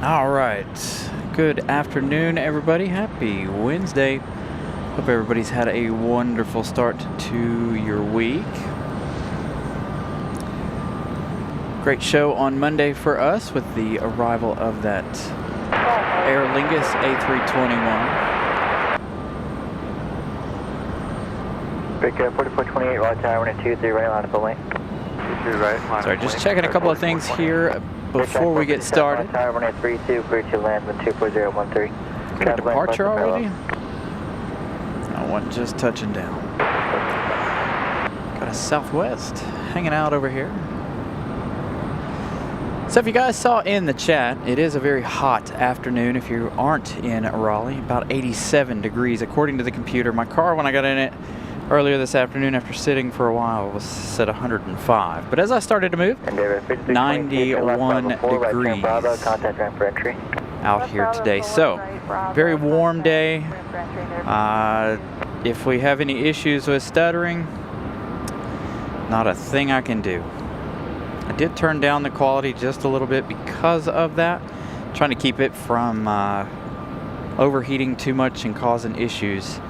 All right. Good afternoon, everybody. Happy Wednesday. Hope everybody's had a wonderful start to your week. Great show on Monday for us with the arrival of that Aer Lingus A321. Big 4428, Raleigh Tower, 123, right line of the lane. Sorry, just checking a couple of things here before we get started. Tower, 132, clear to land, 24013. Got a departure already? No one just touching down. Got a Southwest hanging out over here. So if you guys saw in the chat, it is a very hot afternoon if you aren't in Raleigh. About 87 degrees according to the computer. My car, when I got in it earlier this afternoon after sitting for a while, was set 105. But as I started to move, 91 degrees out here today. So, very warm day. If we have any issues with stuttering, not a thing I can do. I did turn down the quality just a little bit because of that. Trying to keep it from overheating too much and causing issues.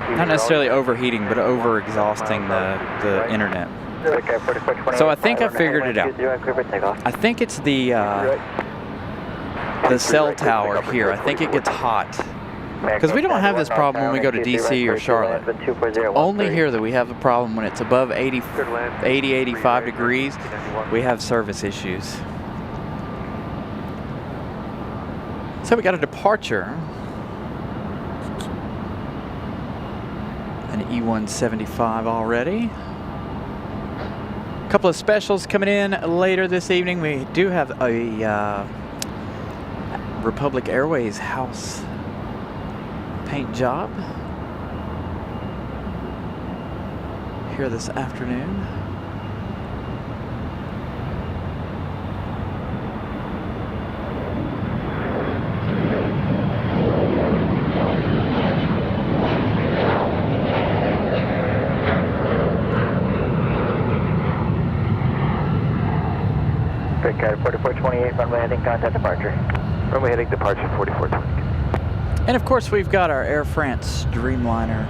Not necessarily overheating, but over exhausting the internet. So I think I figured it out. I think it's the cell tower here. I think it gets hot. Because we don't have this problem when we go to DC or Charlotte. Only here that we have a problem when it's above 85 degrees, we have service issues. So we got a departure. An E175 already. A couple of specials coming in later this evening. We do have a Republic Airways house paint job here this afternoon. Big 4428, runway heading contact departure. Runway heading departure 4420. And of course, we've got our Air France Dreamliner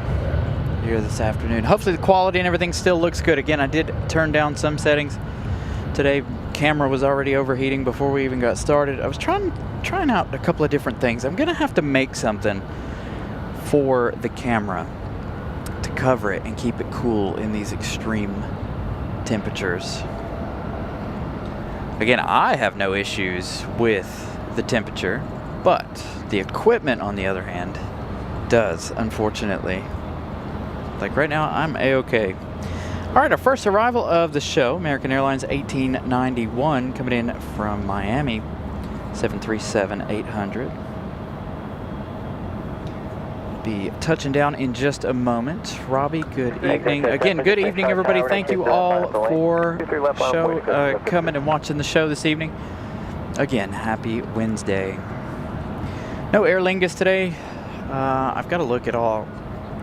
here this afternoon. Hopefully the quality and everything still looks good. Again, I did turn down some settings today. Camera was already overheating before we even got started. I was trying out a couple of different things. I'm gonna have to make something for the camera to cover it and keep it cool in these extreme temperatures. Again, I have no issues with the temperature, but the equipment, on the other hand, does, unfortunately. Like right now, I'm A-okay. All right, our first arrival of the show, American Airlines 1891, coming in from Miami, 737-800. Be touching down in just a moment. Robbie, good evening. Again, good evening, everybody. Thank you all for coming and watching the show this evening. Again, happy Wednesday. No Aer Lingus today. I've got to look at all.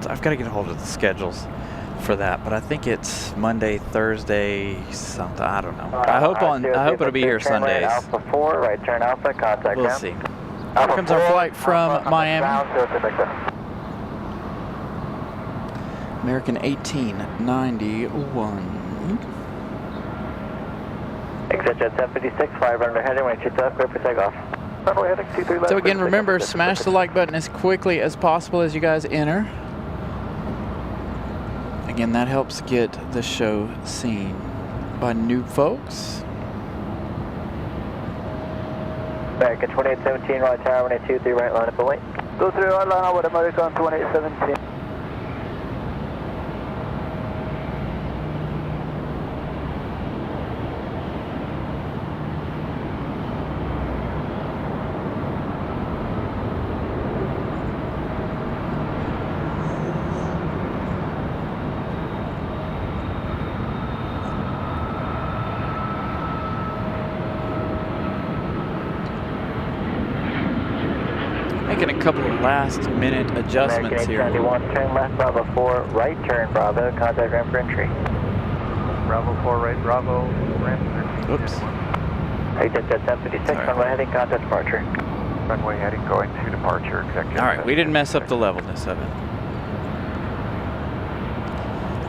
I've got to get a hold of the schedules for that, but I think it's Monday, Thursday, something. I don't know. I hope it'll be here Sundays. Alpha 4, right turn Alpha, contact we'll see. Here comes our flight from Miami. American 1891. Exit jet 756, 5 under heading, when you left, clear for takeoff. So again, remember, smash the like button as quickly as possible as you guys enter. Again, that helps get the show seen by new folks. American 2817, Raleigh Tower, 123, right line up the lane. Go through our line with American 2817. Making a couple of last-minute adjustments here. 91, turn left, Bravo 4, right turn, Bravo, contact ramp for entry. Bravo 4, right, Bravo, ramp for entry. Oops. Jet 756, runway heading, contact departure. Runway heading, going to departure, executive. All right, we didn't mess up the levelness of it.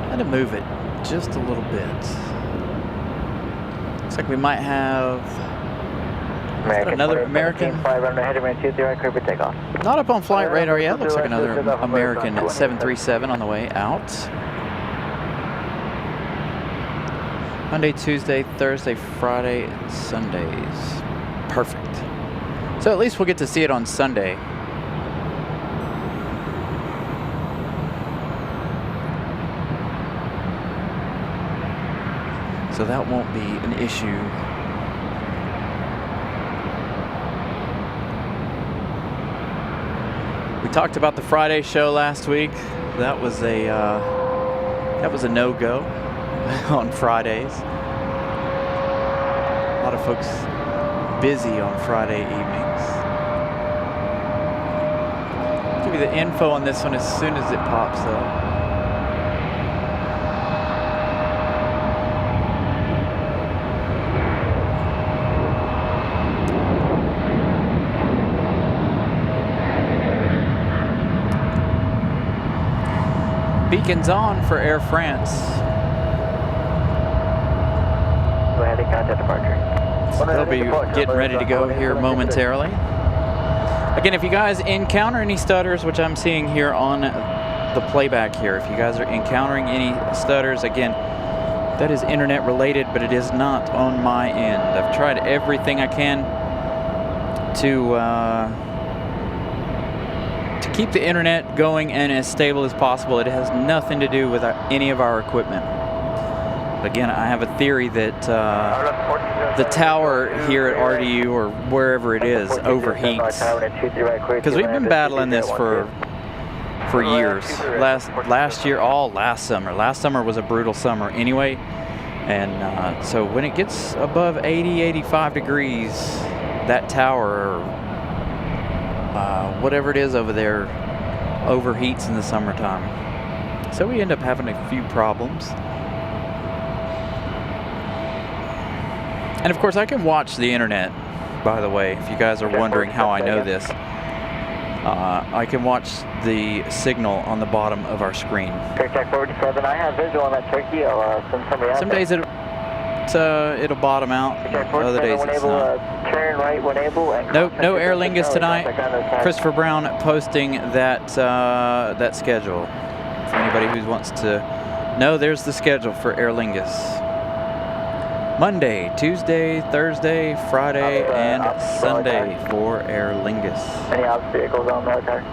Had to move it just a little bit. Looks like we might have another American. Runway heading, runway 20, clear for takeoff. Not up on flight radar yet. Looks like another American 737 on the way out. Monday, Tuesday, Thursday, Friday, and Sundays. Perfect. So at least we'll get to see it on Sunday. So that won't be an issue. We talked about the Friday show last week. That was a no-go on Fridays. A lot of folks busy on Friday evenings. I'll give you the info on this one as soon as it pops up. Beacons on for Air France. Go ahead and contact departure. They'll be getting ready to go here momentarily. Again, if you guys encounter any stutters, which I'm seeing here on the playback here, if you guys are encountering any stutters, again, that is internet related, but it is not on my end. I've tried everything I can to keep the internet going and as stable as possible. It has nothing to do with any of our equipment. Again, I have a theory that the tower here at RDU or wherever it is overheats, because we've been battling this for years. Last year, last summer was a brutal summer anyway, and so when it gets above 80-85 degrees, that tower, whatever it is over there, overheats in the summertime. So we end up having a few problems. And of course, I can watch the internet, by the way, if you guys are wondering how I know this. I can watch the signal on the bottom of our screen. Check 47, I have visual on that turkey. I'll send somebody out. Some days it'll bottom out, other days it's not. Turn right when able. And no Aer Lingus tonight. Christopher Brown posting that schedule. For anybody who wants to know, there's the schedule for Aer Lingus. Monday, Tuesday, Thursday, Friday, and Sunday for Aer Lingus. Any ops vehicles on military?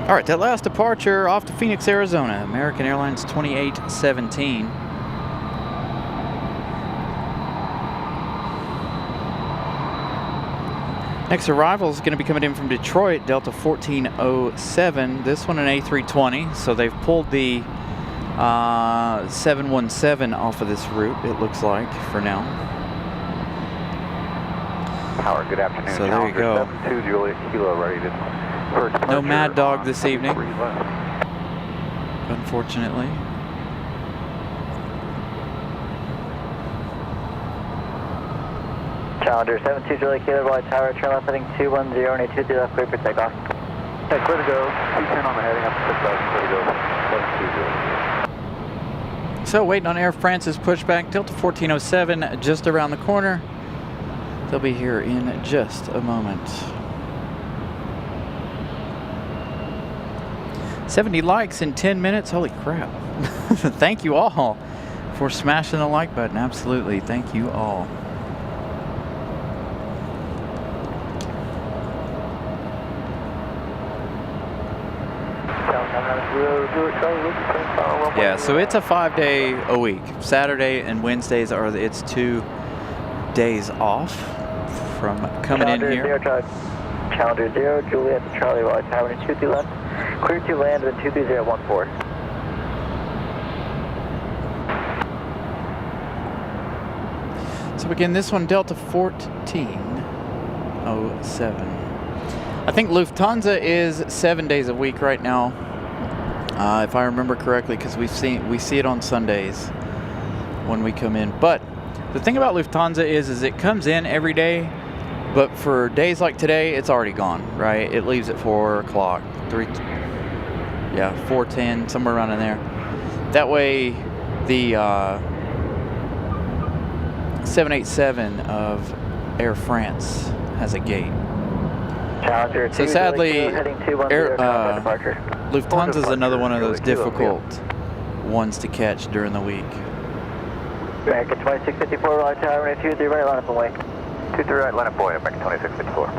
All right, that last departure off to Phoenix, Arizona, American Airlines 2817. Next arrival is going to be coming in from Detroit, Delta 1407. This one an A320, so they've pulled the 717 off of this route, it looks like, for now. Tower, good afternoon. So there you go. 72 Juliet Kilo, ready to... No Mad Dog this evening, unfortunately. Challenger 72 Juliet Kilo, Raleigh Tower, turn left heading 210 and 823 left, clear for takeoff. Okay, clear to go. 210 on the heading up to 6,000, clear to go. So waiting on Air France's pushback, Delta 1407 just around the corner. They'll be here in just a moment. 70 likes in 10 minutes, holy crap. Thank you all for smashing the like button, absolutely, thank you all. Yeah, so it's a 5-day a week. Saturday and Wednesdays are it's 2 days off from coming in here. Challenger 0, Juliet to Charlie, Raleigh Tower, 23 left. Clear to land at 23014. So again, this one, Delta 1407. I think Lufthansa is 7 days a week right now. if I remember correctly, because we see it on Sundays when we come in. But the thing about Lufthansa is it comes in every day, but for days like today, it's already gone, right? It leaves at 4 o'clock, 4:10, somewhere around in there. That way, the 787 of Air France has a gate. Challenger So 2, sadly, heading 210, contact departure. Lufthansa is another one of those difficult ones to catch during the week. American 2654, Raleigh Tower, runway 23 right, line up and wait. 23 right, line up boy, American 2654.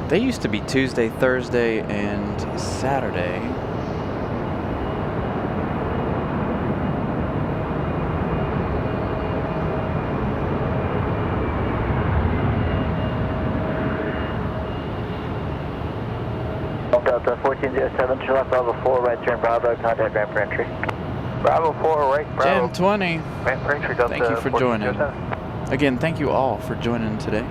They used to be Tuesday, Thursday, and Saturday. Delta 1407, Charlotte Bravo 4, right turn Bravo, contact ramp for entry. Bravo 4, right, Bravo. Jim 20. Ramp for entry, Delta Thank you for joining. 1407. Again, thank you all for joining today.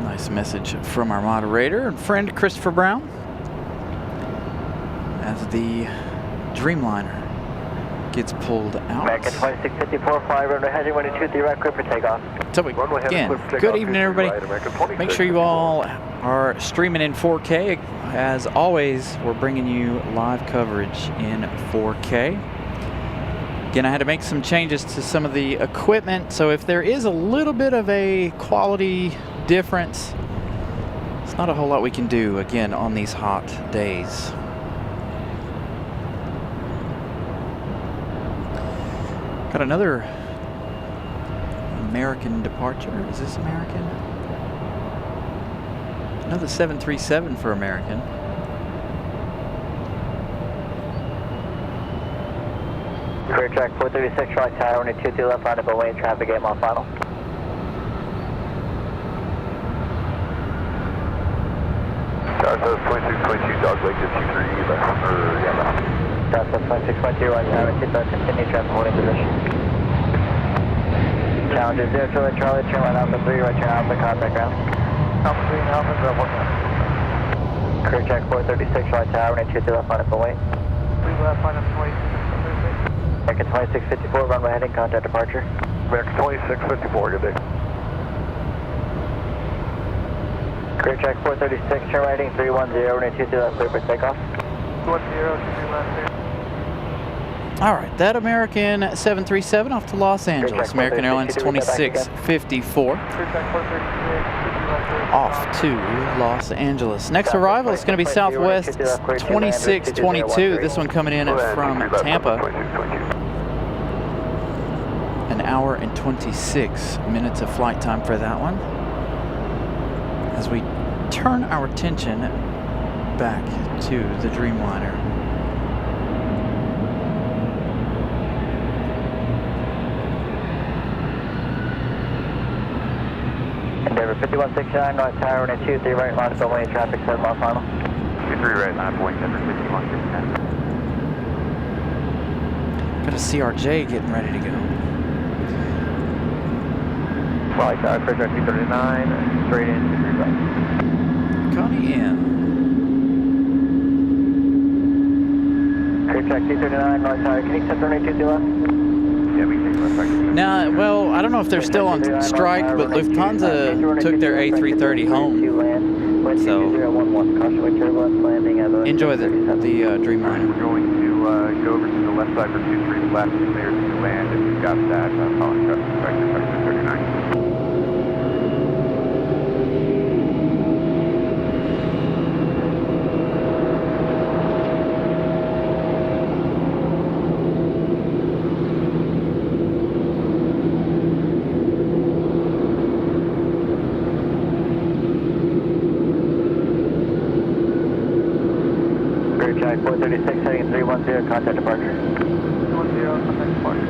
Nice message from our moderator and friend Christopher Brown as the Dreamliner gets pulled out. American 2654, fly runway heading 123 right, clear for takeoff. So again, good evening everybody. Make sure you all are streaming in 4K. As always, we're bringing you live coverage in 4K. Again, I had to make some changes to some of the equipment, so if there is a little bit of a quality difference, it's not a whole lot we can do, again, on these hot days. Got another American departure. Is this American? Another 737 for American. Clear track 436, right tower, runway 23 left, line up and wait, traffic game on final. Delta 2622, dog leg to 23 left, left. Delta 2622, right tower, continue traffic holding position. Challenger 0, Charlie, turn right Alpha 3, right turn Alpha, contact ground. Alpha 3 and Alpha, grab 1. Clear track 436, right tower, runway 23 left, line up and wait. 3 left, line up 26. American 2654, runway heading, contact departure. American 2654, good day. Clear track 436, turn right heading 310, runway 23 left, clear for takeoff. 10, 23 left, clear. All right, that American 737 off to Los Angeles. American Airlines 2654 off to Los Angeles. Next arrival is going to be Southwest 2622. This one coming in from Tampa. An hour and 26 minutes of flight time for that one. As we turn our attention back to the Dreamliner. Endeavor 5169, right tower, runway 23 right, line up and wait, traffic 7 mile final. 23 right, line up, Boeing, Endeavor 5169. Got a CRJ getting ready to go. Raleigh Tower, clear track 239, straight in, 23 right. Connie M. Clear track 239, Raleigh Tower, can you accept runway 23 left? Yeah, we can take left. Now, well, I don't know if they're still on strike, but Lufthansa took their A330 home. So enjoy the Dreamliner. We're going to go over to the left side for 23 left, clear to land. If you've got that, following traffic inspector, sector 39. Track 436, heading 310, contact departure. 310, contact departure.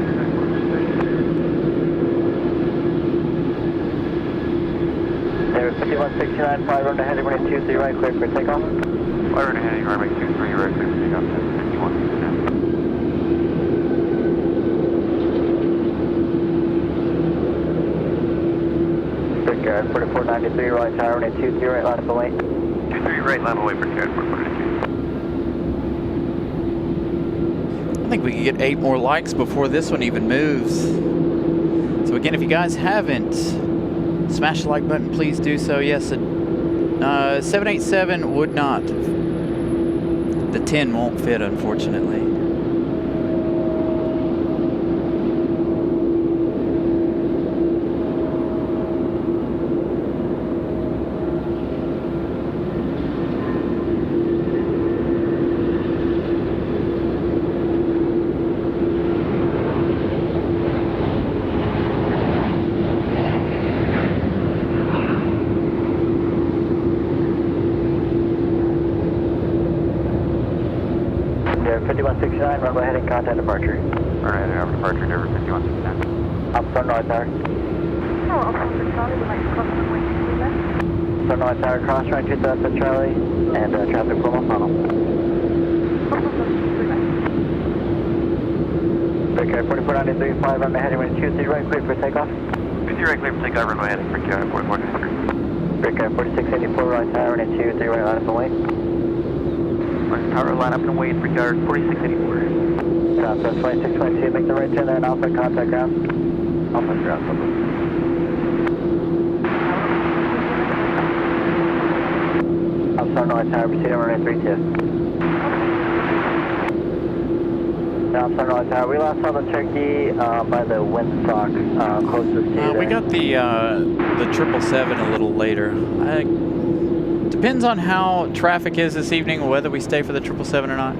There is 5169, fly runway heading runway 23 right, clear for takeoff. Fly runway heading runway 23 right, clear for takeoff, 5169. 5169, Brickyard 4493, right tower, runway 23 right line up and wait. 23 right line away, Brickyard 4492. I think we can get 8 more likes before this one even moves. So again, if you guys haven't smashed the like button, please do so. Yes, 787 would not. The 10 won't fit, unfortunately. Runway heading contact departure. Alright, heading over departure, Durham 5169. Upstart North Tower. Upstart North Tower, cross runway 2000 Charlie, and traffic from funnel. Brickyard 4493, 5 runway heading runway 23 right, clear for takeoff. 23 right, clear for takeoff, runway heading Brickyard 4493. Brickyard 4684, right tower, runway 23 right line up and wait. Tower line up and wait, Brickyard 4684. Southwest 2622, make the right turn there and Alpha contact ground. Alpha ground, Upstart North Tower, proceed on runway 32. Now Upstart North Tower, we last saw the turkey by the windsock closest to We got the 777 a little later. Depends on how traffic is this evening, whether we stay for the 777 or not.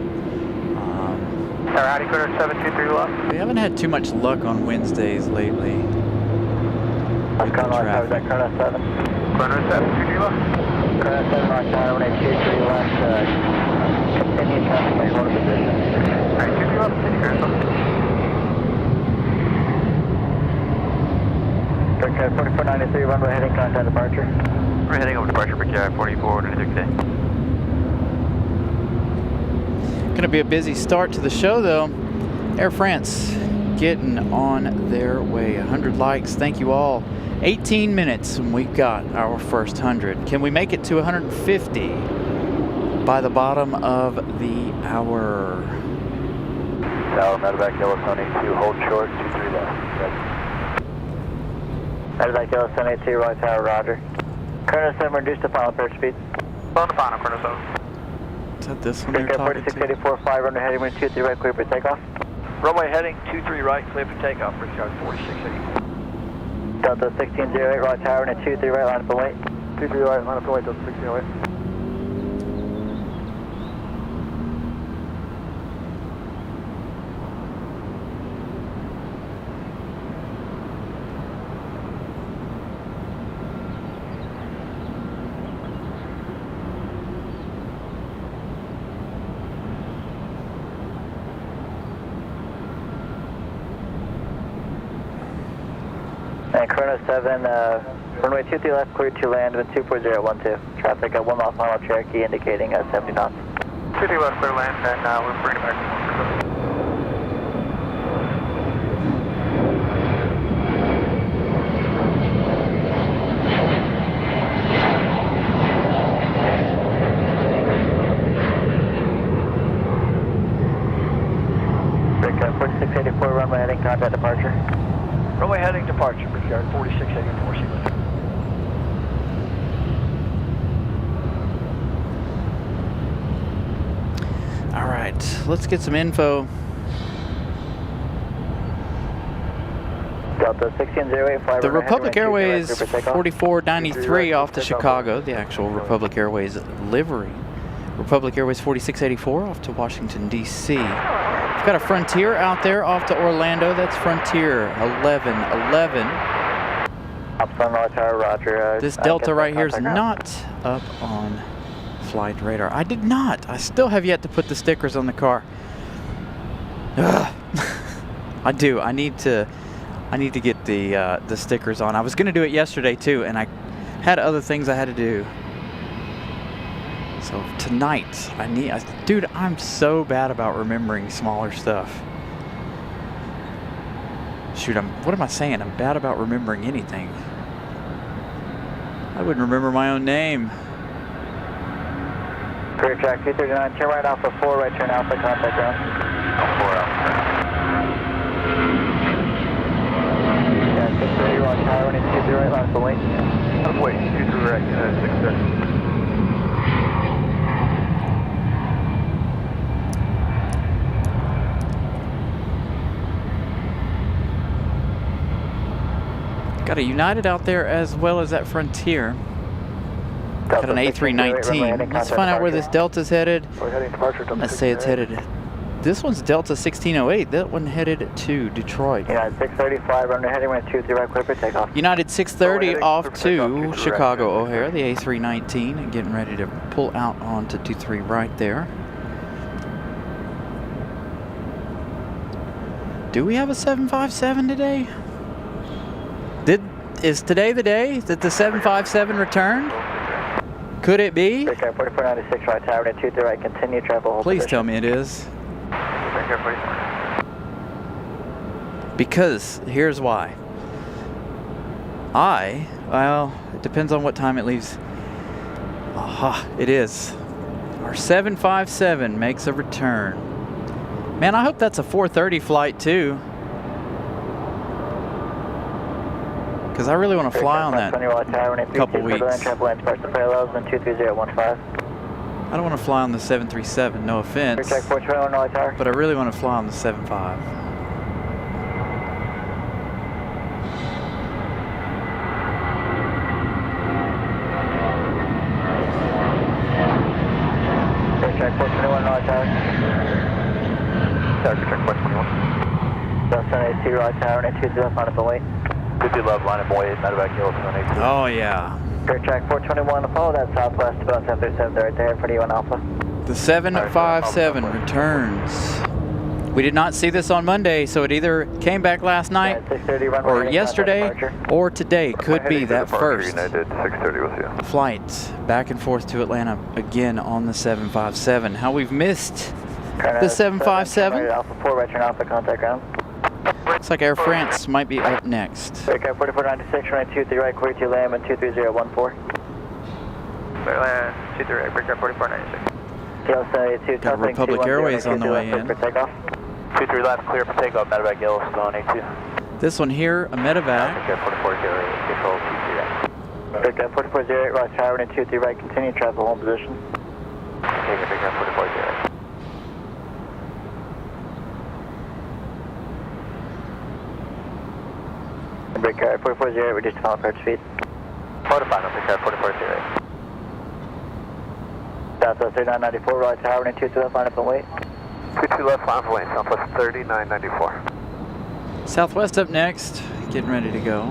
Howdy, Corner 723 left. We haven't had too much luck on Wednesdays lately. Upstart North Tower, is that Corner 7? Corner 723 left. Corner 7 North Tower, runway 23 left, continue traffic by hold position. Alright, 23 left, continue carousel. Brickyard 4493, runway heading contact departure. We're heading over departure, Brickyard 4493 today. Going to be a busy start to the show, though. Air France getting on their way. 100 likes. Thank you all. 18 minutes, and we've got our first 100. Can we make it to 150 by the bottom of the hour? Tower, medevac Yellow Sun 82, hold short, 23 left. Medevac Yellow Sun 82, right tower, roger. Colonel 7, reduce the final approach speed. On the final, Colonel 7. Is that this one they're Brickyard talking to? 4684, 5 runway heading runway 23 right, clear for takeoff. Runway heading 23 right, clear for takeoff, Brickyard 4684. Delta 1608, right tower, runway 23 right, line up and wait. 23 right, line up and wait, Delta 1608. And Chrono 7, runway 23 left, clear to land with 24012. Traffic at 1 mile final Cherokee indicating 70 knots. 23 left, clear land, and we're bringing back to 1. Brickyard 4684, runway heading contact departure. Runway heading departure, Brickyard 4684, sequence. All right, let's get some info. Delta 1608, 5 The runway Republic heading runway Airways 23 right, clear for takeoff. 4493 off to Chicago, the actual Republic Airways livery. Republic Airways 4684 off to Washington, D.C. We've got a Frontier out there off to Orlando. That's Frontier 1111. Upstart North Tower, roger. This Delta right here is not up on flight radar. I did not. I still have yet to put the stickers on the car. Ugh. I do. I need to get the stickers on. I was going to do it yesterday too, and I had other things I had to do. So tonight, dude, I'm so bad about remembering smaller stuff. Shoot, what am I saying? I'm bad about remembering anything. I wouldn't remember my own name. Clear track 239, turn right Alpha 4, right turn Alpha, contact ground. 4 Alpha. Yeah, 630, we're on tower, running 23 right, line for wait. Wait, 23 right, 630. Got a United out there as well as that Frontier. Got an A319. Let's find out where this Delta's headed. Let's say it's headed. This one's Delta 1608. That one headed to Detroit. United 635, running heading right 23 right, clear for takeoff. United 630 off to Chicago O'Hare, the A319, and getting ready to pull out onto 23 right there. Do we have a 757 today? Is today the day that the 757 returned? Could it be? 4496 right, tower, running 23 right, continue travel. Hold Please position. tell me it is. Because here's why. Well, it depends on what time it leaves. Aha, it is. Our 757 makes a return. Man, I hope that's a 4:30 flight too. Because I really want to fly on that couple weeks. I don't want to fly on the 737, no offense. But I really want to fly on the 75. Check 421 Raleigh Tower. Tower, check 421. Delta 82 Raleigh Tower, 22 line up and wait. 50 left, line up and wait, medevac Gillis, 182. Oh yeah. Clear track 421, follow that southwest about 737 right there for D1 Alpha. The 757 returns. We did not see this on Monday, so it either came back last night or yesterday or today. Could be that first United 630 with you. flight back and forth to Atlanta again on the 757. How we've missed the 757. Alpha 4, right turn Alpha, contact ground. Looks like Air France might be up next. Breakout 4496, running 23 right, clear to land, and 23014. Clear land, 23 right, breakout 4496. Got Republic Airways on the way in. 23 left, clear for takeoff, medevac Gillis, 182. This one here, a medevac. Breakout 4408, control 23 right. Breakout 4408, right tower, running 23 right, continue travel, home position. Okay, breakout 4408. Breakout 4408, reduce to final approach speed. Photo final, breakout 4408. Southwest 3994, right tower, running 22 left, line up and wait. 22 left, line for lane, Southwest 3994. Southwest up next, getting ready to go.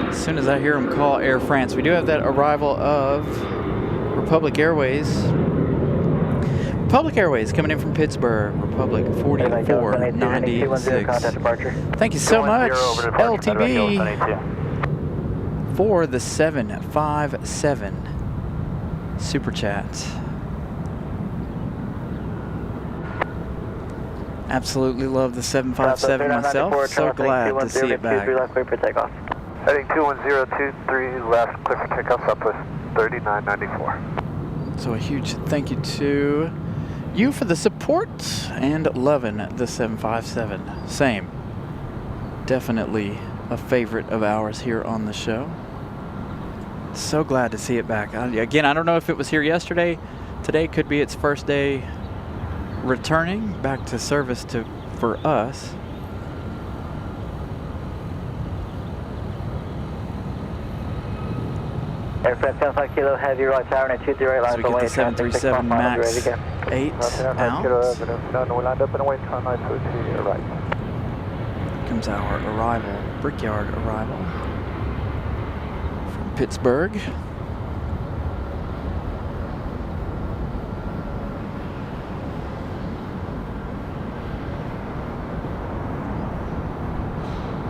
As soon as I hear them call Air France, we do have that arrival of Republic Airways. Republic Airways coming in from Pittsburgh, Republic 4496. Thank you so much, LTB, for the 757 Super Chat. Absolutely love the 757 myself. So glad to see it back. Heading 21023 left, clear for takeoff, Southwest 3994. So a huge thank you to you for the support and loving the 757. Same. Definitely a favorite of ours here on the show. So glad to see it back. Again, I don't know if it was here yesterday. Today could be its first day returning back to service for us. Air France 10 Kilo Heavy, right tower, and 23 right line So we get the 737 MAX 8 out. Comes our arrival, Brickyard arrival from Pittsburgh.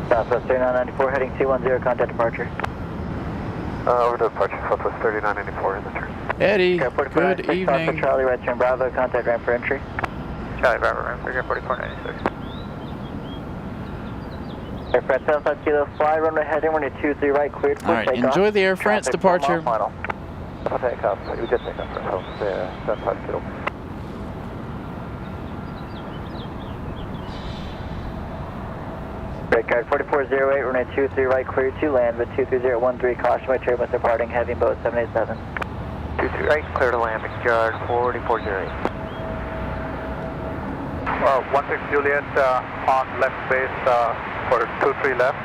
Southwest 3994, heading 210, contact departure. Over to departure, Southwest 3994 in the turn. Eddie, good evening. Charlie, right turn Bravo, contact ramp for entry. Charlie, Bravo, ramp, breakout 4496. Air France 75 Kilo, fly runway heading, runway 23 right, cleared for All right, takeoff. enjoy the Air France Traffic departure. final. Takeoff. We did take off for health. 75 Kilo. Break guard 4408, runway 23 right, cleared to land with 23013, caution by turbulence departing, heavy boat 787. 23 right, clear to land, guard 4408. 16 Juliet on left base for 23 left.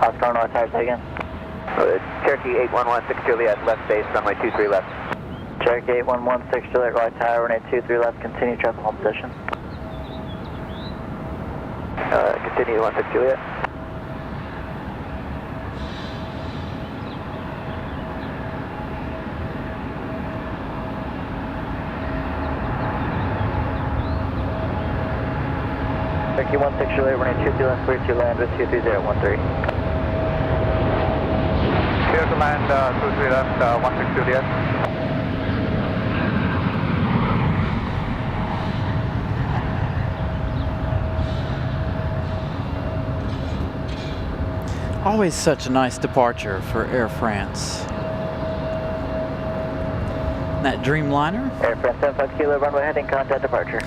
Oscar, North Tower, say again. Cherokee 8116 Juliet, left base, runway 23 left. Cherokee 8116 Juliet, right tower, runway 23 left, continue traffic home position. Continue 16 Juliet. Cherokee 16 Juliet, runway 23 left, clear to land with 23013. Clear to land, 23 left, 16 Juliet. Always such a nice departure for Air France. That Dreamliner. Air France 75 Kilo, runway heading, contact departure.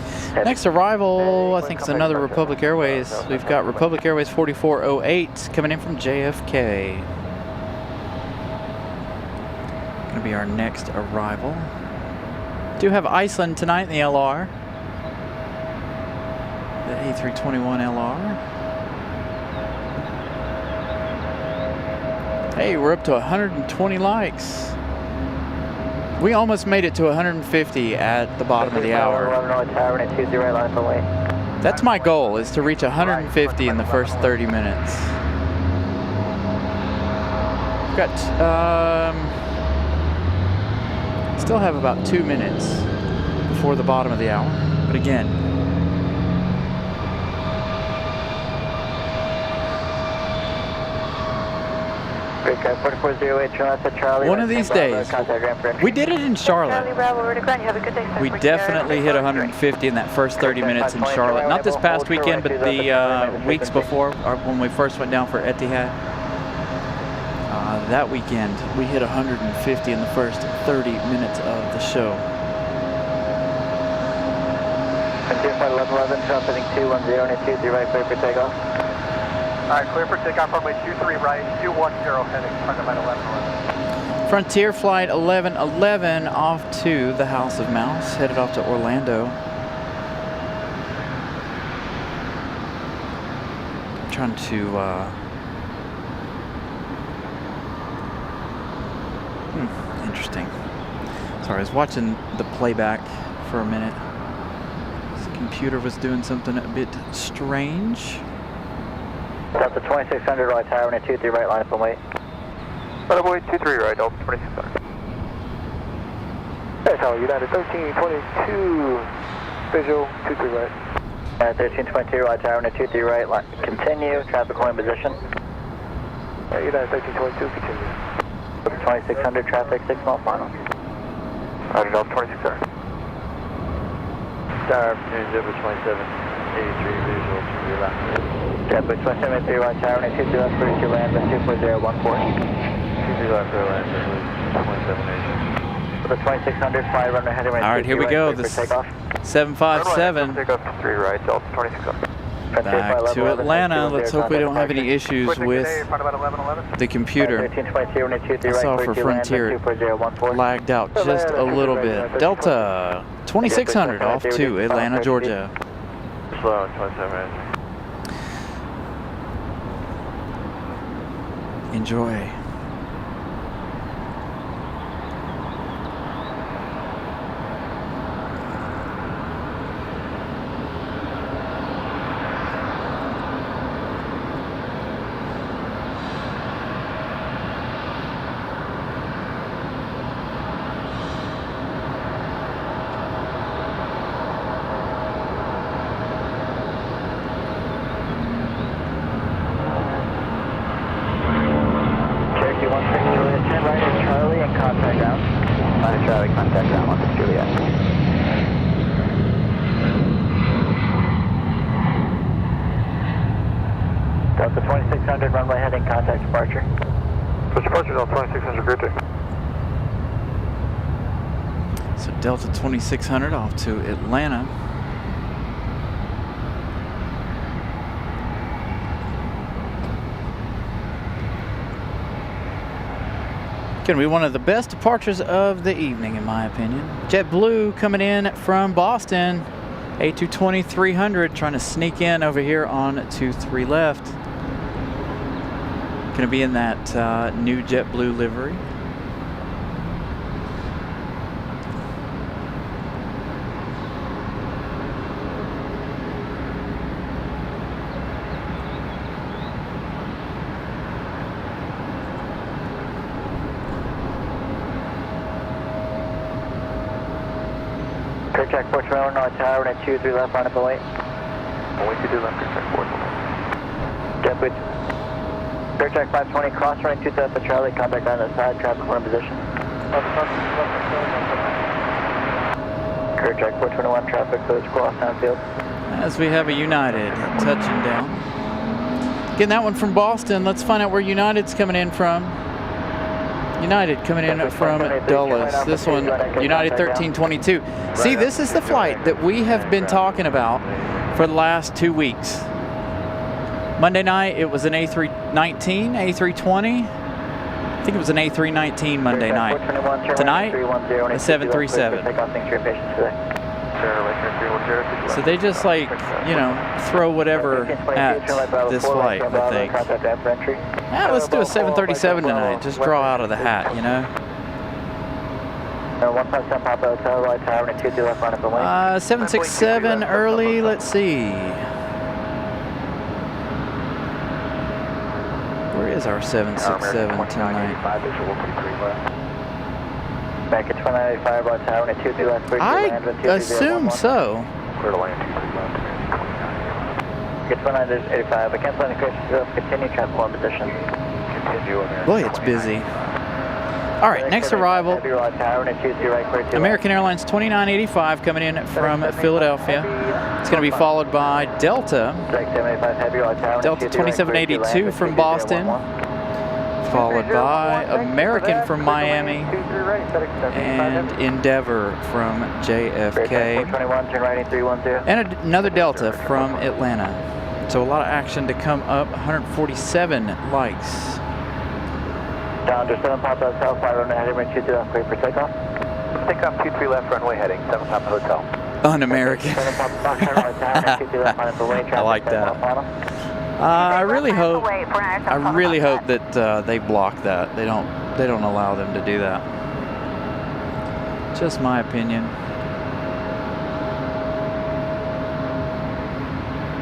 Next arrival, I think it's another Republic Airways. We've got Republic Airways 4408 coming in from JFK. Gonna be our next arrival. Do have Iceland tonight in the LR. The A321 LR. Hey, we're up to 120 likes. We almost made it to 150 at the bottom of the hour. That's my goal, is to reach 150 in the first 30 minutes. We've got, still have about 2 minutes before the bottom of the hour. But again, one of these days, we did it in Charlotte. We definitely hit 150 in that first 30 minutes in Charlotte. Not this past weekend, but the weeks before, when we first went down for Etihad. That weekend, we hit 150 in the first 30 minutes of the show. 1111, transmitting 210 and 23 right, clear for takeoff. Alright, clear for takeoff, runway 23 right, 210 heading, Frontier Flight 1111. Frontier Flight 1111 off to the House of Mouse, headed off to Orlando. I'm trying to, interesting. Sorry, I was watching the playback for a minute. This computer was doing something a bit strange. Delta 2600 right tower and a 23 right line up and wait. Runway 23 right, Delta 2600. Hey, tower, United 1322, visual 23 right. 1322 right tower and a 23 right line. Continue, traffic holding position. United 1322, continue. 2600 traffic, 6 mile final. Roger, Delta 2600. Star, Zebra 2783, visual to your left. Zebra 2783 right tower and a 23 left, clear to land with 24014. 23 left, clear land, 2780. The 2600, fly runway heading right. All right, here we go. This 757. Take off 3 right, Delta 2600. Back to Atlanta. Let's hope we don't have any issues with the computer. I saw for Frontier lagged out just a little bit. Delta 2600 off to Atlanta, Georgia. Slow, 27. Enjoy. Minus Charlie, contact ground 1 Juliet. Delta 2600, runway heading, contact departure. Push departure, Delta 2600, great day. So Delta 2600 off to Atlanta. Going to be one of the best departures of the evening, in my opinion. JetBlue coming in from Boston, A220-300, trying to sneak in over here on 23 left. Going to be in that new JetBlue livery. Clear track 421, North Tower, and 23 left, line up and wait. 122 left, clear track 421. JetBlue. Clear track 520, cross running 2 Delta Charlie, contact on the side, traffic in position. Clear track 421, traffic goes cross downfield. As we have a United touching down. Getting that one from Boston. Let's find out where United's coming in from. United coming in from Dulles. This one, United 1322. See, this is the flight that we have been talking about for the last 2 weeks. Monday night, it was an A319, A320. I think it was an A319 Monday night. Tonight, a 737. So they just, like, you know, throw whatever at this flight, I think. Yeah, let's do a 737 tonight. Just draw out of the hat, you know. 767 early, let's see. Where is our 767 tonight? Back at 2985, on tower, and 23 left, clear to land, I assume so. Clear to land 23 left, Get 2985, I cancel any crashes, continue traffic on position. Continue on there. Boy, it's busy. All right, next arrival, American Airlines 2985 coming in from Philadelphia. It's going to be followed by Delta 2782 from Boston, followed by American from Miami, and Endeavor from JFK, and another Delta from Atlanta. So a lot of action to come up. 147 likes. Down to 7 Papa Hotel, fly runway heading, 23 left, clear for takeoff. Takeoff 23 left, runway heading, 7 Papa Hotel. Un-American. I like that. I really hope that they block that. They don't allow them to do that. Just my opinion.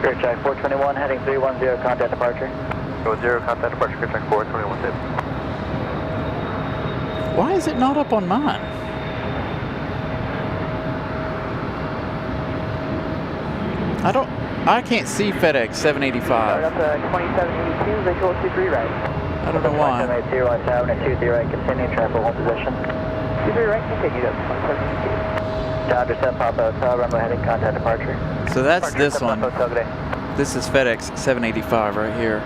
Clear track 421, heading 310, contact departure. 310, contact departure, clear track 421, tip. Why is it not up on mine? I can't see FedEx 785. Up to 2782, visual 23 right. I don't know why. 780 on tower, and 23 right, continue traffic on position. 23 right, continue up to 2782. Down to 7 Papa Hotel, runway heading, contact departure. So that's this one. This is FedEx 785 right here.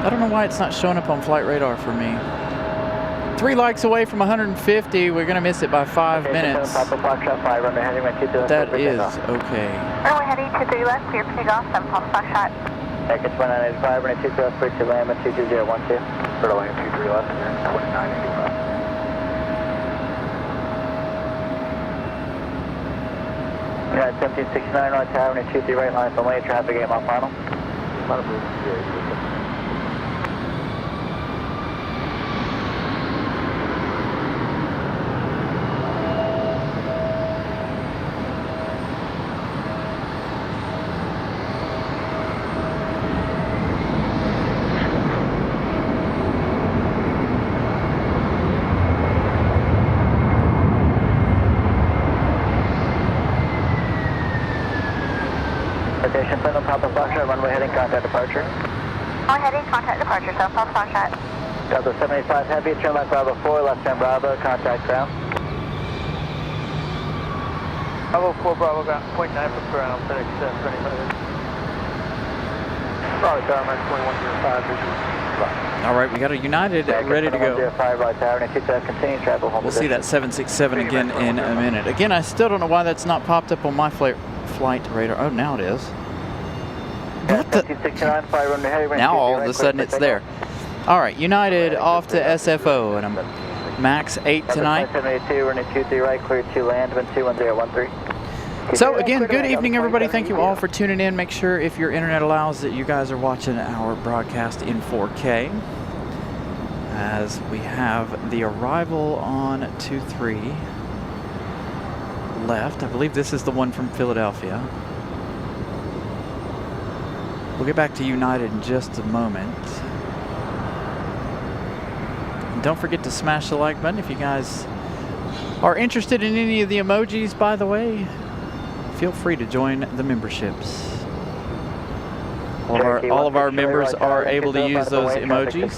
I don't know why it's not showing up on flight radar for me. 3 likes away from 150. We're going to miss it by 5 minutes. That is okay. Runway heading 23 left, clear for takeoff, 7 Papa Foxtrot. Package 1985, runway 23 left, clear to land, 22012. Clear to land 23 left, 2985. United 1769 on tower, and 23 right, line from lane, traffic 8 mile final. Station 7 Papa Foxtrot, runway heading, contact departure. Runway heading, contact departure, 7 Papa Foxtrot. Delta 75 Heavy, turn left Bravo 4, left turn Bravo, contact ground. Bravo 4, Bravo ground, 0.9 from ground, FedEx 25. Raleigh Tower, American 2105, visual. All right, we got a United ready to go. 2105, Raleigh Tower, continue travel home We'll see that 767 again in a minute. Again, I still don't know why that's not popped up on my flight radar. Oh, now it is. What the? Now all of a sudden it's there. All right, United off to SFO and a max 8 tonight. 782, running 23 right, clear to land, wind 21013. So again, good evening everybody. Thank you all for tuning in. Make sure if your internet allows that you guys are watching our broadcast in 4K. As we have the arrival on 23 left. I believe this is the one from Philadelphia. We'll get back to United in just a moment. And don't forget to smash the like button if you guys are interested in any of the emojis, by the way. Feel free to join the memberships. All of our members are able to use those emojis.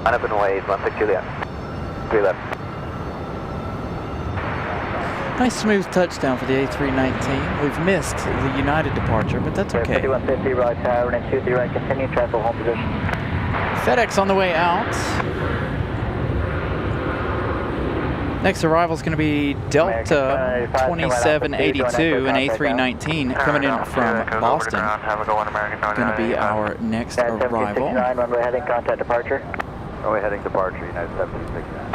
Line up and wave, 16 Juliet. 3 left. Nice smooth touchdown for the A319. We've missed the United departure, but that's okay. 5150, right tower, and 23 right, continue travel home position. FedEx on the way out. Next arrival is going to be Delta 2782, an A319 coming in from Boston. Going to be our next arrival. Runway heading, contact departure. Runway heading departure, United 769.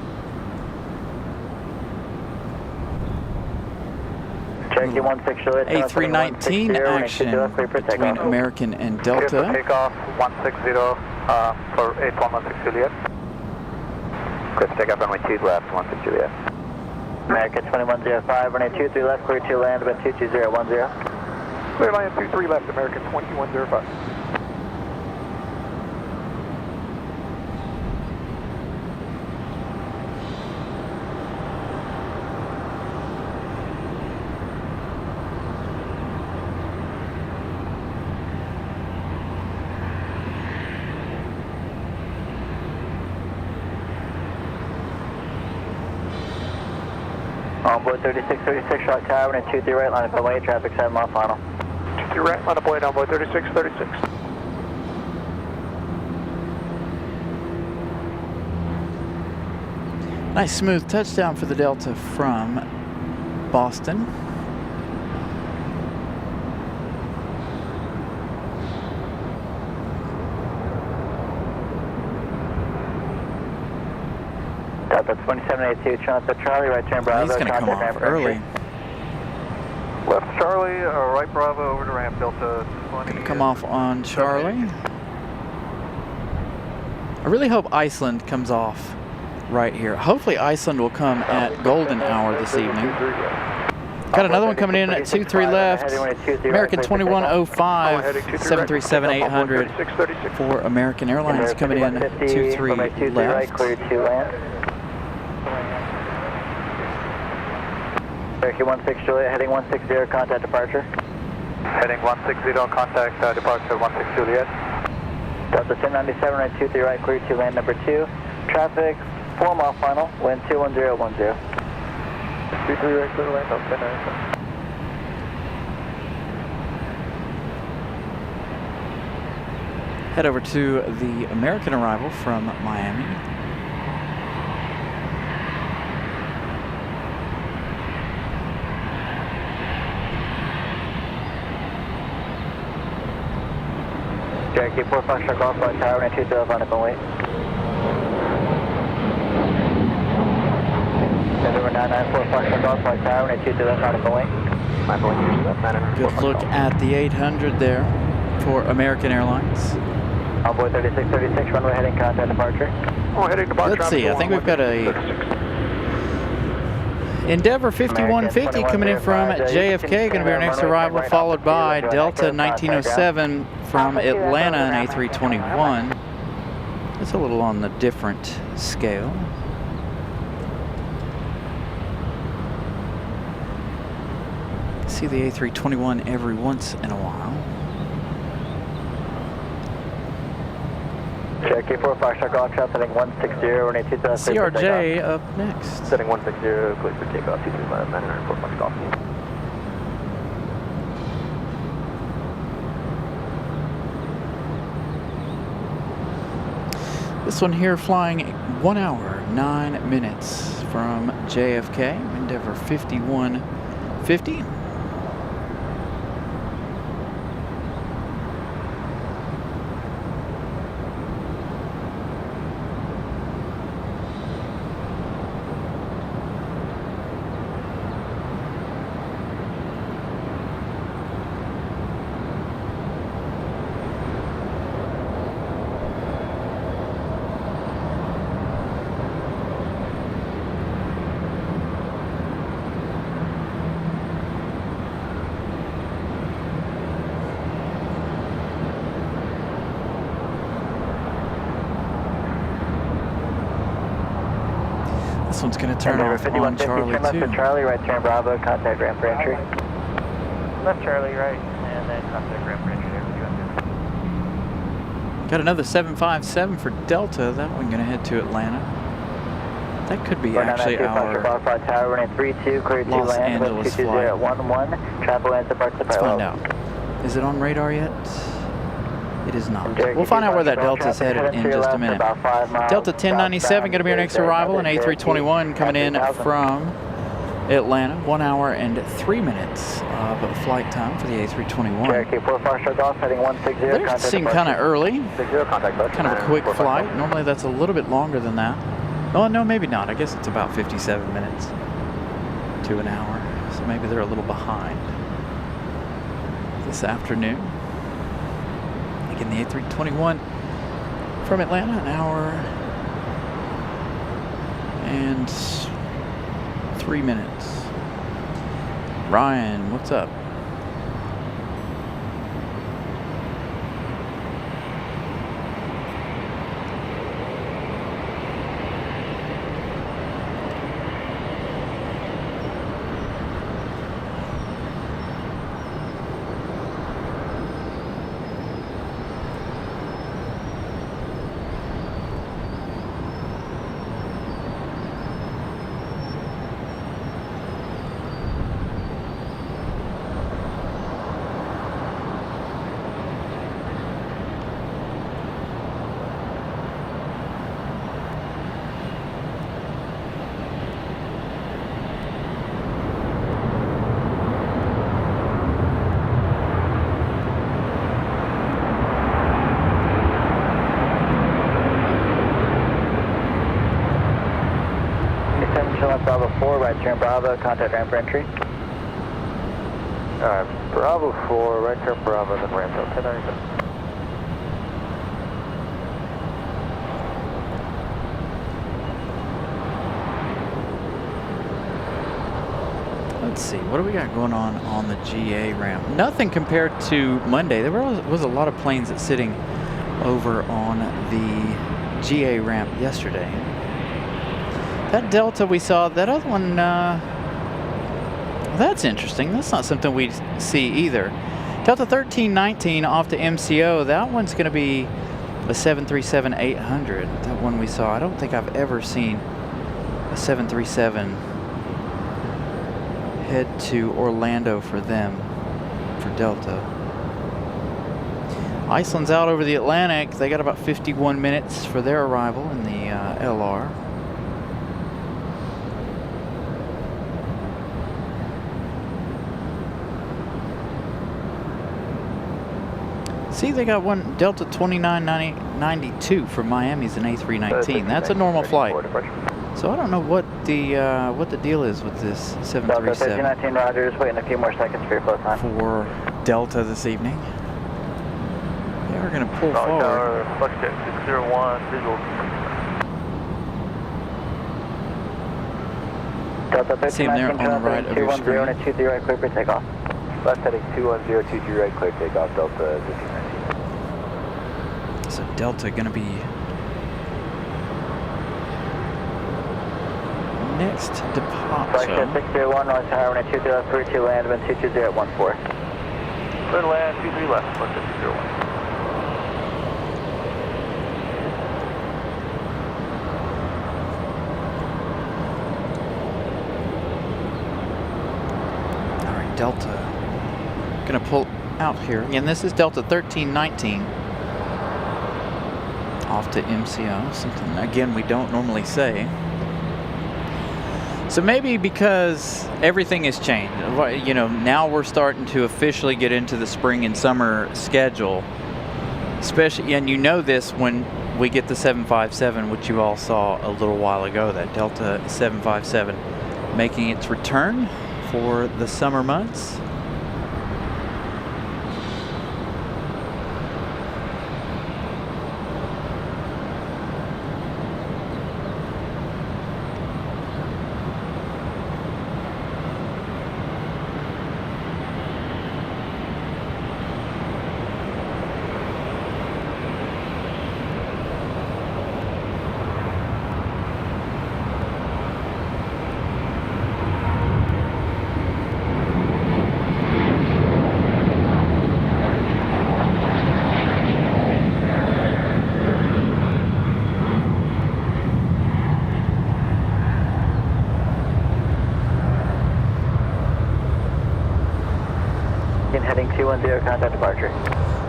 A319 action between American and Delta. Takeoff 160 for 8116 Juliet. Clear for takeoff runway 2 left, 16 Juliet. American 2105, runway 23 left, clear to land, wind 22010. Clear line 23 left, American 2105. Onboard 3636, short tower, and 23 right, line up and wait, traffic 7 mile final. 23 right, line up wait, onboard 3636. Nice smooth touchdown for the Delta from Boston. Delta 2782, turn left at Charlie, right turn Bravo. He's going to come off early. Left Charlie, right Bravo over to ramp, Delta 20. Going to come off on Charlie. I really hope Iceland comes off right here. Hopefully Iceland will come at golden hour this evening. Got another one coming in at 23 left. American 2105, 737-800 for American Airlines coming in 23 left. American 16 Juliet, heading 160, contact departure. Heading 160, contact departure 16 Juliet. Delta 1097, right 23 right, clear to land number 2. Traffic 4 mile final, wind 21010. 23 right, clear to land, 1097. Head over to the American arrival from Miami. Cherokee 4 Foxtrot Golf Flight Tower, and 23 left, line up and wait. November 994 Foxtrot Golf Flight Tower, and 23 left, line up and wait. Good look at the 800 there for American Airlines. Onboard 3636, runway heading, contact departure. Oh, heading departure. Let's see, I think we've got a Endeavor 5150 coming in from JFK, going to be our next arrival, followed by Delta 1907 from Atlanta and A321. It's a little on the different scale. See the A321 every once in a while. Cherokee 4 Foxtrot Golf, traffic heading 160, runway 23 left clear for takeoff. CRJ up next. Setting 160, clear for takeoff, 23 left, 904 Fox Golf. This one here flying 1 hour, 9 minutes from JFK, Endeavor 5150. This one's going to turn off on Charlie turn left 2. for Charlie, right turn Bravo, contact ramp for entry. Left Charlie, right, and then contact ramp for entry there with you. Got another 757 for Delta. That one going to head to Atlanta. That could be actually our Tower, running 32, clear 2 Los E land, Angeles 220 flight. at 11, travel lands departs the Let's find out. Is it on radar yet? It is not. We'll find out where that Delta's headed in just a minute. Delta 1097 going to be our next arrival, and A321 coming in from Atlanta. 1 hour and 3 minutes of flight time for the A321. Cherokee 4 Foxtrot Golf, heading 160. They seem kind of early. 60, contact bus. Kind of a quick flight. Normally that's a little bit longer than that. Oh, no, maybe not. I guess it's about 57 minutes to an hour. So maybe they're a little behind this afternoon. Again, the A321 from Atlanta, an hour and 3 minutes. Ryan, what's up? Bravo 4, right turn Bravo, contact ramp for entry. Alright, Bravo 4, right turn Bravo, then ramp up 1097. Let's see, what do we got going on the GA ramp? Nothing compared to Monday. There was a lot of planes that's sitting over on the GA ramp yesterday. That Delta we saw, that other one, that's interesting. That's not something we see either. Delta 1319 off to MCO. That one's going to be a 737-800. That one we saw. I don't think I've ever seen a 737 head to Orlando for them, for Delta. Iceland's out over the Atlantic. They got about 51 minutes for their arrival in the LR. See, they got one Delta 2992 from Miami's an A319. That's a normal flight. So I don't know what the deal is with this 737 Delta 1319 Roger, just waiting a few more seconds for your flow time. for Delta this evening. They are going to pull forward. Flex check 601, visual. Delta See him there on the right of your 210 screen. and 23 right clear for takeoff. Left heading 21023 right clear takeoff, Delta 1519. So Delta going to be next Flight departure. 601, North Tower, runway 23 left, clear 2 land, wind 220 at 14. Clear to land, 23 left, flight check 601. Delta. Gonna pull out here. And this is Delta 1319. Off to MCO. Something, again, we don't normally say. So maybe because everything has changed, you know, now we're starting to officially get into the spring and summer schedule. Especially, and you know this when we get the 757, which you all saw a little while ago, that Delta 757 making its return for the summer months. Heading 210, contact departure.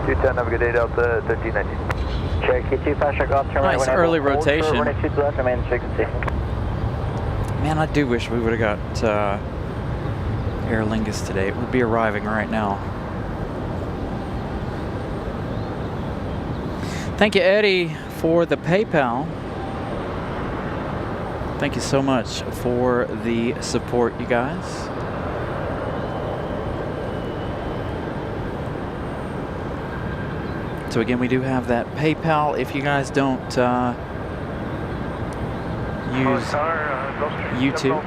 210, have a good day, Delta 1319. Cherokee 2, fast track off, turn right. Nice early rotation. Runway 22 left, remain frequency. Man, I do wish we would have got Aer Lingus today. It would be arriving right now. Thank you, Eddie, for the PayPal. Thank you so much for the support, you guys. So again, we do have that PayPal. If you guys don't use YouTube.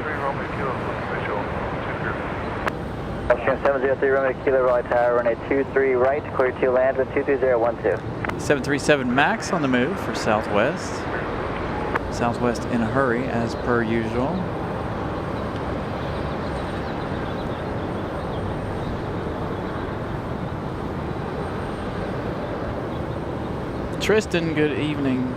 Austrian 703, Romeo Kilo, Raleigh Tower, runway 23 right, clear to land with 23012. 737 MAX on the move for Southwest. Southwest in a hurry, as per usual. Tristan, good evening.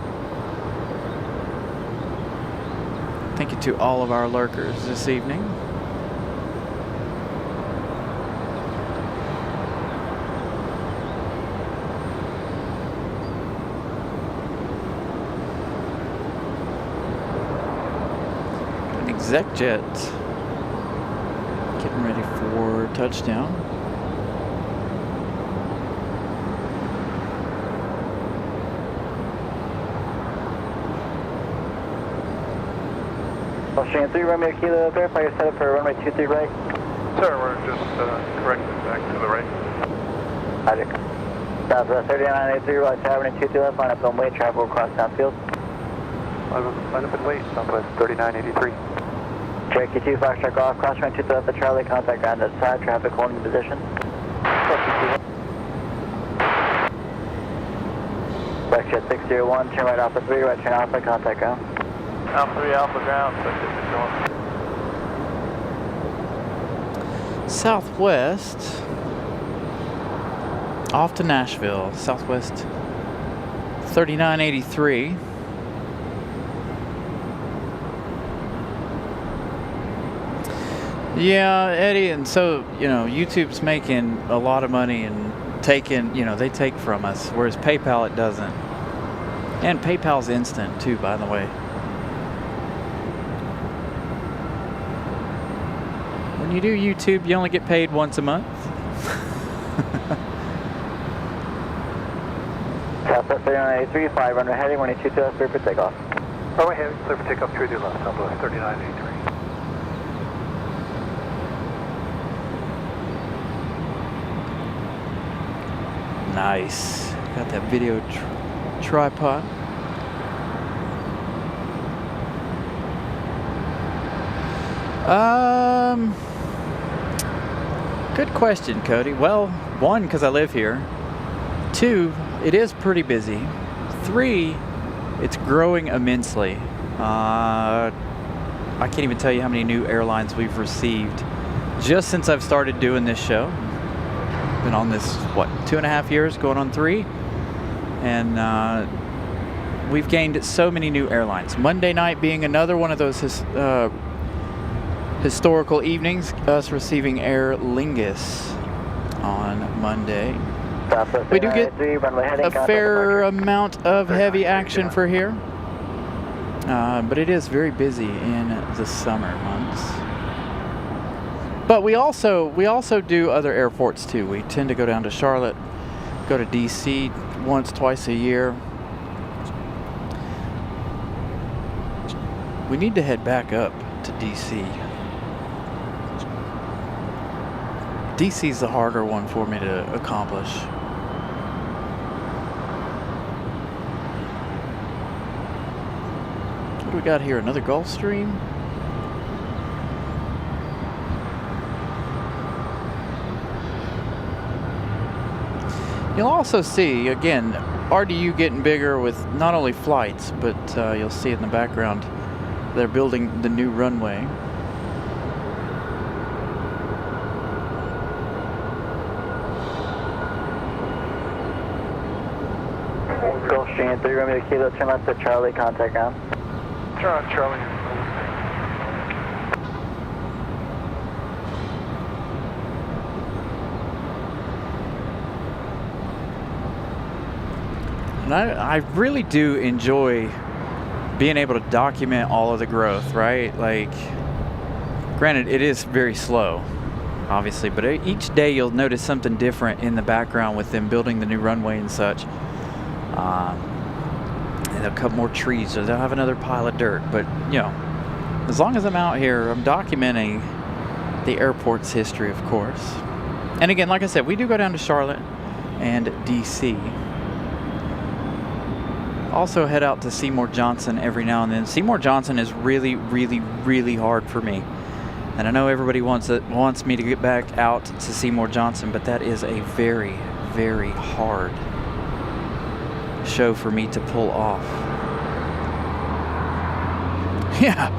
Thank you to all of our lurkers this evening. An exec jet getting ready for touchdown. Austrian 3, Romeo Kilo, verify your setup for runway 23 right. Sir, we're just correcting back to the right. Roger. Southwest 3983, Raleigh Tower, runway 23 left, line up on way, travel across downfield. Line up and wait, Southwest 3983. Cherokee 2, flash track off, cross runway 23 left, the Charlie, contact ground outside, traffic holding position. Backjet 601, turn right Alpha 3, right turn Alpha, contact ground. Alpha 3, Alpha ground, Southwest off to Nashville. Southwest 3983. Yeah, Eddie, and so, you know, YouTube's making a lot of money and taking, you know, they take from us, whereas PayPal, it doesn't. And PayPal's instant too, by the way. When you do YouTube, you only get paid once a month. Southwest 3983, 5 runway heading, runway 22 left, clear for takeoff. Runway heading, clear for takeoff, 3 left, Southwest 3983. Nice. Got that video tripod. Good question, Cody. Well, 1, because I live here. 2, it is pretty busy. 3, it's growing immensely. I can't even tell you how many new airlines we've received just since I've started doing this show. Been on this, what, 2.5 years, going on 3. And we've gained so many new airlines. Monday night being another one of those historical evenings, us receiving Aer Lingus on Monday. We do get a fair amount of heavy action for here, but it is very busy in the summer months. But we also do other airports too. We tend to go down to Charlotte, go to DC once, twice a year. We need to head back up to DC. DC's the harder one for me to accomplish. What do we got here? Another Gulfstream? You'll also see, again, RDU getting bigger with not only flights, but you'll see in the background they're building the new runway. Gulfstream 3, Romeo Kilo, turn left to Charlie, contact ground. Turn on Charlie. And I really do enjoy being able to document all of the growth, right? Like, granted, it is very slow, obviously, but each day you'll notice something different in the background with them building the new runway and such. And they'll cut more trees, or they'll have another pile of dirt. But, you know, as long as I'm out here, I'm documenting the airport's history, of course. And again, like I said, we do go down to Charlotte and DC. Also head out to Seymour Johnson every now and then. Seymour Johnson is really, really, really hard for me. And I know everybody wants me to get back out to Seymour Johnson, but that is a very, very hard show for me to pull off. Yeah.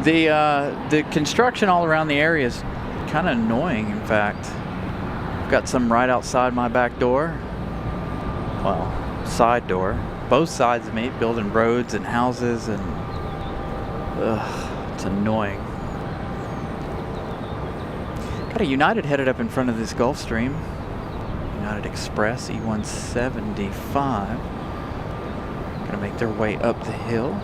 The construction all around the area is kind of annoying, in fact. I've got some right outside my back door. Well, side door. Both sides of me, building roads and houses, and it's annoying. Got a United headed up in front of this Gulfstream. United Express E175. Gonna make their way up the hill.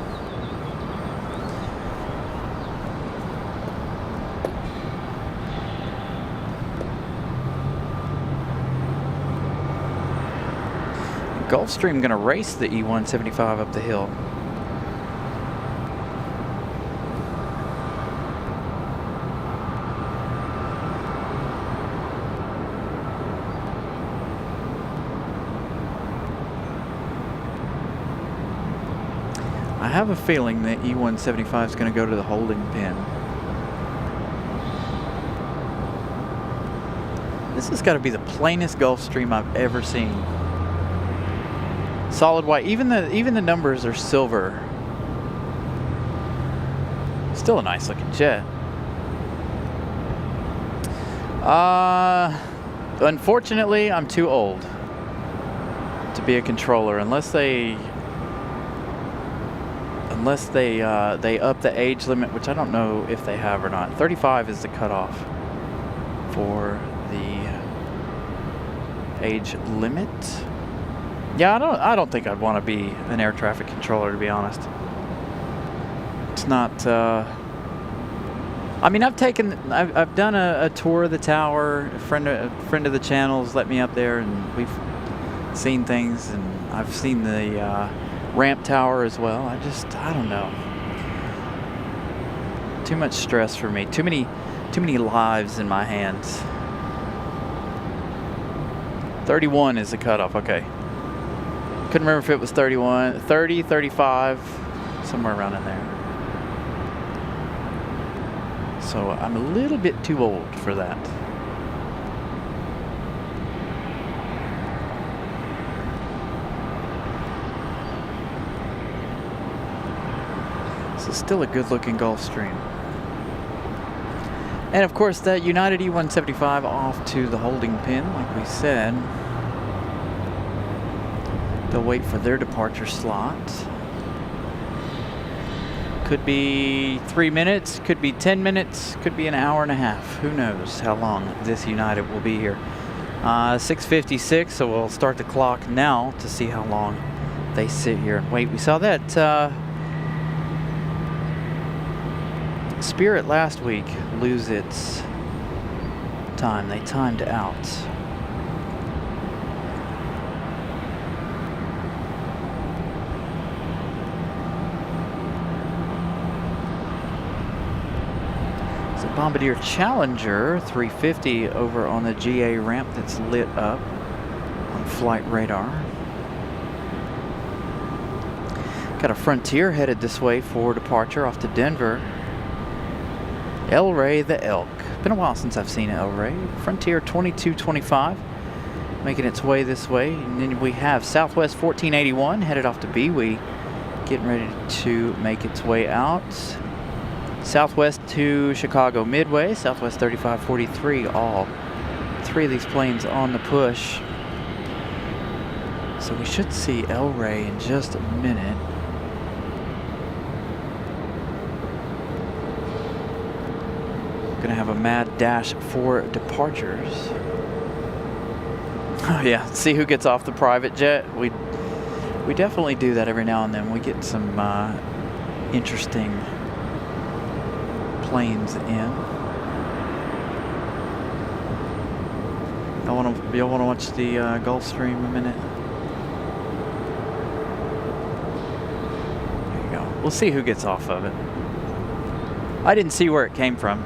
Gulfstream gonna race the E175 up the hill. I have a feeling that E175 is gonna go to the holding pin. This has got to be the plainest Gulfstream I've ever seen. Solid white. Even the numbers are silver. Still a nice looking jet. Unfortunately, I'm too old to be a controller unless they up the age limit, which I don't know if they have or not. 35 is the cutoff for the age limit. Yeah, I don't think I'd want to be an air traffic controller, to be honest. It's not. I mean, I've done a tour of the tower. A friend of the channel's let me up there, and we've seen things, and I've seen the ramp tower as well. I don't know. Too much stress for me. Too many lives in my hands. 31 is the cutoff. Okay. Couldn't remember if it was 31, 30, 35, somewhere around in there. So I'm a little bit too old for that. This is still a good looking Gulfstream. And of course that United E175 off to the holding pin, like we said. They'll wait for their departure slot. Could be 3 minutes, could be 10 minutes, could be an hour and a half. Who knows how long this United will be here. 6:56, so we'll start the clock now to see how long they sit here and wait. We saw that Spirit last week lose its time. They timed out. So Bombardier Challenger 350 over on the GA ramp that's lit up on flight radar. Got a Frontier headed this way for departure off to Denver. El Rey the Elk. Been a while since I've seen El Rey. Frontier 2225 making its way this way. And then we have Southwest 1481 headed off to Bewee, getting ready to make its way out. Southwest to Chicago Midway, Southwest 3543, all three of these planes on the push. So we should see El Rey in just a minute. Gonna have a mad dash for departures. Oh yeah, see who gets off the private jet. We definitely do that every now and then. We get some interesting planes in. Y'all wanna watch the Gulfstream a minute? There you go. We'll see who gets off of it. I didn't see where it came from.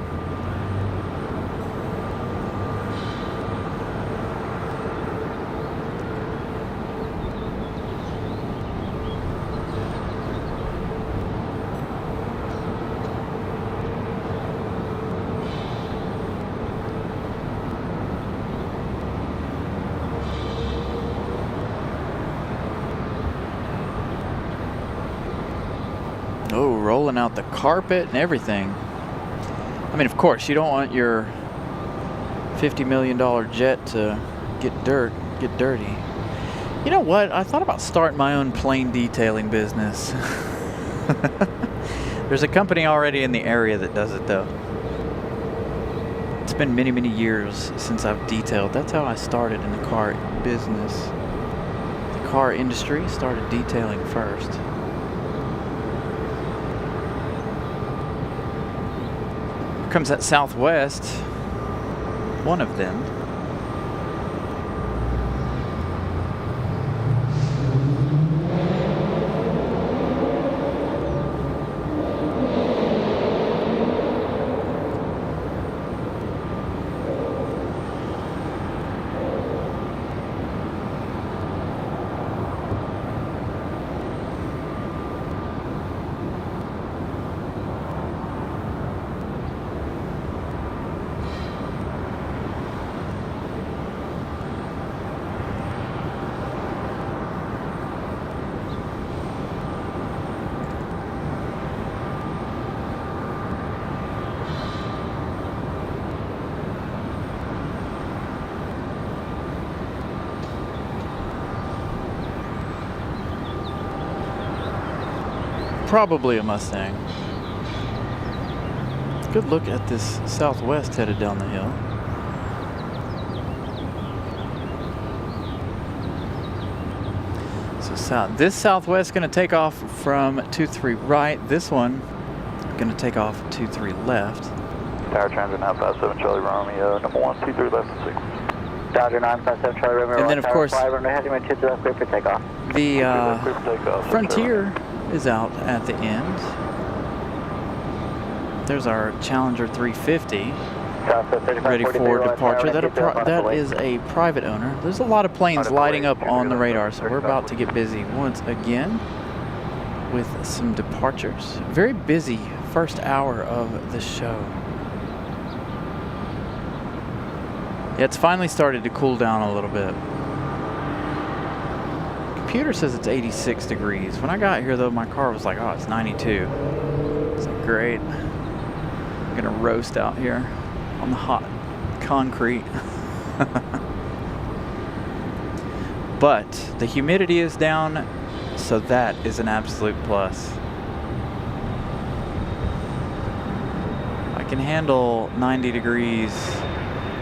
Oh, rolling out the carpet and everything. I mean, of course, you don't want your $50 million jet to get dirty. You know what? I thought about starting my own plane detailing business. There's a company already in the area that does it, though. It's been many, many years since I've detailed. That's how I started in the car business. The car industry, started detailing first. Comes that Southwest, one of them. Probably a Mustang. Good look at this Southwest headed down the hill. So this Southwest going to take off from 23 right. This one going to take off 23 left. Tower transit now 57 Charlie Romeo, number 123 left 6. Dodger 957 Charlie Romeo. And then of course the Frontier is out at the end. There's our Challenger 350 ready for departure. That is a private owner. There's a lot of planes lighting up on the radar, so we're about to get busy once again with some departures. Very busy first hour of the show. Yeah, it's finally started to cool down a little bit. Computer says it's 86 degrees. When I got here though, my car was like, oh, it's 92. It's like, great. I'm gonna roast out here on the hot concrete. But the humidity is down, so that is an absolute plus. can handle 90 degrees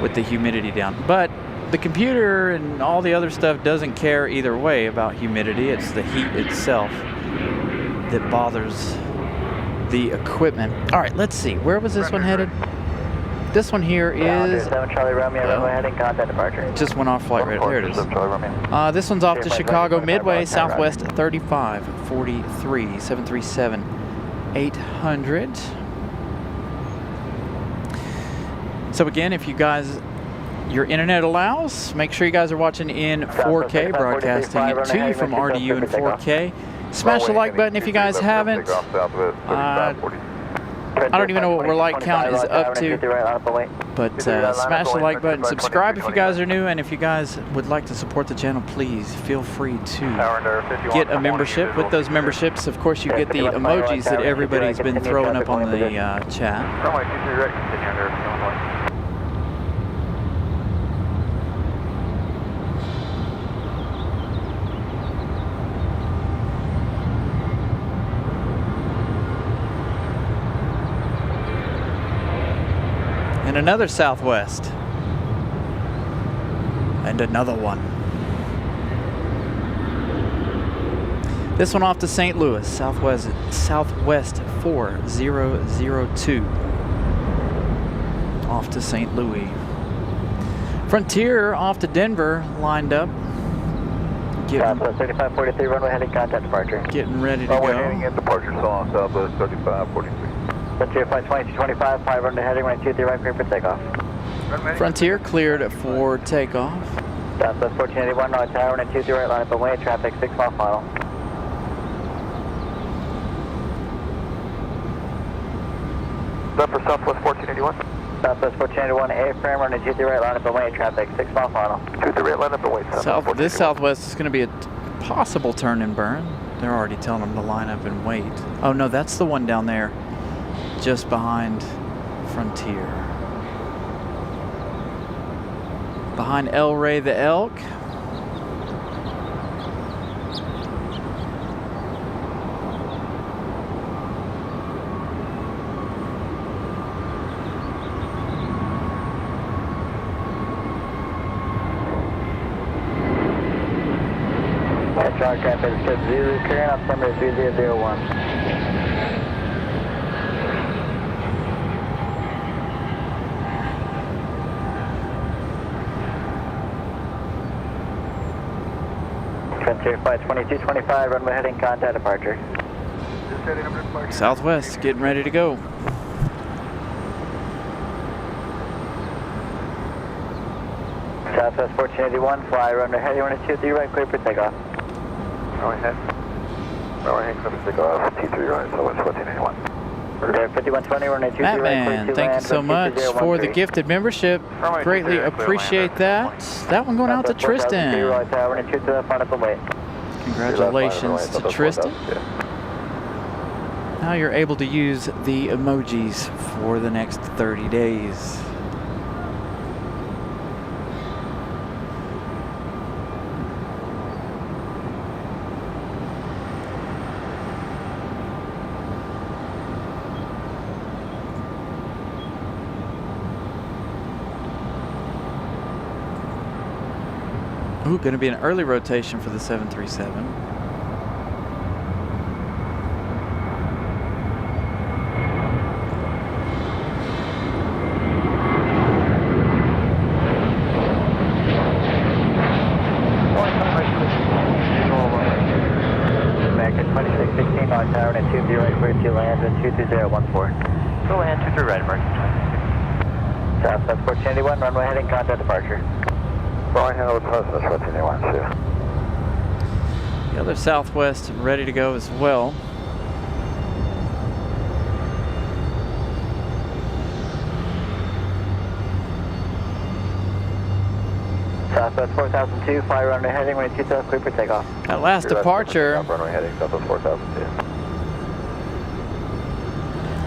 with the humidity down. But the computer and all the other stuff doesn't care either way about humidity. It's the heat itself that bothers the equipment. All right, let's see. Where was this one headed? This one here is... 7 Charlie Romeo, runway heading, contact departure. Just went off flight right there. It is. This one's off to Chicago Midway, Southwest 3543, 737-800. So again, if you guys, your internet allows, make sure you guys are watching in 4K, broadcasting it to you from RDU in 4K. Smash the like button if you guys haven't. I don't even know what our like count is up to, but smash the like button, subscribe if you guys are new, and if you guys would like to support the channel, please feel free to get a membership. With those memberships, of course, you get the emojis that everybody's been throwing up on the chat. And another Southwest. And another one. This one off to St. Louis, Southwest 4002. Off to St. Louis. Frontier off to Denver, lined up. Southwest 3543, runway heading, contact departure. Getting ready to Runway go. heading in departure, so on Southwest 3543. Frontier flight 2225, 5 runway heading, runway 23 right, clear for takeoff. Frontier cleared for takeoff. Southwest 1481, runway tower, runway 23 right, line up and way, traffic 6 mile final. Is that for Southwest 1481? Southwest 1481, A-frame, runway 23 right, line up and way, traffic 6 mile final. 23 right, line up and wait. This Southwest is going to be a possible turn and burn. They're already telling them to line up and wait. Oh no, that's the one down there, just behind Frontier. Behind El Rey the Elk. Charge traffic is good. Zulu, current altimeter 3001. Frontier flight 2225, runway heading, contact departure. Southwest getting ready to go. Southwest 1481, fly runway heading, runway 23 right, clear for takeoff. Runway head. Runway heading, clear for takeoff. T3 right, Southwest 1481. 5120, runway 23 right, clear Mattman, to thank you land, so much 2013. for the gifted membership. Greatly appreciate that. That one going out to Tristan. Congratulations to Tristan. Now you're able to use the emojis for the next 30 days. Ooh, going to be an early rotation for the 737. American 2616, on tower and 20 right, clear to land and 22014. Go land 23 right, emergency. Southwest 1481, runway heading, contact departure. Runway heading with Southwest 1481, see. The other Southwest ready to go as well. Southwest 4002, fly runway heading, runway 2000, clear for takeoff. That last departure Runway heading Southwest 4002.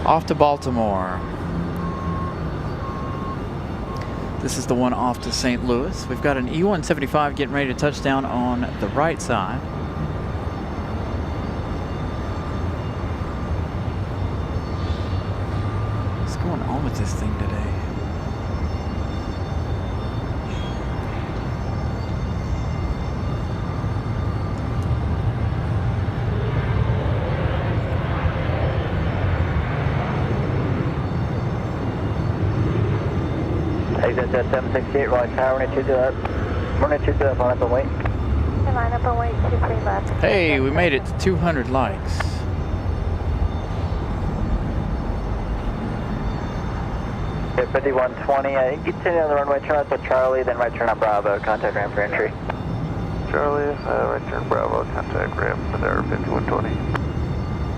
off to Baltimore. This is the one off to St. Louis. We've got an E-175 getting ready to touch down on the right side. It's going on with this thing today? Exit at 768, Raleigh Tower, runway 20 left. Runway 20 left, line up and wait. Line up and wait, 23 left. Hey, we made it to 200 likes. Okay, 5120, continue on the runway, turn left at Charlie, then right turn on Bravo, contact ramp for entry. Charlie, right turn Bravo, contact ramp for there, 5120.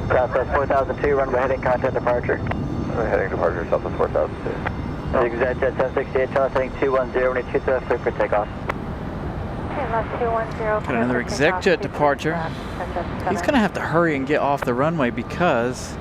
Southwest 4002, runway heading, contact departure. Runway heading departure, Southwest 4002. Exit at 768, turn left heading 210, runway 20 left, clear for takeoff. Okay, left 210. Got another exec jet departure. He's going to have to hurry and get off the runway because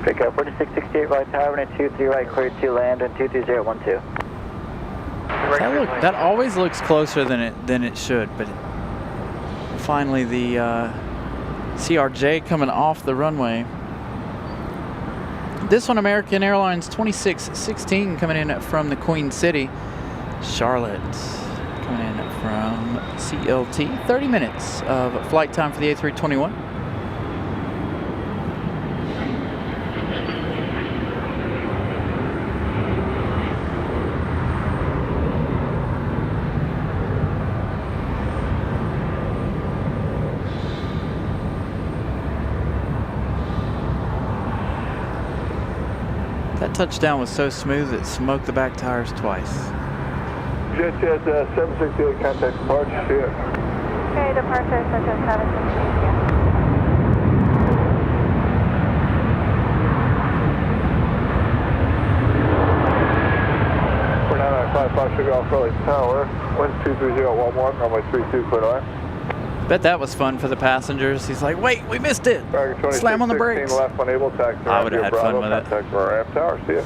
Pick up 4668, right tower, runway 23 right, clear to land, and 23012. that always looks closer than it should, but finally the CRJ coming off the runway. This one, American Airlines 2616 coming in from the Queen City, Charlotte, coming in from CLT. 30 minutes of flight time for the A321. That touchdown was so smooth it smoked the back tires twice. Jet 768, contact departure, see ya. Okay, departure, such as 768, yeah. For 9955, sugar off Raleigh Tower, winds 23011, runway 32, clear to land. Bet that was fun for the passengers. He's like, wait, we missed it. Slam on the brakes. Left unable, taxi I would have had fun with it. Contact for ramp tower, see ya.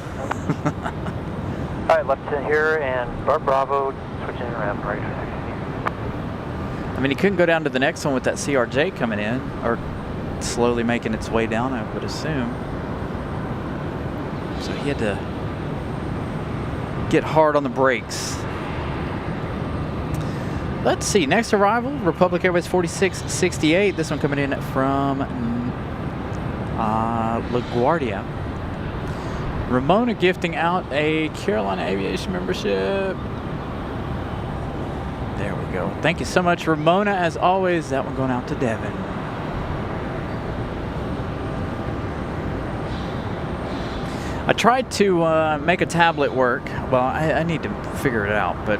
Alright, left in here and Bravo, switching ramp right. I mean, he couldn't go down to the next one with that CRJ coming in, or slowly making its way down, I would assume. So he had to get hard on the brakes. Let's see, next arrival, Republic Airways 4668. This one coming in from LaGuardia. Ramona gifting out a Carolina Aviation membership. There we go. Thank you so much, Ramona. As always, that one going out to Devin. I tried to make a tablet work. Well, I need to figure it out, but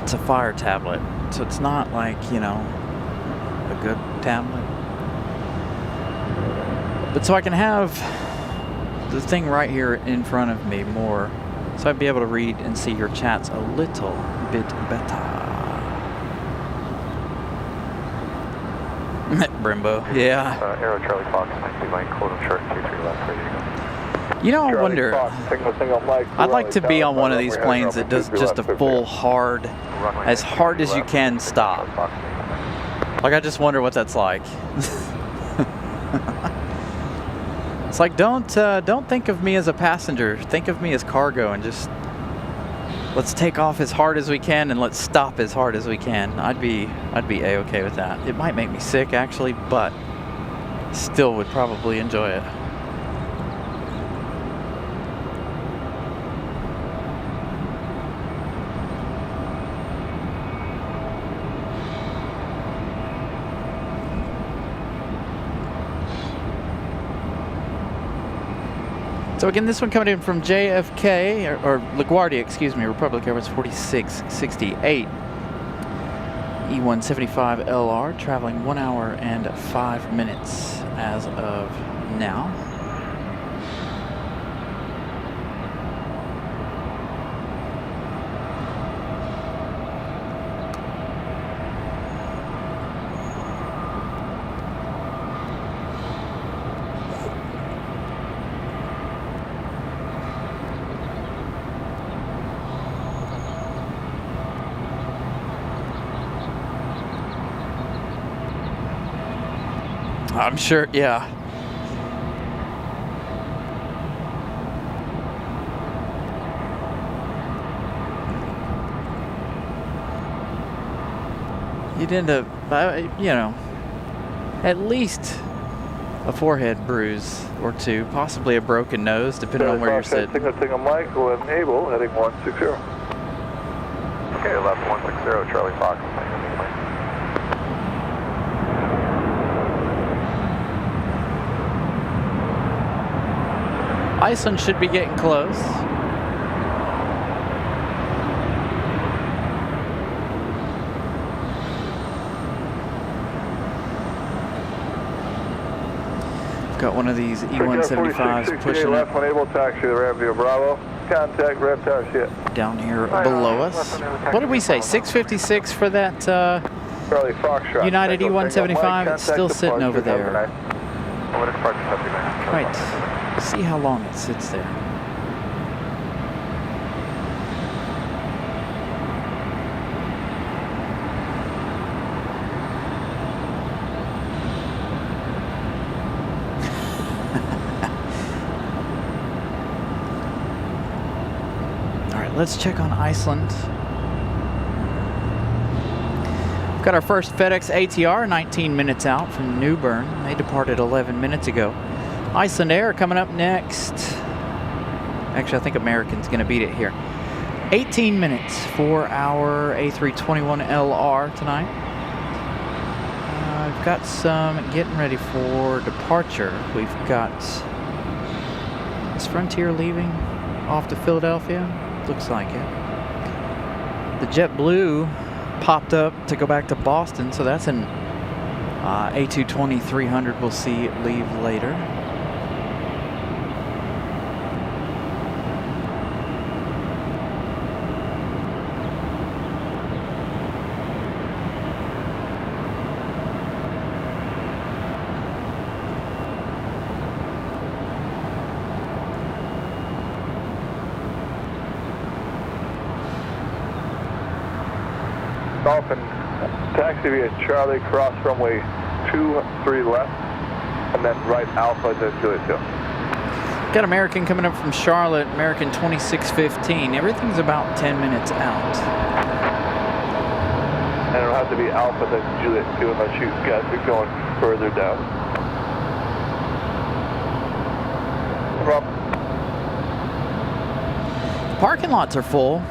it's a Fire tablet, so it's not like, you know, a good tablet. But so I can have the thing right here in front of me more, so I'd be able to read and see your chats a little bit better. Brembo, yeah. Aero Charlie Fox, 92 quote chart, 23 left, ready to go. You know, I wonder, I'd like to be on one of these planes that does just a full hard, as hard as you can stop. Like, I just wonder what that's like. It's like, don't think of me as a passenger. Think of me as cargo, and just let's take off as hard as we can and let's stop as hard as we can. I'd be a-okay with that. It might make me sick, actually, but still would probably enjoy it. So again, this one coming in from JFK, or LaGuardia, excuse me, Republic Airways 4668. E175LR, traveling 1 hour and 5 minutes as of now. I'm sure, yeah. You'd end up, you know, at least a forehead bruise or two, possibly a broken nose, depending on where you're sitting. Signal Michael and Able, heading 160. Okay, left 160, Charlie Fox. Iceland should be getting close. Got one of these E175s pushing left up when able taxi the Ram View Bravo. Contact Rev Tower shit. down here below us. What did we say? 656 for that Charlie Foxtrot. United E175. It's still sitting over there. Right. See how long it sits there. Let's check on Iceland. We've got our first FedEx ATR 19 minutes out from New Bern. They departed 11 minutes ago. Iceland Air coming up next. Actually, I think American's going to beat it here. 18 minutes for our A321LR tonight. I've got some getting ready for departure. We've got, is Frontier leaving off to Philadelphia? Looks like it. The JetBlue popped up to go back to Boston, so that's an A220-300 we'll see leave later. Dolphin, taxi via Charlie, cross runway 23 left, and then right Alpha, then do it too. Got American coming up from Charlotte, American 2615. Everything's about 10 minutes out. And it'll have to be Alpha, then Juliet too, unless you guys are going further down. Rob. Parking lots are full.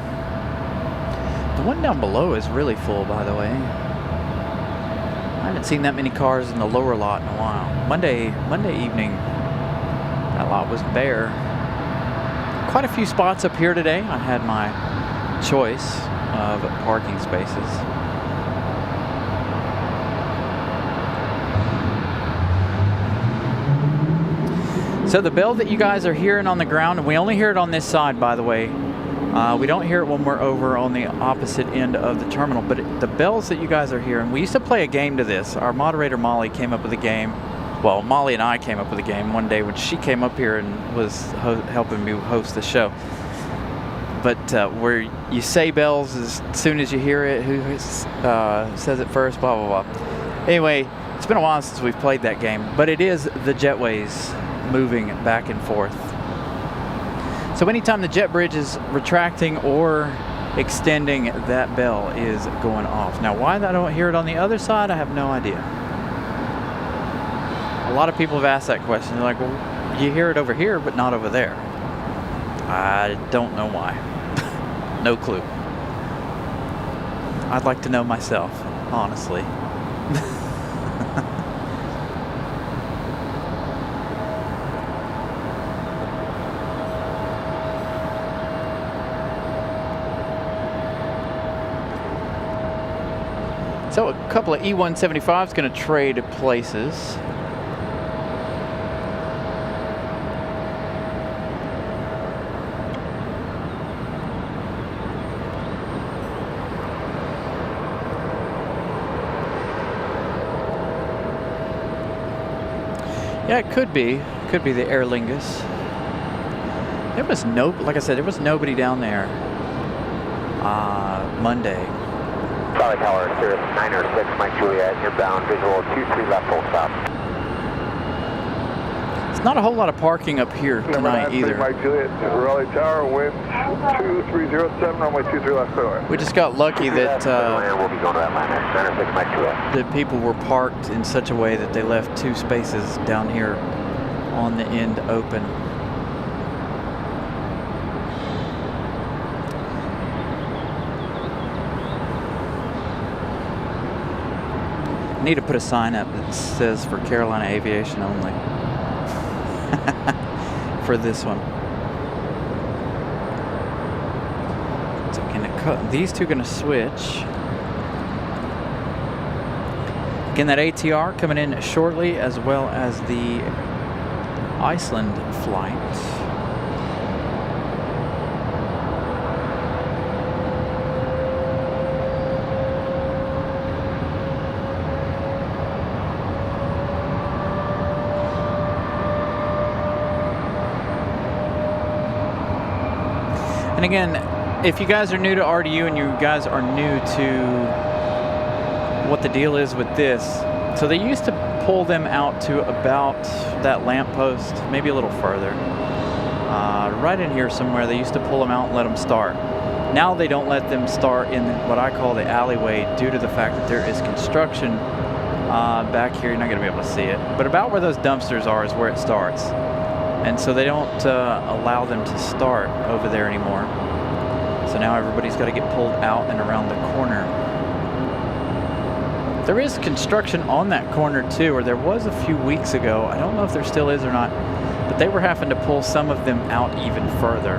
The one down below is really full, by the way. I haven't seen that many cars in the lower lot in a while. Monday evening, that lot was bare. Quite a few spots up here today. I had my choice of parking spaces. So the bell that you guys are hearing on the ground, and we only hear it on this side, by the way. We don't hear it when we're over on the opposite end of the terminal, but the bells that you guys are hearing, we used to play a game to this. Our moderator Molly came up with a game. Well, Molly and I came up with a game one day when she came up here and was helping me host the show. But where you say bells as soon as you hear it, who says it first, blah, blah, blah. Anyway, it's been a while since we've played that game, but it is the jetways moving back and forth. So anytime the jet bridge is retracting or extending, that bell is going off. Now, why I don't hear it on the other side, I have no idea. A lot of people have asked that question. They're like, well, you hear it over here, but not over there. I don't know why. No clue. I'd like to know myself, honestly. So a couple of E175s going to trade places. Yeah, it could be. Could be the Aer Lingus. There was no, like I said, there was nobody down there Monday. Charlie Tower, Cirrus 906, Mike Juliet, inbound, visual 23 left, full stop. Not a whole lot of parking up here tonight either. Mike Juliet, Raleigh Tower, wind 2307, runway 23 left, clear away. We just got lucky that we'll be going to Atlanta, center 6 Mike Juliet. that people were parked in such a way that they left 2 spaces down here on the end open. I need to put a sign up that says for Carolina Aviation only. For this one. So these two are going to switch. Again, that ATR coming in shortly, as well as the Iceland flight. And again, if you guys are new to RDU and you guys are new to what the deal is with this, so they used to pull them out to about that lamppost, maybe a little further. Right in here somewhere, they used to pull them out and let them start. Now they don't let them start in what I call the alleyway due to the fact that there is construction back here. You're not going to be able to see it, but about where those dumpsters are is where it starts. And so they don't allow them to start over there anymore. So now everybody's got to get pulled out and around the corner. There is construction on that corner too, or there was a few weeks ago. I don't know if there still is or not, but they were having to pull some of them out even further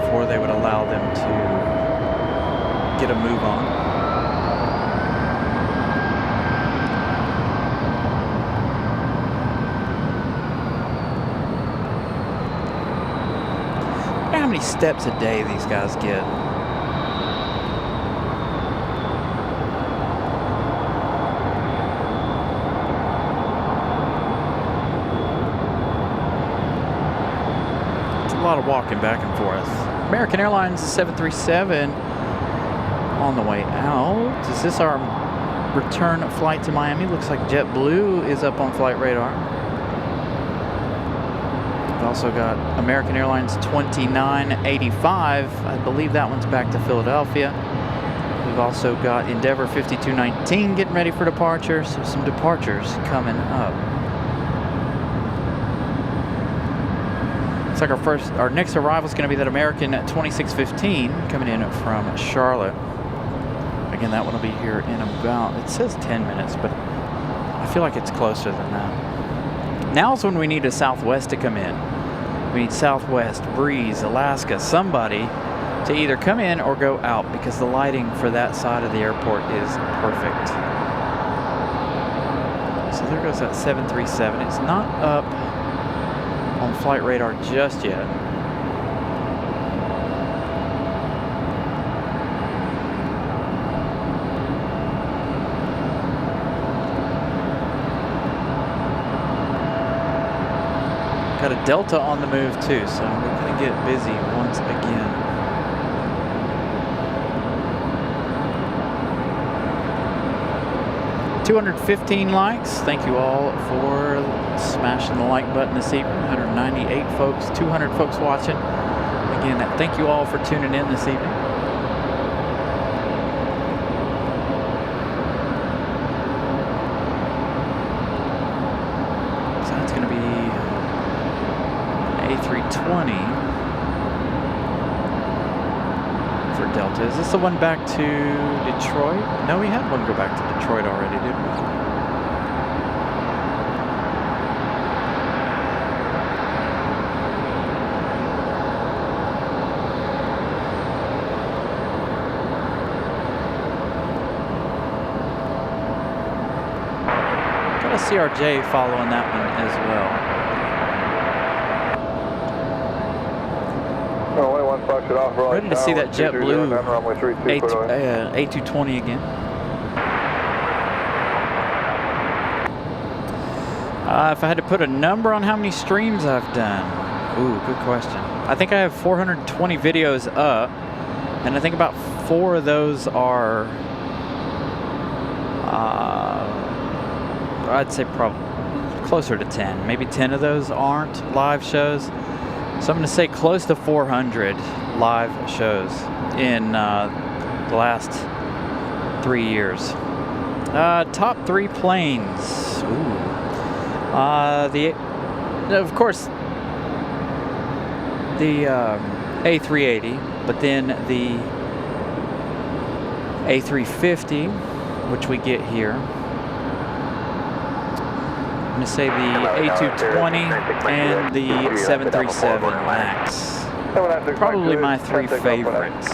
before they would allow them to get a move on. How many steps a day these guys get? It's a lot of walking back and forth. American Airlines 737 on the way out. Is this our return flight to Miami? Looks like JetBlue is up on flight radar. We've also got American Airlines 2985. I believe that one's back to Philadelphia. We've also got Endeavor 5219 getting ready for departure. So some departures coming up. Looks like our next arrival is going to be that American 2615 coming in from Charlotte. Again, that one will be here in about, it says 10 minutes, but I feel like it's closer than that. Now's when we need a Southwest to come in. We need Southwest, Breeze, Alaska, somebody to either come in or go out, because the lighting for that side of the airport is perfect. So there goes that 737. It's not up on flight radar just yet. Got a Delta on the move too, so we're going to get busy once again. $215 likes. Thank you all for smashing the like button this evening. 198 folks, 200 folks watching. Again, thank you all for tuning in this evening. So that's going to be A320 for Delta. Is this the one back to Detroit? No, we had one go back to Detroit already, didn't we? Got a CRJ following that one as well. Ready to see that JetBlue A220 again. If I had to put a number on how many streams I've done, ooh, good question. I think I have 420 videos up, and I think about 4 of those are, I'd say probably closer to 10. Maybe 10 of those aren't live shows. So I'm going to say close to 400 live shows in the last 3 years. Top 3 planes. Ooh. Of course, the A380, but then the A350, which we get here. I'm going to say the A220 and the 737 MAX. Probably my 3 favorites.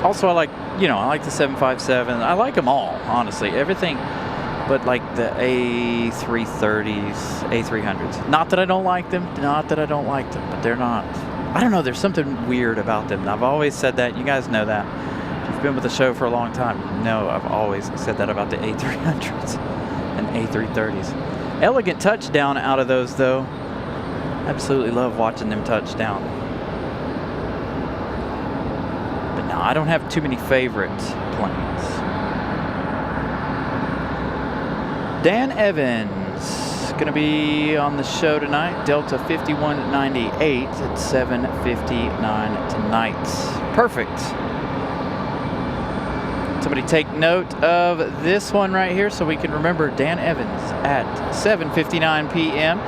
Also, I like the 757. I like them all, honestly. Everything, but like the A330s, A300s. Not that I don't like them. Not that I don't like them, but they're not. I don't know. There's something weird about them. I've always said that. You guys know that. If you've been with the show for a long time, you know I've always said that about the A300s and A330s. Elegant touchdown out of those, though. Absolutely love watching them touch down. But no, I don't have too many favorite planes. Dan Evans going to be on the show tonight. Delta 5198 at 7:59 tonight. Perfect. Somebody take note of this one right here so we can remember Dan Evans at 7:59 p.m.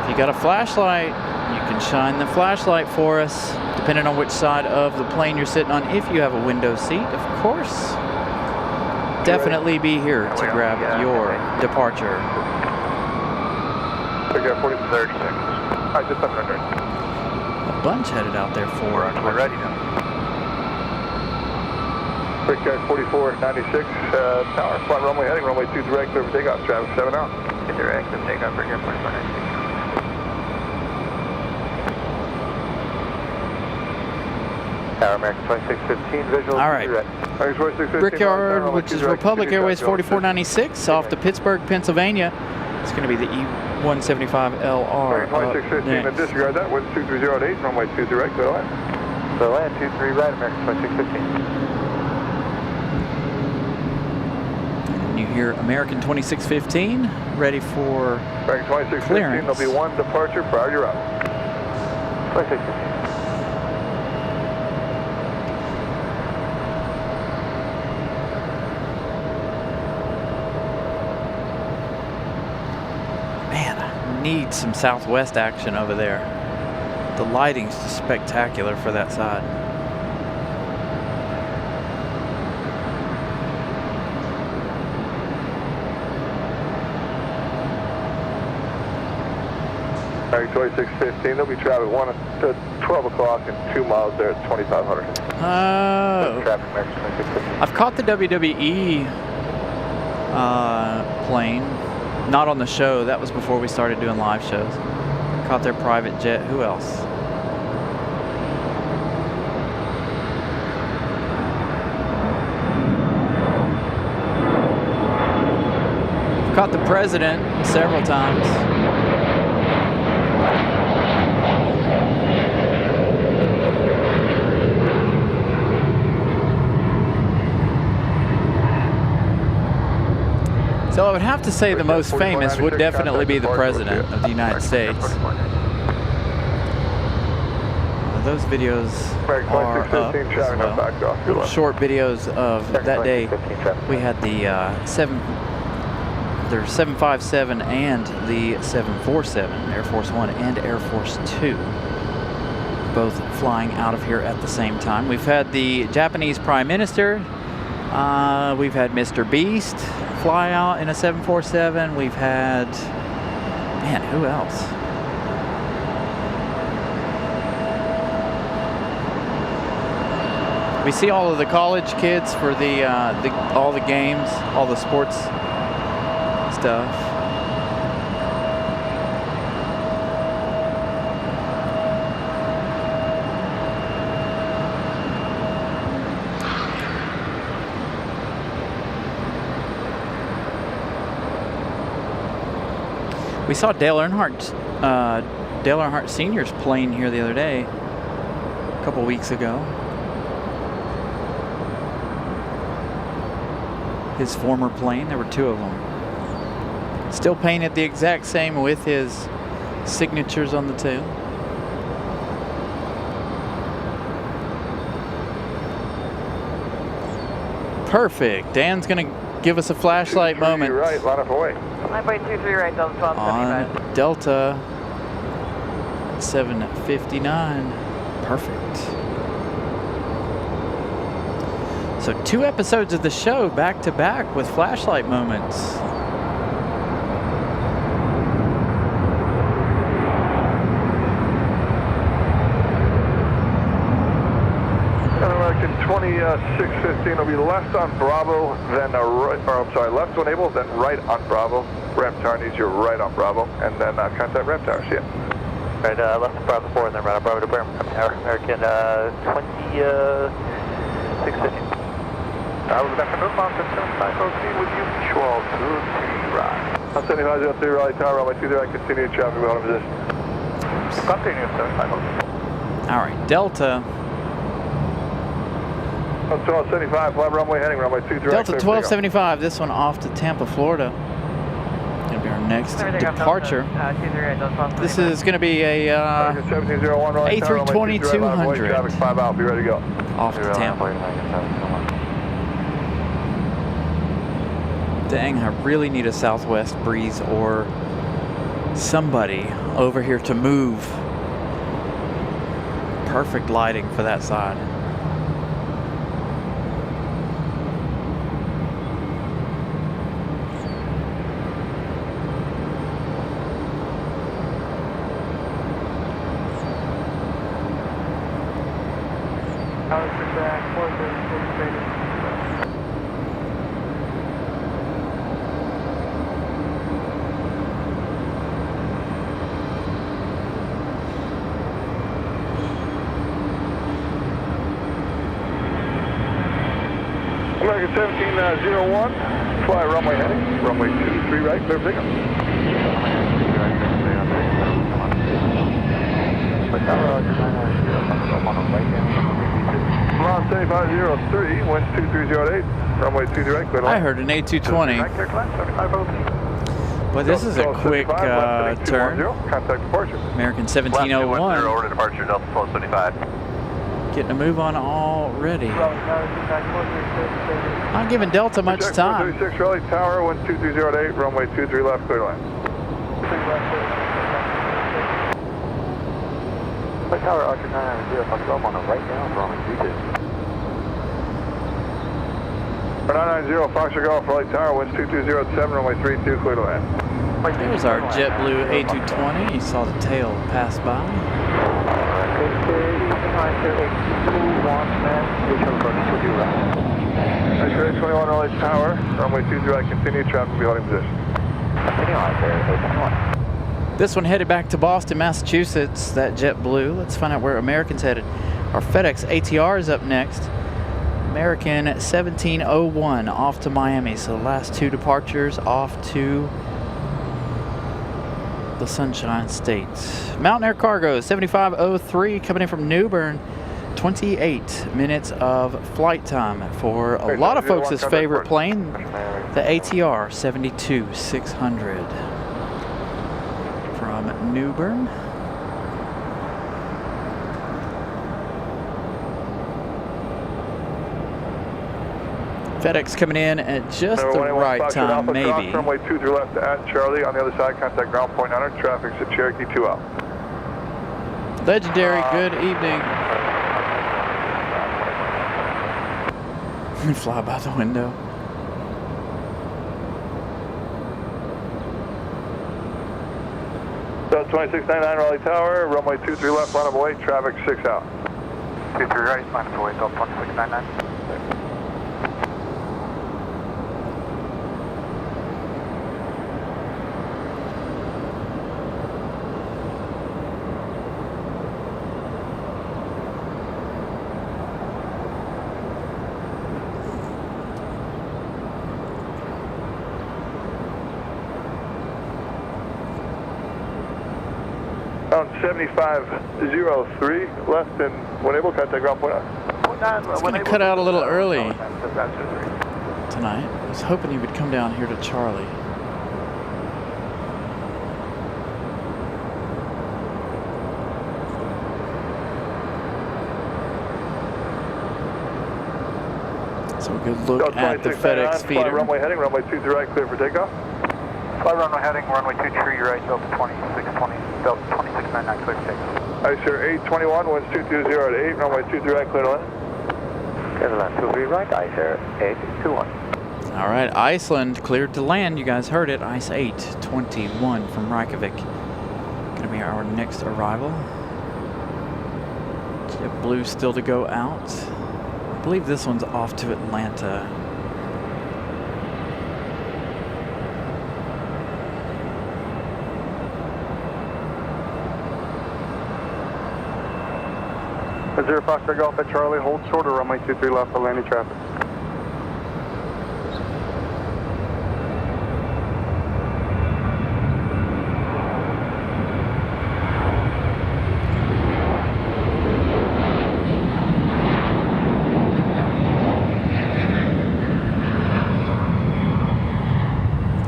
If you got a flashlight, you can shine the flashlight for us, depending on which side of the plane you're sitting on. If you have a window seat, of course. Definitely be here to grab your departure. We got 30 seconds. All right, just 700. A bunch headed out there for. We're ready now. Quick guy 4496, tower, flight runway heading, runway 2 direct, clear for takeoff, traffic 7 out. Get direct, and take off for here, 4496. Tower American 2615, visual. All right. Brickyard, which is Republic Airways 4496 off to Pittsburgh, Pennsylvania. It's going to be the E175LR. 2615, and disregard that, wind 2308, runway 2 direct, clear to land. So land, 23 right, American 2615. And you hear American 2615, ready for American 2615, clearance. there'll be 1 departure prior to your route. 2615. Need some Southwest action over there. The lighting's just spectacular for that side. American 2615, they'll be traveling 1 to 12 o'clock and 2 miles there at 2500. Oh. Traffic American 2615. I've caught the WWE plane. Not on the show. That was before we started doing live shows. Caught their private jet. Who else? Caught the president several times. So I would have to say the most famous would definitely be the President of the United States. Those videos are up as well. Little short videos of that day. We had the 757 and the 747, Air Force One and Air Force Two, both flying out of here at the same time. We've had the Japanese Prime Minister. We've had Mr. Beast fly out in a 747. We've had, man, who else? We see all of the college kids for all the games, all the sports stuff. We saw Dale Earnhardt Sr.'s plane here the other day, a couple weeks ago. his former plane. There were 2 of them. Still painted the exact same with his signatures on the tail. Perfect. Dan's going to give us a flashlight moment. Right, line up away. 9.23 right, Delta 1275. On Delta 759. Perfect. So 2 episodes of the show back to back with flashlight moments. American 2615 will be left on Bravo, then right, or I'm sorry, left on Able, then right on Bravo. Ramp tower needs you right on Bravo, and then contact ramp tower. See ya. Right, left on Bravo 4 and then right on Bravo to Durham. American 2615. Good afternoon, Mountain 7503 with you, Mutual 23 right. 7503 Raleigh Tower, runway 23 right, continue traffic, we hold in position. Continue 7503. All right, Delta. 1275, fly runway heading, runway 23 right. Delta 1275, this one off to Tampa, Florida. Gonna be our next departure. This is gonna be a A320-200 Traffic 5 out, be ready to go. off to Tampa. Dang, I really need a southwest breeze or somebody over here to move. Perfect lighting for that side. American 1701, fly runway heading, runway 23 right, clear for takeoff. Launch 7503, winds 2308, runway 23 right, clear. I heard an A220. But this is a quick turn. Contact departure. American 1701. Order departure, Delta 1275. Getting a move on already. Not giving Delta much time. 36 Raleigh Tower, winds 2308, runway 23 left, clear to land. Tower Archer 990, Fox Golf on the right now, runway 22. 990, Fox Golf, Raleigh Tower, winds 2207, runway 32, clear to land. There's our JetBlue A220. You saw the tail pass by. X-ray 21 Raleigh Tower, runway 23 right, continue traffic, be holding position. This one headed back to Boston, Massachusetts, that JetBlue. Let's find out where American's headed. Our FedEx ATR is up next. American 1701 off to Miami. So the last 2 departures off to the Sunshine State. Mountain Air Cargo 7503 coming in from Newbern. 28 minutes of flight time for a lot of folks' favorite plane, the ATR 72600 from Newbern. FedEx coming in at just the right time, maybe. Runway 23 left at Charlie. On the other side, contact ground point on traffic's at Cherokee 2 out. Legendary, good evening. Fly by the window. So 2699 Raleigh Tower, runway 23 left, line of away, traffic 6 out. 23 right, line of away, Delta 2699. On 7503 left and when able, contact ground point on. It's going to cut out a little early. tonight. I was hoping he would come down here to Charlie. So a good look at the FedEx feeder. Runway heading, runway 23 right, clear for takeoff. Fly runway heading, runway 23 right, Delta 2620, Delta 2699, clear for takeoff. Ice here 821, winds 220 at 8, runway 23 right, clear to land. Clear to land, 23 right, Ice here 821. All right, Iceland cleared to land. You guys heard it. Ice 821 from Reykjavik. Gonna be our next arrival. JetBlue still to go out. I believe this one's off to Atlanta. Zero Foxtrot Golf at Charlie, hold short of runway 23 left for landing traffic.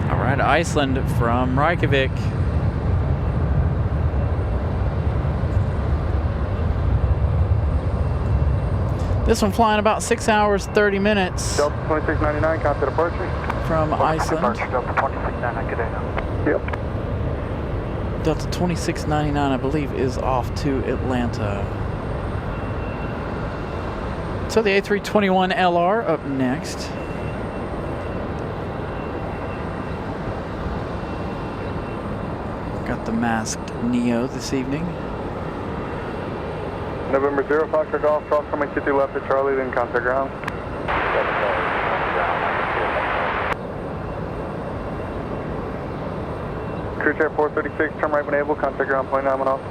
All right, Iceland from Reykjavik. This one flying about 6 hours, 30 minutes Delta 2699, contact departure. from Iceland. Departure, Delta 2699, good day. Yep. Delta 2699, I believe, is off to Atlanta. So the A321LR up next. Got the masked Neo this evening. November 0 Foxtrot Golf, cross runway 23 left at Charlie, then contact ground. Crew chair 436, turn right when able, contact ground, point 9 off.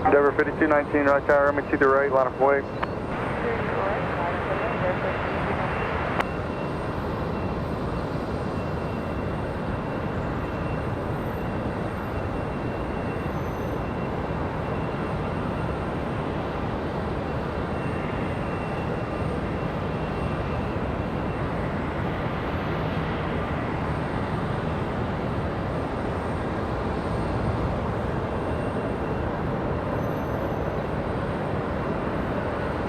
Endeavor 5219, right tower, runway 23 right, line of way.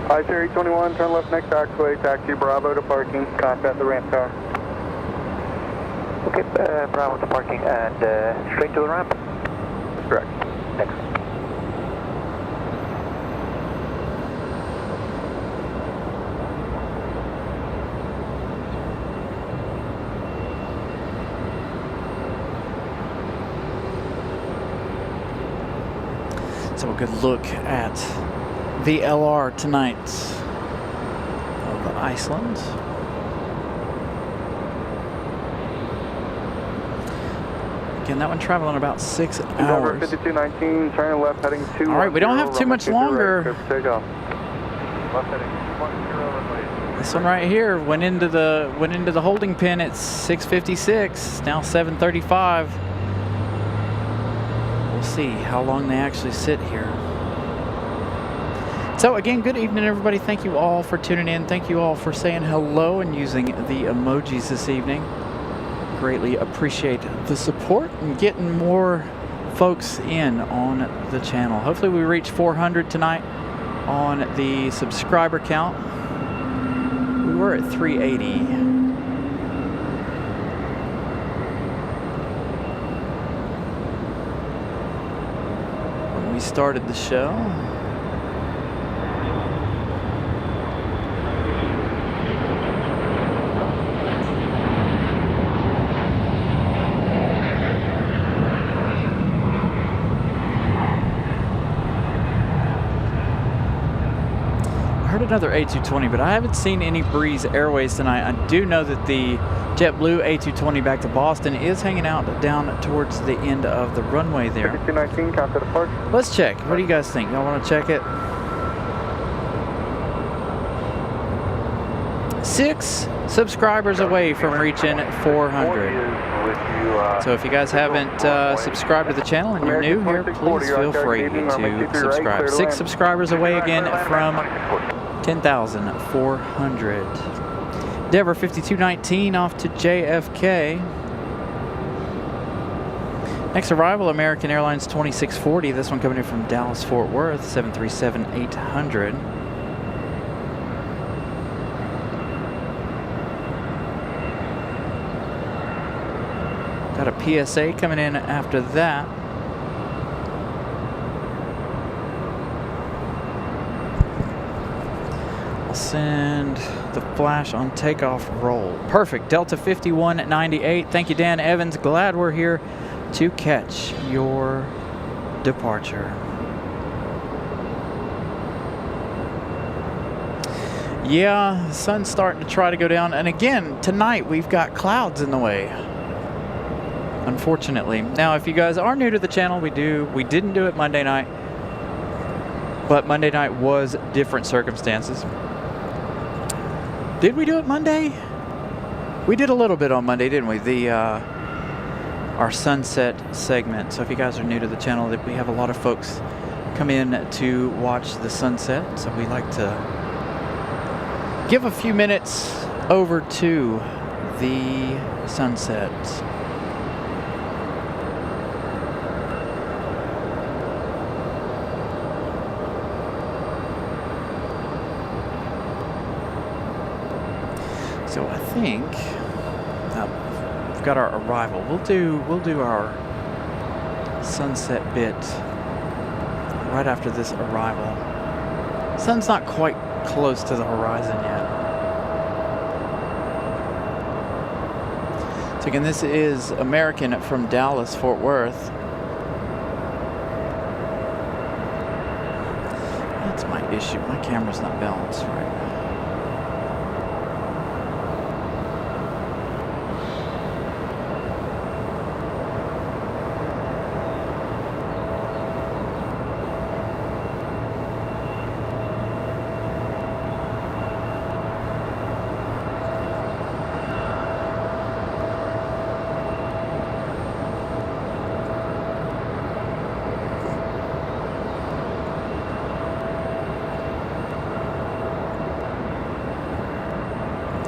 Ice here 821, turn left next taxiway, taxi Bravo to parking, contact the ramp tower. Okay, Bravo to parking and straight to the ramp. Correct. Thanks. So a good look at the LR tonight of Iceland. Again, that one traveling about 6 Endeavor hours. 5219, turn left heading 2. All right, we don't have too much longer. Take off. Left heading 10 runway. This one right here went into the holding pen at 6:56. Now 7:35. We'll see how long they actually sit here. So again, good evening, everybody. Thank you all for tuning in. Thank you all for saying hello and using the emojis this evening. Greatly appreciate the support and getting more folks in on the channel. Hopefully we reach 400 tonight on the subscriber count. We were at 380. When we started the show. Another A220, but I haven't seen any Breeze Airways tonight. I do know that the JetBlue A220 back to Boston is hanging out down towards the end of the runway there. 5219, contact departure. Let's check. What do you guys think? Y'all want to check it? 6 subscribers away from reaching 400. So if you guys haven't subscribed to the channel and you're new here, please feel free to subscribe. 6 subscribers away again from 10,400. Deborah 5219 off to JFK. Next arrival, American Airlines 2640. This one coming in from Dallas Fort Worth, 737-800. Got a PSA coming in after that. I'll send the flash on takeoff roll. Perfect. Delta 5198. Thank you, Dan Evans. Glad we're here to catch your departure. Yeah, the sun's starting to try to go down. And again, tonight we've got clouds in the way, unfortunately. Now, if you guys are new to the channel, we didn't do it Monday night, but Monday night was different circumstances. Did we do it Monday? We did a little bit on Monday, didn't we? Our sunset segment. So if you guys are new to the channel, we have a lot of folks come in to watch the sunset. So we like to give a few minutes over to the sunset. So I think we've got our arrival. We'll do our sunset bit right after this arrival. Sun's not quite close to the horizon yet. So again, this is American from Dallas Fort Worth. That's my issue. My camera's not balanced right.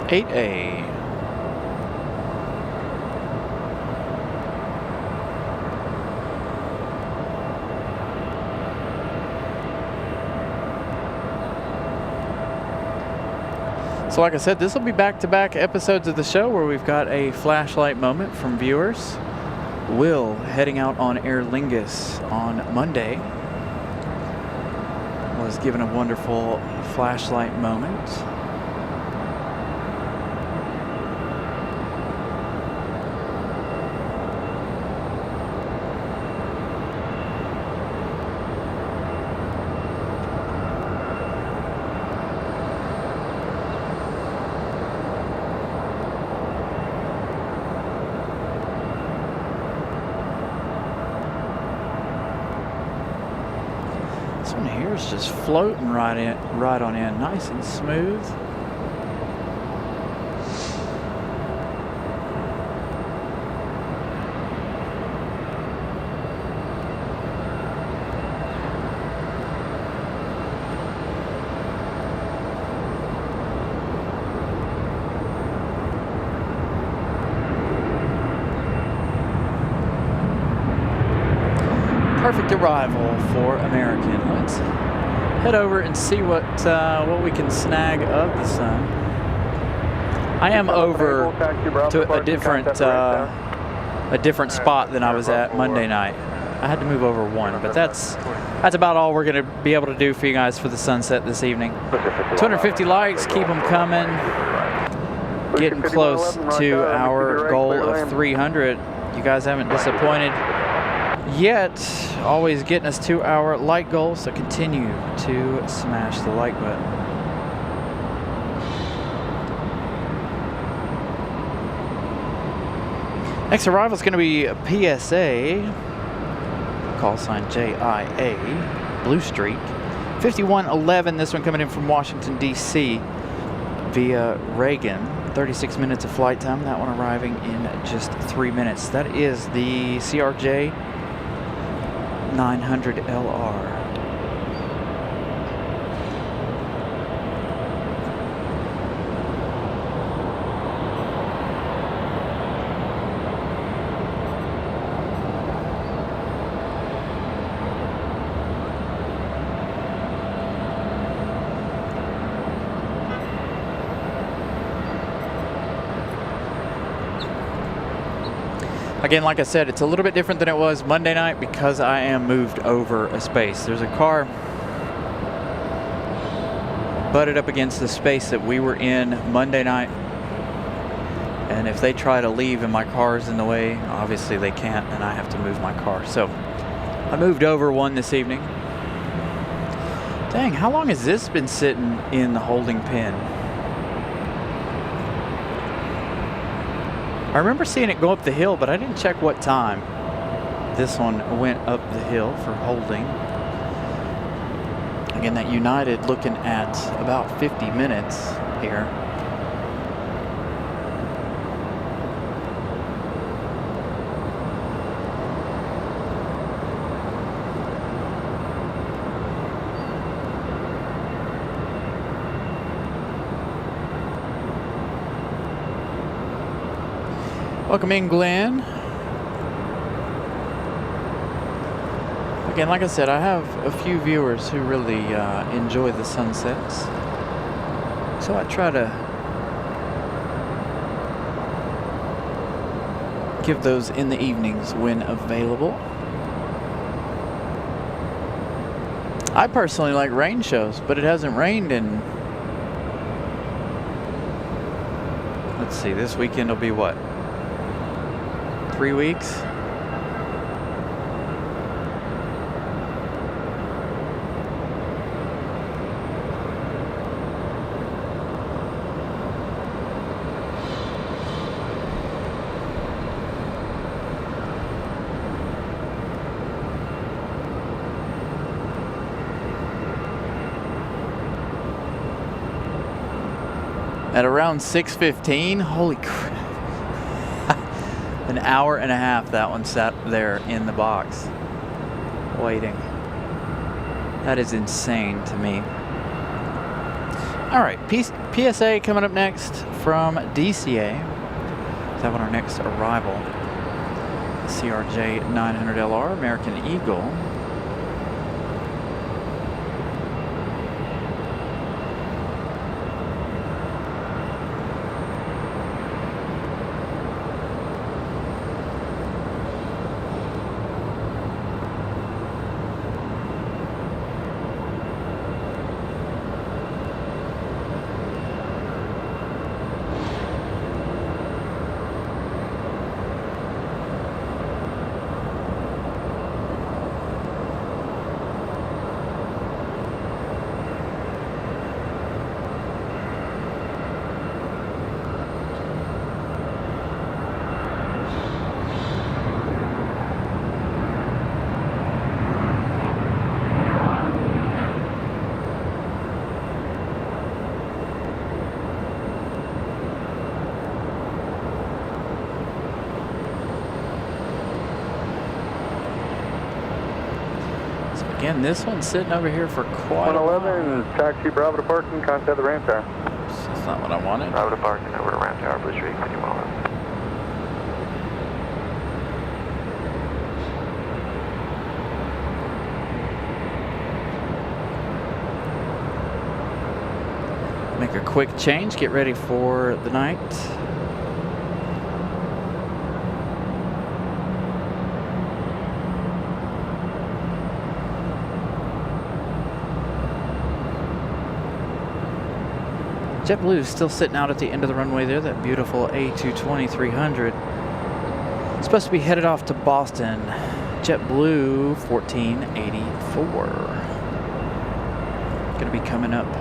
A. So like I said, this will be back-to-back episodes of the show where we've got a flashlight moment from viewers. Will heading out on Aer Lingus on Monday was given a wonderful flashlight moment. This one here is just floating right on in, nice and smooth. Perfect arrival for American. Let's head over and see what we can snag of the sun. I am over to a different spot than I was at Monday night. I had to move over one, but that's about all we're going to be able to do for you guys for the sunset this evening. 250 likes, keep them coming. Getting close to our goal of 300. You guys haven't disappointed yet, always getting us to our like goal, so continue to smash the like button. Next arrival is going to be a PSA, call sign JIA, Blue Streak, 5111. This one coming in from Washington, D.C. via Reagan. 36 minutes of flight time. That one arriving in just 3 minutes. That is the CRJ 900LR. Again, like I said, it's a little bit different than it was Monday night because I am moved over a space. There's a car butted up against the space that we were in Monday night. And if they try to leave and my car's in the way, obviously they can't, and I have to move my car. So I moved over one this evening. Dang, how long has this been sitting in the holding pen? I remember seeing it go up the hill, but I didn't check what time this one went up the hill for holding. Again, that United looking at about 50 minutes here. Welcome in, Glenn. Again, like I said, I have a few viewers who really enjoy the sunsets. So I try to give those in the evenings when available. I personally like rain shows, but it hasn't rained in... Let's see, this weekend will be what? 3 weeks? At around 6:15, holy crap. An hour and a half that one sat there in the box, waiting. That is insane to me. All right, PSA coming up next from DCA. Let's have on our next arrival. CRJ 900LR, American Eagle. Again, this one's sitting over here for quite a while. 111, taxi Bravo to parking, contact the ramp tower. That's not what I wanted. Bravo to parking, over to ramp tower, Blue Street, 50 miles. Make a quick change, get ready for the night. JetBlue is still sitting out at the end of the runway there, that beautiful A220-300. It's supposed to be headed off to Boston. JetBlue 1484. Going to be coming up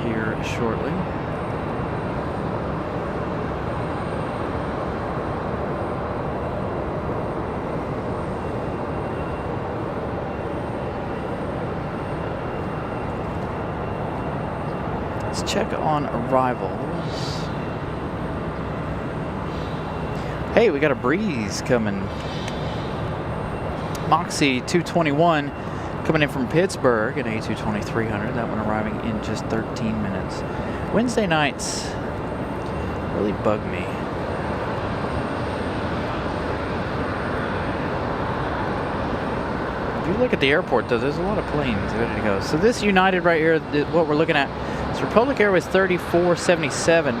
here shortly. Let's check on arrivals. Hey, we got a breeze coming. Moxie 221 coming in from Pittsburgh, an A220-300. That one arriving in just 13 minutes. Wednesday nights really bug me. If you look at the airport, though, there's a lot of planes ready to go. So this United right here, what we're looking at, is Republic Airways 3477.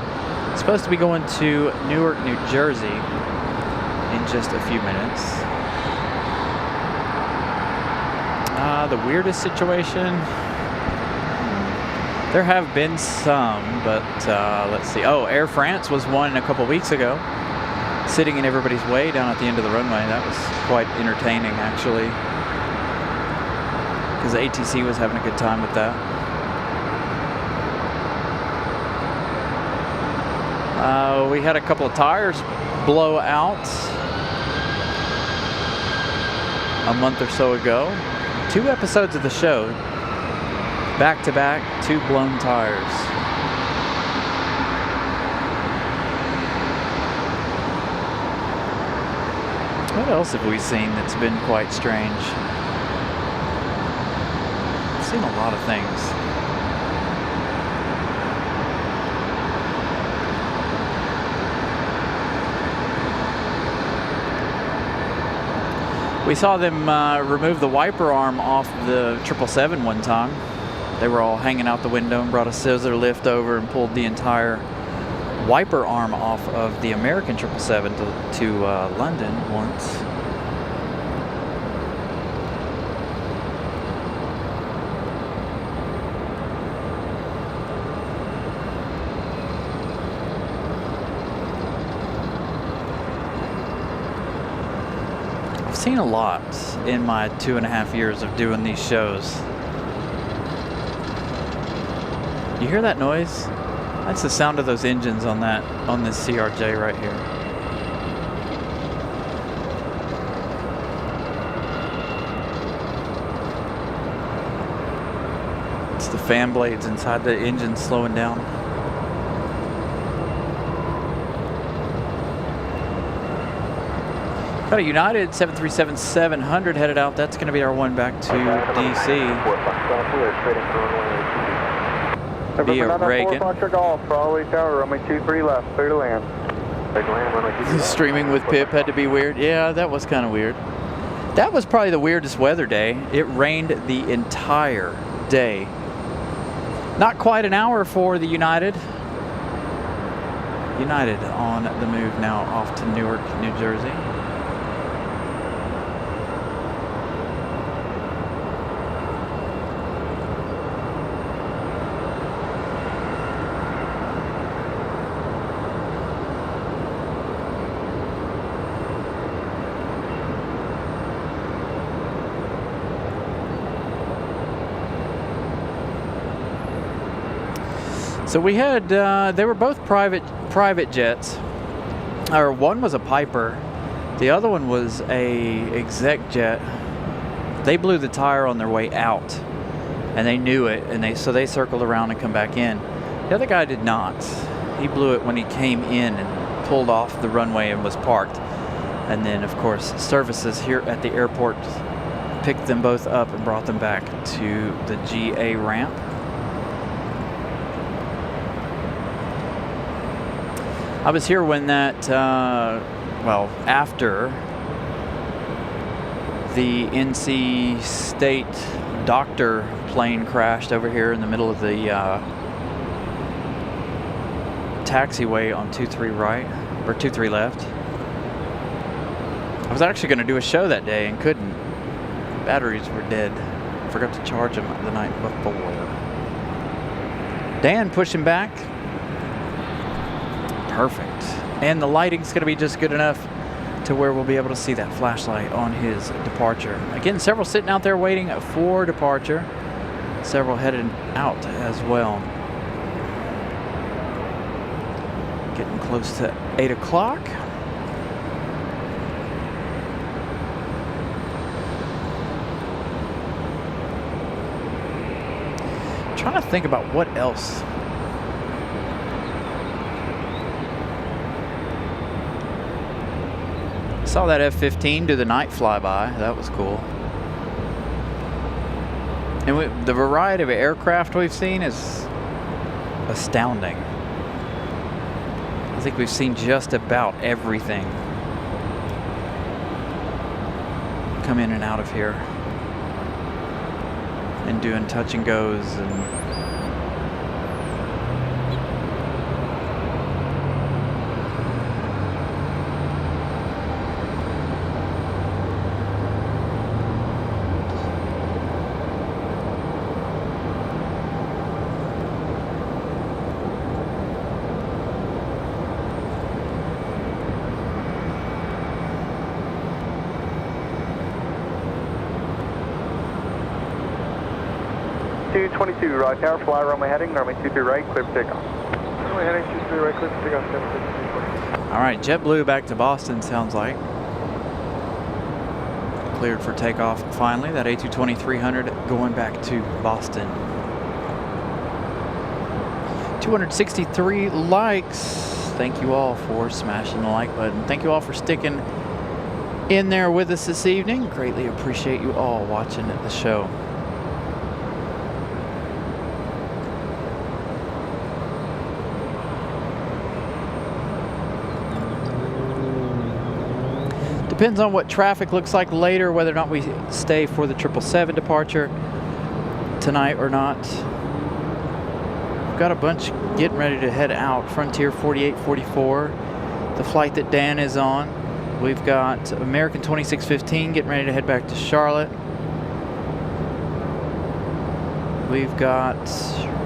It's supposed to be going to Newark, New Jersey in just a few minutes. The weirdest situation, there have been some, but let's see. Oh, Air France was one a couple weeks ago, sitting in everybody's way down at the end of the runway. That was quite entertaining, actually, because ATC was having a good time with that. We had a couple of tires blow out a month or so ago. 2 episodes of the show, back to back, 2 blown tires. What else have we seen that's been quite strange? I've seen a lot of things. We saw them remove the wiper arm off the 777 one time. They were all hanging out the window and brought a scissor lift over and pulled the entire wiper arm off of the American 777 to London once. Seen a lot in my 2.5 years of doing these shows. You hear that noise? That's the sound of those engines on this CRJ right here. It's the fan blades inside the engine slowing down. Got a United 737-700 headed out. That's going to be our one back to DC via Reagan. Streaming with Pip had to be weird. Yeah, that was kind of weird. That was probably the weirdest weather day. It rained the entire day. Not quite an hour for the United. United on the move now off to Newark, New Jersey. So we had, they were both private jets, or one was a Piper, the other one was a exec jet. They blew the tire on their way out, and they knew it, and so they circled around and come back in. The other guy did not. He blew it when he came in and pulled off the runway and was parked. And then, of course, services here at the airport picked them both up and brought them back to the GA ramp. I was here when that, well, after the NC State doctor plane crashed over here in the middle of the taxiway on 23 right, or 23 left. I was actually going to do a show that day and couldn't. Batteries were dead. Forgot to charge them the night before. Dan pushing back. Perfect. And the lighting's going to be just good enough to where we'll be able to see that flashlight on his departure. Again, several sitting out there waiting for departure. Several headed out as well. Getting close to 8 o'clock. Trying to think about what else. Saw that F-15 do the night flyby. That was cool. And the variety of aircraft we've seen is astounding. I think we've seen just about everything come in and out of here and doing touch and goes and Roger Tower, fly runway heading, runway 23 right, clear for takeoff. Runway heading 23 right, clear for takeoff, 752. all right, JetBlue back to Boston, sounds like. Cleared for takeoff finally. That A220-300 going back to Boston. 263 likes. Thank you all for smashing the like button. Thank you all for sticking in there with us this evening. Greatly appreciate you all watching the show. Depends on what traffic looks like later, whether or not we stay for the 777 departure tonight or not. We've got a bunch getting ready to head out. Frontier 4844, the flight that Dan is on. We've got American 2615 getting ready to head back to Charlotte. We've got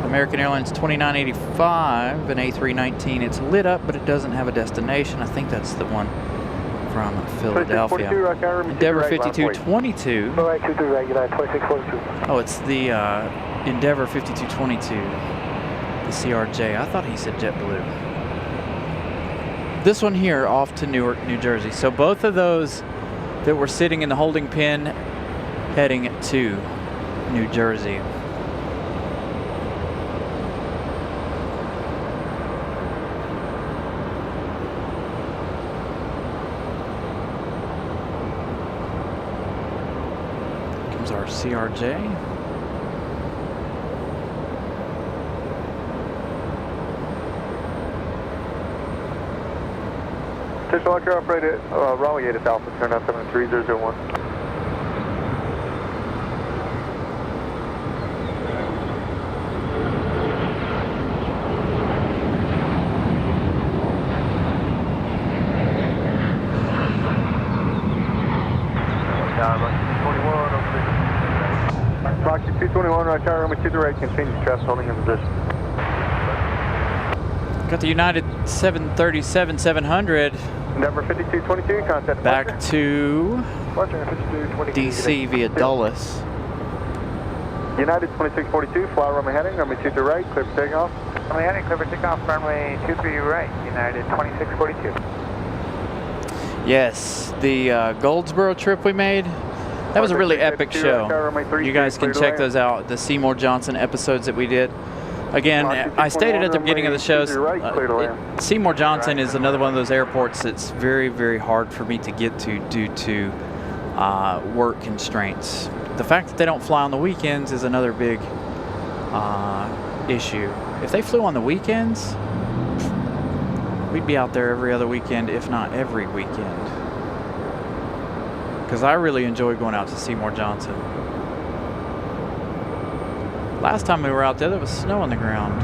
American Airlines 2985, an A319. It's lit up, but it doesn't have a destination. I think that's the one from Philadelphia. Endeavor 5222. Oh, it's the Endeavor 5222, the CRJ. I thought he said JetBlue. This one here off to Newark, New Jersey. So both of those that were sitting in the holding pen heading to New Jersey. Our CRJ. Official Locker operator Raleigh 8 Alpha, turn out 73001. Rocky 221, right tower, runway 2 right, continue traffic holding in position. Got the United 737-700 Endeavor 5222, contact back departure. To 5222 DC via Dulles. United 2642, fly runway heading, runway 23 right, clear for takeoff. Runway heading, clear for takeoff, runway 23 right, United 2642. Yes, the Goldsboro trip we made. That was a really epic show. You guys can check those out, the Seymour Johnson episodes that we did. Again, I stated at the beginning of the show, Seymour Johnson is another one of those airports that's very, very hard for me to get to due to work constraints. The fact that they don't fly on the weekends is another big issue. If they flew on the weekends, we'd be out there every other weekend, if not every weekend. Because I really enjoy going out to Seymour Johnson. Last time we were out there was snow on the ground.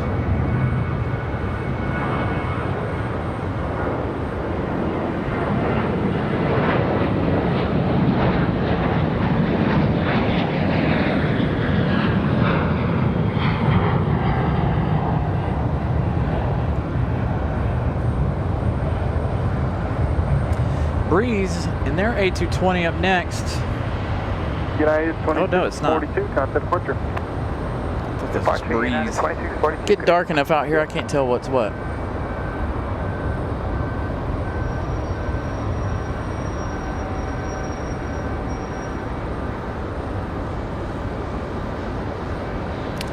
Breeze in their A220 up next. United 2642, oh no, it's not. contact departure. This is Breeze. Get dark enough out here, I can't tell what's what.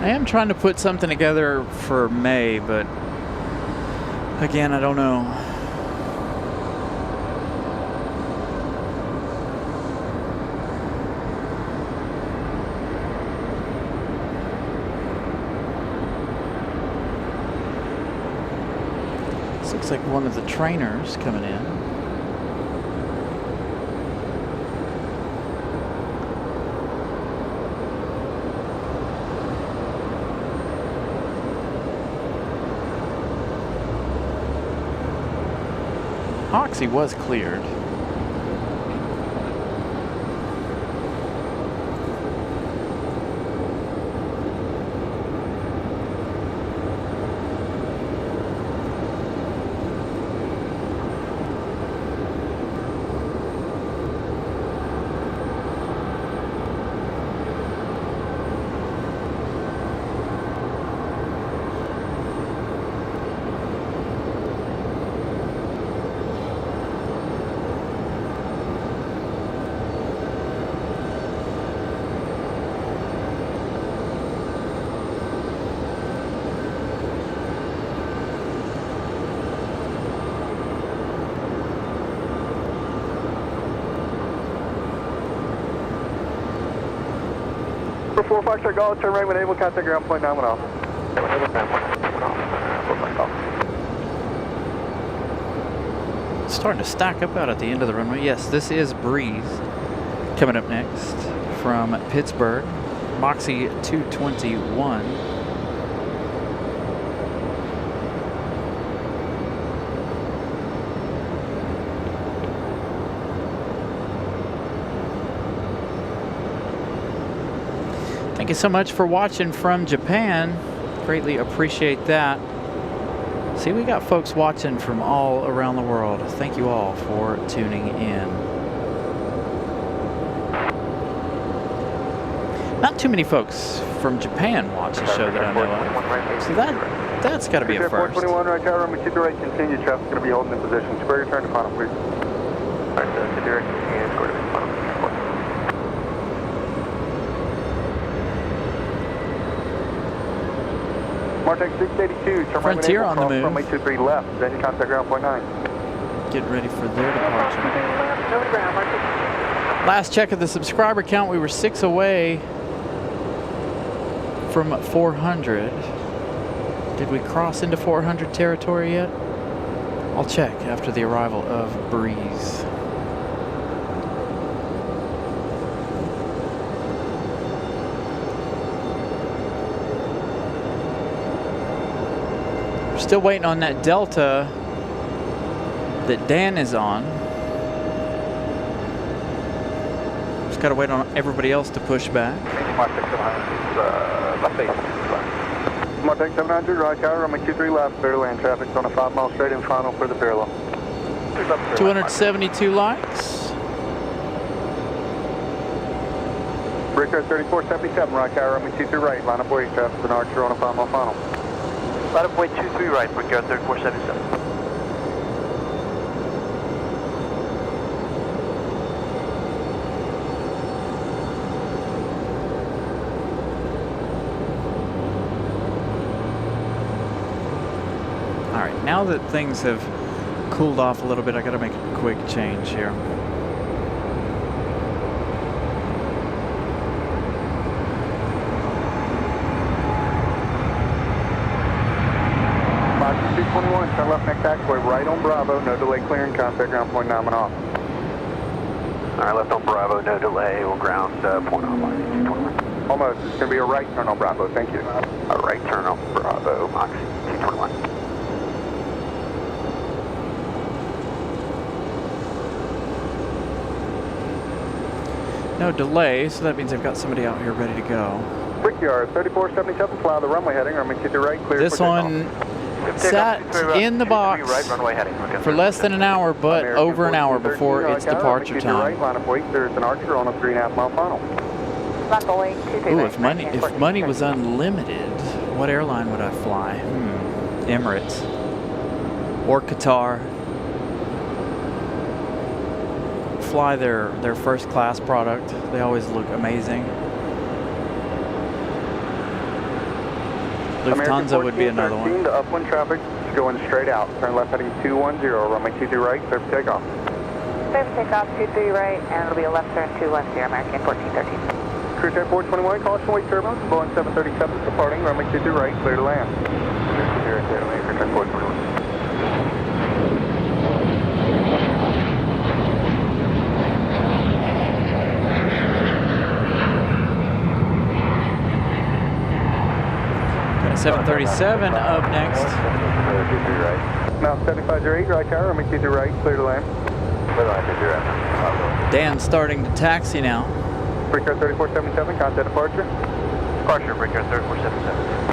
I am trying to put something together for May, but again, I don't know. Looks like one of the trainers coming in. Oxy was cleared. For 4 Foxtrot Golf, turn right when able, contact ground point 9 off. Starting to stack up out at the end of the runway. Yes, this is Breeze coming up next from Pittsburgh. Moxie 221. Thank you so much for watching from Japan. Greatly appreciate that. See, we got folks watching from all around the world. Thank you all for tuning in. Not too many folks from Japan watch the show that I know of. So that's got to be a first. 421, right tower, runway 23 right, continue. Traffic's going to be holding in position. Square your turn to final, please. Alright, so direct and square to final. Martech 682, turn Frontier right on the move. Runway 23 left, then you contact ground point 9. Getting ready for their departure. Last check of the subscriber count, we were 6 away from 400. Did we cross into 400 territory yet? I'll check after the arrival of Breeze. Still waiting on that Delta that Dan is on. Just got to wait on everybody else to push back. Martech 700, right tower, runway 23 left, clear to land. Traffic's on a 5-mile straight and final for the parallel. 272 likes. Brickyard 3477, right tower, runway 23 right, line up waiting. Traffic's an Archer on a 5-mile final. Line up weight 23 right, Brickyard 3477. Now that things have cooled off a little bit, I got to make a quick change here. Box 221, turn left next taxiway, right on Bravo, no delay clearing, contact ground point 9 and off. Alright, left on Bravo, no delay, we'll ground point on Moxie 221. Almost, it's going to be a right turn on Bravo, thank you. A right turn on Bravo, Moxie 221. No delay, so that means I've got somebody out here ready to go. Brickyard 3477, fly the runway heading, runway 23 right, clear. This one sat in the box for less than an hour, but over an hour before its departure time. Line of weight, there's an Archer on a 3.5-mile final. Ooh, if money was unlimited, what airline would I fly? Emirates or Qatar. Fly their first class product. They always look amazing. Lufthansa would be another one. The upwind traffic is going straight out. Turn left heading 210, runway 23 right, clear for takeoff. Clear for takeoff 23 right, and it'll be a left turn 210, American 1413. Crew 421, caution weight turbulence, Boeing 737 departing, runway 23 right, clear to land. Clear to land, Crew 421. 737 up next. Mount 7508, right tower, runway 23 right, clear to land. Clear to land, 23 right. Dan's starting to taxi now. Breaker 3477, contact departure. Departure, breaker 3477.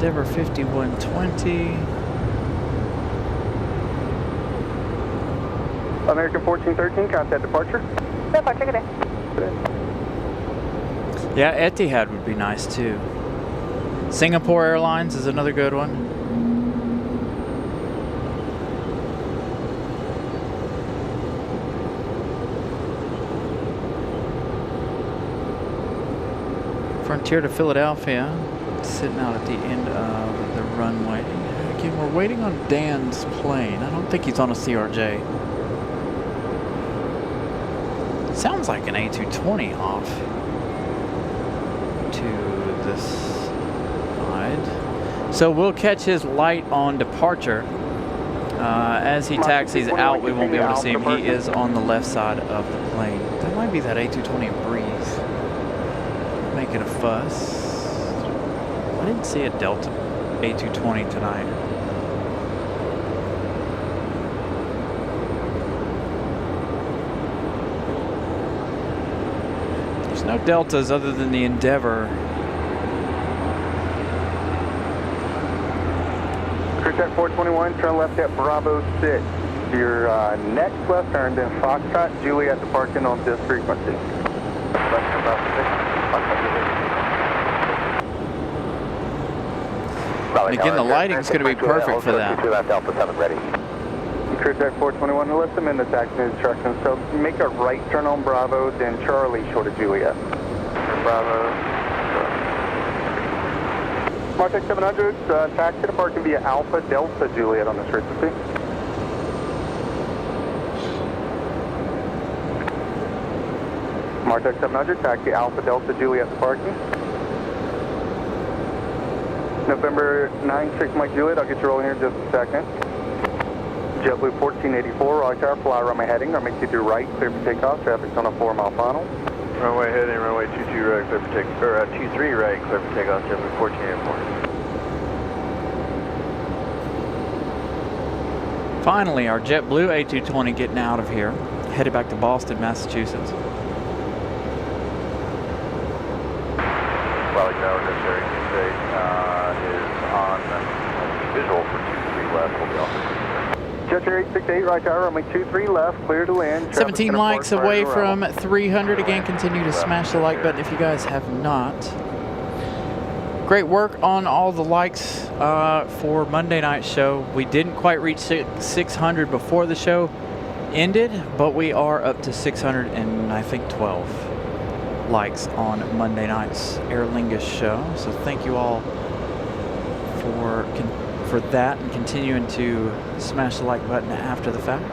Endeavor 5120. American 1413, contact departure. Departure, good day. Yeah, Etihad would be nice too. Singapore Airlines is another good one. Frontier to Philadelphia. Sitting out at the end of the runway. Again, we're waiting on Dan's plane. I don't think he's on a CRJ. Sounds like an A220 off to this side. So we'll catch his light on departure. As he taxis out, we won't be able to see him. He is on the left side of the plane. That might be that A220 Breeze. Making a fuss. I didn't see a Delta A220 tonight. There's no Deltas other than the Endeavor. Crew 421, turn left at Bravo 6. Your next left turn, then Foxtrot, Juliet departing on this frequency. And again, the lighting's going to be perfect for that. Crew 421, list them in the taxi instructions. So make a right turn on Bravo, then Charlie short of Juliet. Bravo. Martech 700, taxi departing via Alpha Delta Juliet on this frequency. Martech 700, taxi Alpha Delta Juliet departing. November 96 Mike Juliet, I'll get you rolling here in just a second. JetBlue 1484, Raleigh Tower, fly runway heading, runway 22 right, clear for takeoff, traffic's on a 4-mile final. Runway heading, runway 22 right, clear for takeoff, or 23 right, clear for takeoff, JetBlue 1484. Finally, our JetBlue A220 getting out of here, headed back to Boston, Massachusetts. Raleigh Tower, necessary state is on visual for 23 left, we'll be off. Jetcher 868, right tower, runway 23 left, clear to land. 17 likes away from 300. Again, continue to smash the like button if you guys have not. Great work on all the likes for Monday night's show. We didn't quite reach 600 before the show ended, but we are up to 612 likes on Monday night's Aer Lingus show. So thank you all for that and continuing to smash the like button after the fact.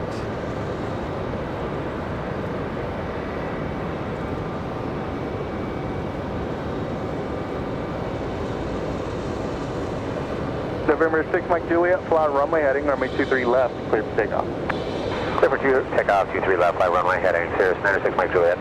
November 6 Mike Juliet, fly runway heading, runway 23 left, clear for takeoff. Clear for takeoff, 23 left, fly runway heading, Cirrus 96 Mike Juliet.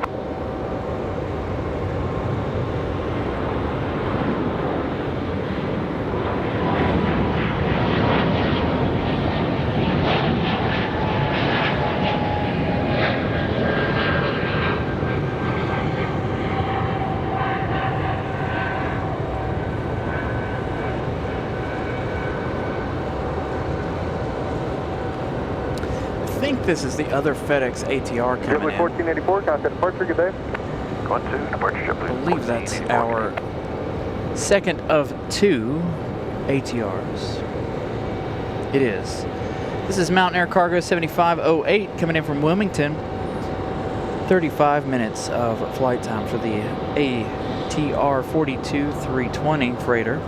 I think this is the other FedEx ATR coming JetBlue in. 1484, contact departure, good day. Going to departure I JetBlue. believe that's our second of 2 ATRs. It is. This is Mountain Air Cargo 7508 coming in from Wilmington. 35 minutes of flight time for the ATR 42-320 freighter.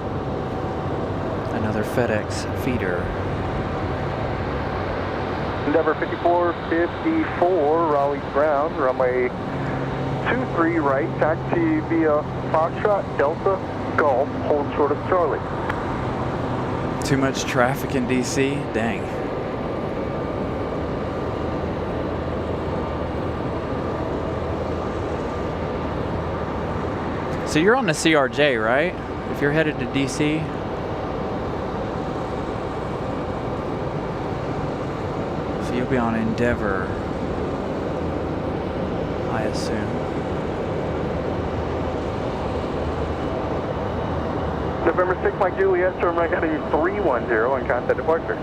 Another FedEx feeder. Endeavor 5454, Raleigh ground, runway 23 right, taxi via Foxtrot, Delta, Golf, hold short of Charlie. Too much traffic in DC? Dang. So you're on the CRJ, right? If you're headed to DC? So you'll be on Endeavor, I assume. November 6, Mike Juliet, runway heading 310 and contact departure.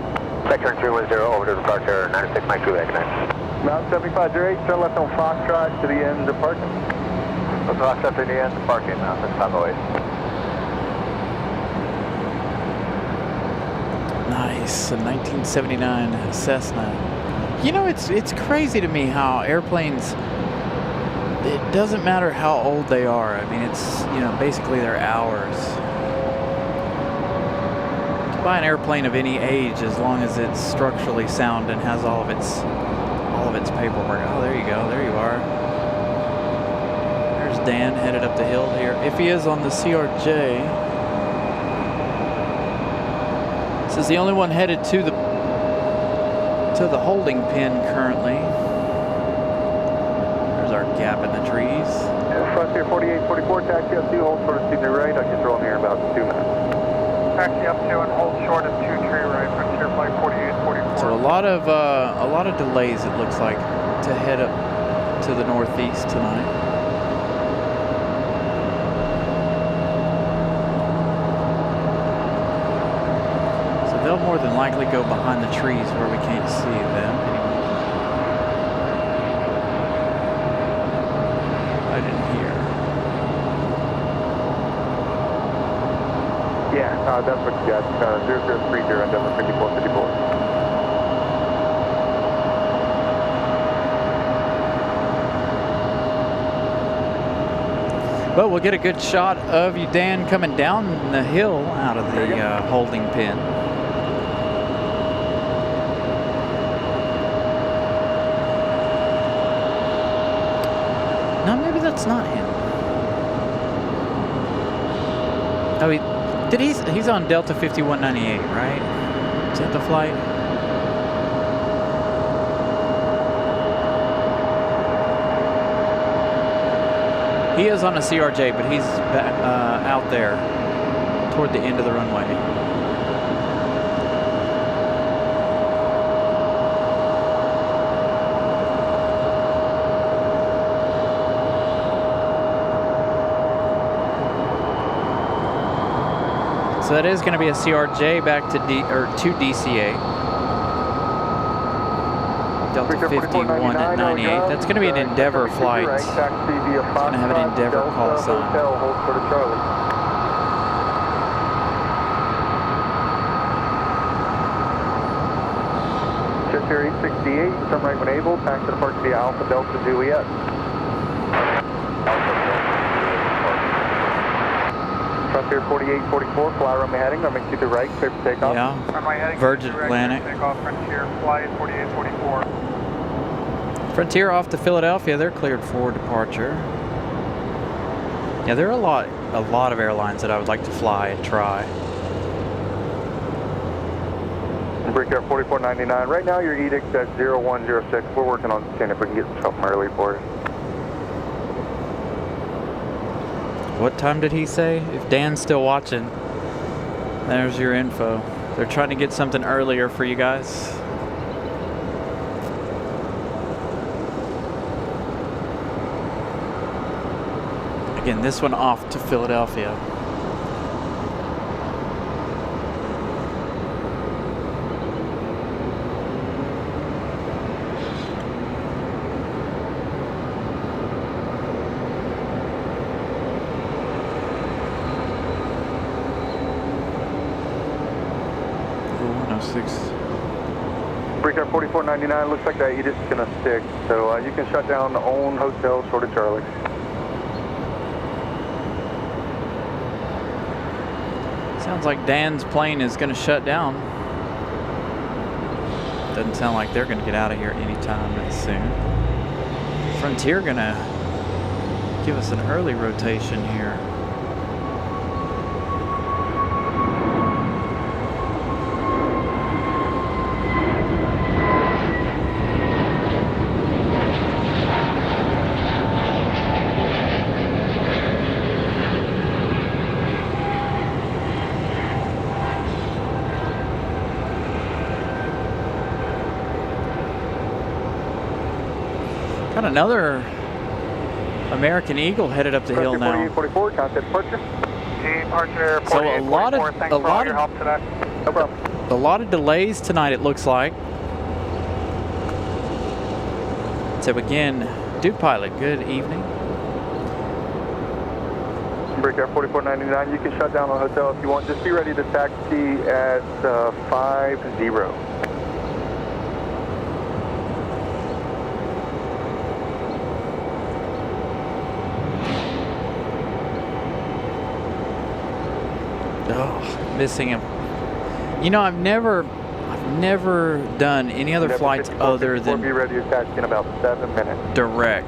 Sector 310 over to departure 96 Mike Juliet, good night. Mount 7508, turn left on Foxtrot to the end, departure. Let's left up to the end, parking, Mount 7508. Nice, a 1979 Cessna. You know, it's crazy to me how airplanes, it doesn't matter how old they are. I mean, it's, you know, basically they're ours. To buy an airplane of any age, as long as it's structurally sound and has all of its paperwork. Oh, there you go, there you are. There's Dan headed up the hill here. If he is on the CRJ. This is the only one headed to the holding pin currently. There's our gap in the trees. Frontier 4844, taxi up 2, hold short of 23 right, I'll get rolling here in about 2 minutes. Taxi up 2 and hold short of 23 right, Frontier flight 4844. So a lot of delays, it looks like, to head up to the northeast tonight. They'll more than likely go behind the trees where we can't see them anymore. I didn't hear. Yeah, that's what you got. 0030 Endeavor 5454. But we'll get a good shot of you, Dan, coming down the hill out of the holding pin. No, maybe that's not him. Oh, he's on Delta 5198, right? Is that the flight? He is on a CRJ, but he's out there toward the end of the runway. So that is going to be a CRJ back to DCA. Delta 51 at 98. That's going to be an Endeavor flight. It's going to have an Endeavor call sign. Jettier 868, turn right when able, back to depart via Alpha Delta Juliet. Frontier 4844, fly runway heading, runway 23 right, clear for takeoff. Yeah, Virgin Atlantic. Takeoff, Frontier flight 4844. Frontier off to Philadelphia, they're cleared for departure. Yeah, there are a lot of airlines that I would like to fly and try. Brickyard 4499, right now your edict at 0106, we're working on seeing if we can get something early for you. What time did he say? If Dan's still watching, there's your info. They're trying to get something earlier for you guys. Again, this one off to Philadelphia. Six. Breakout 4499, looks like that Aegis is going to stick, so you can shut down the own hotel short of Charlie. Sounds like Dan's plane is going to shut down. Doesn't sound like they're going to get out of here anytime soon. Frontier going to give us an early rotation here. Got another American Eagle headed up the hill now. 4844, contact departure. Departure So a lot of Thanks for all your help today. No problem. a lot of delays tonight, it looks like. So again, Duke Pilot, good evening. Breakout 4499, you can shut down the hotel if you want. Just be ready to taxi at 50. Oh, missing him. You know, I've never done any other flights other than be ready to taxi in about 7 minutes. direct.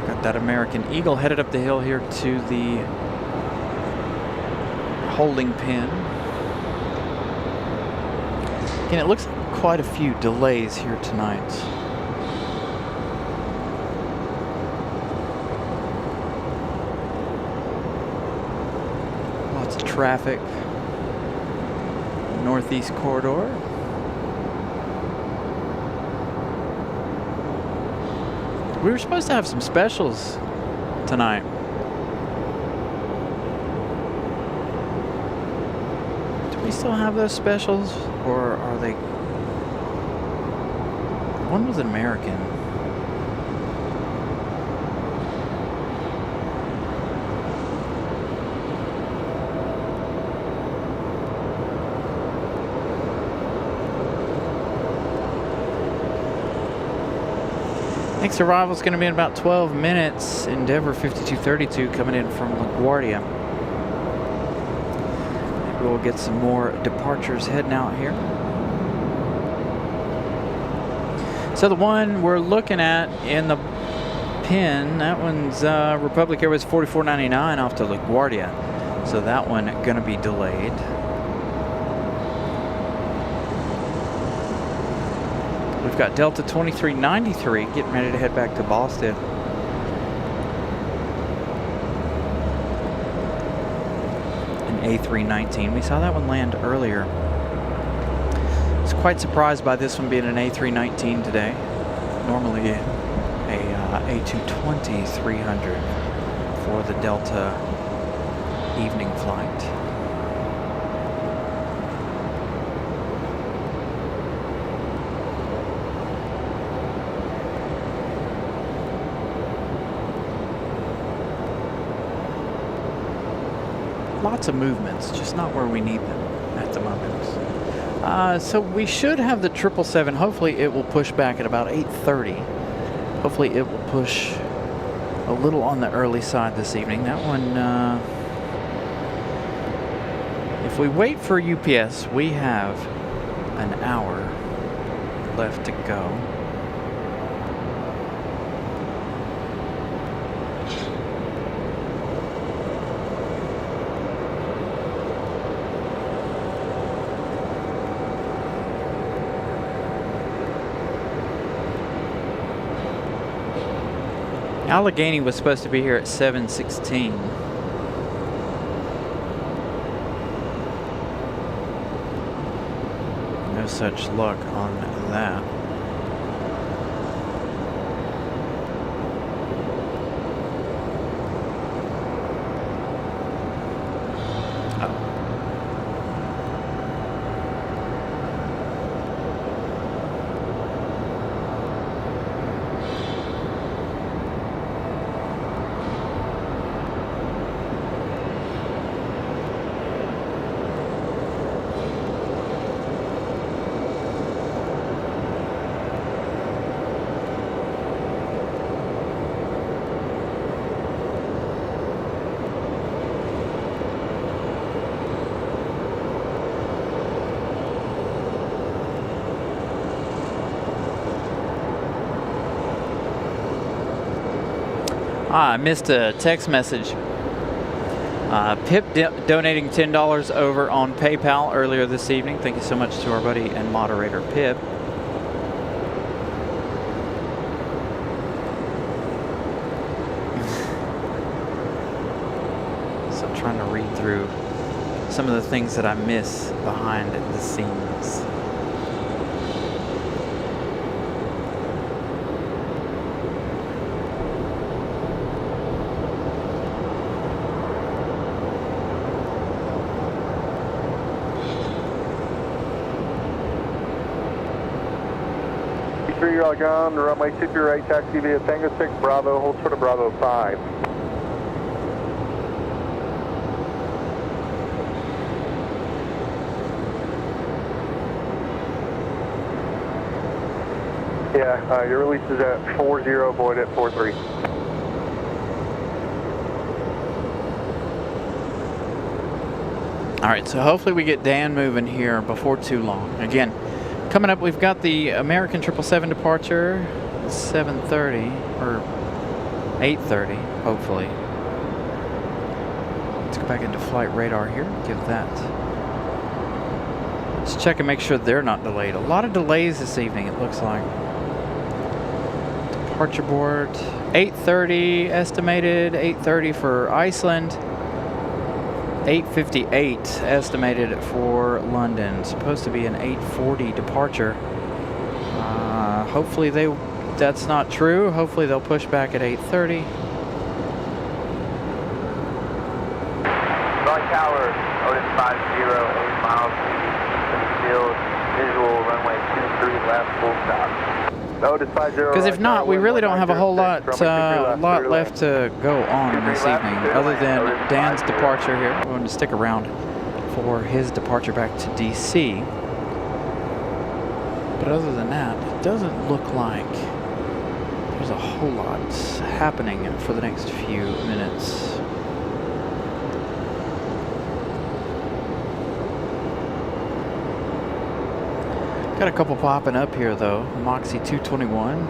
Got that American Eagle headed up the hill here to the holding pin. Again, it looks like quite a few delays here tonight. Lots of traffic. Northeast corridor. We were supposed to have some specials tonight. Do we still have those specials, or are they? One was American. Next arrival is going to be in about 12 minutes. Endeavor 5232 coming in from LaGuardia. Maybe we'll get some more departures heading out here. So the one we're looking at in the pin, that one's Republic Airways 4499 off to LaGuardia. So that one going to be delayed. We've got Delta 2393 getting ready to head back to Boston. An A319. We saw that one land earlier. I was quite surprised by this one being an A319 today. Normally a A220 300 for the Delta evening flight. Lots of movements, just not where we need them at the moment. So we should have the 777. Hopefully it will push back at about 8:30. Hopefully it will push a little on the early side this evening. That one, if we wait for UPS, we have an hour left to go. Allegheny was supposed to be here at 7:16. No such luck on that. I missed a text message. Pip donating $10 over on PayPal earlier this evening. Thank you so much to our buddy and moderator Pip. So I'm trying to read through some of the things that I miss behind the scenes. You're ground, runway 23 right, taxi via Tango 6 Bravo, hold short of Bravo 5. Yeah, your release is at 40, void at 43. All right, so hopefully we get Dan moving here before too long. Again, coming up, we've got the American 777 departure, 7:30 or 8:30, hopefully. Let's go back into flight radar here. Give that. Let's check and make sure they're not delayed. A lot of delays this evening, it looks like. Departure board, 8:30 estimated, 8:30 for Iceland. 8:58 estimated for London. Supposed to be an 8:40 departure. Hopefully that's not true. Hopefully they'll push back at 8:30. Raleigh Tower, Otis 50, 8 miles, field, visual, runway 23 left, full stop. Otis 50. Because if not, we really don't have a whole lot left to go on this evening, other than Dan's departure here. We're going to stick around for his departure back to DC. But other than that, it doesn't look like there's a whole lot happening for the next few minutes. Got a couple popping up here though. Moxie 221,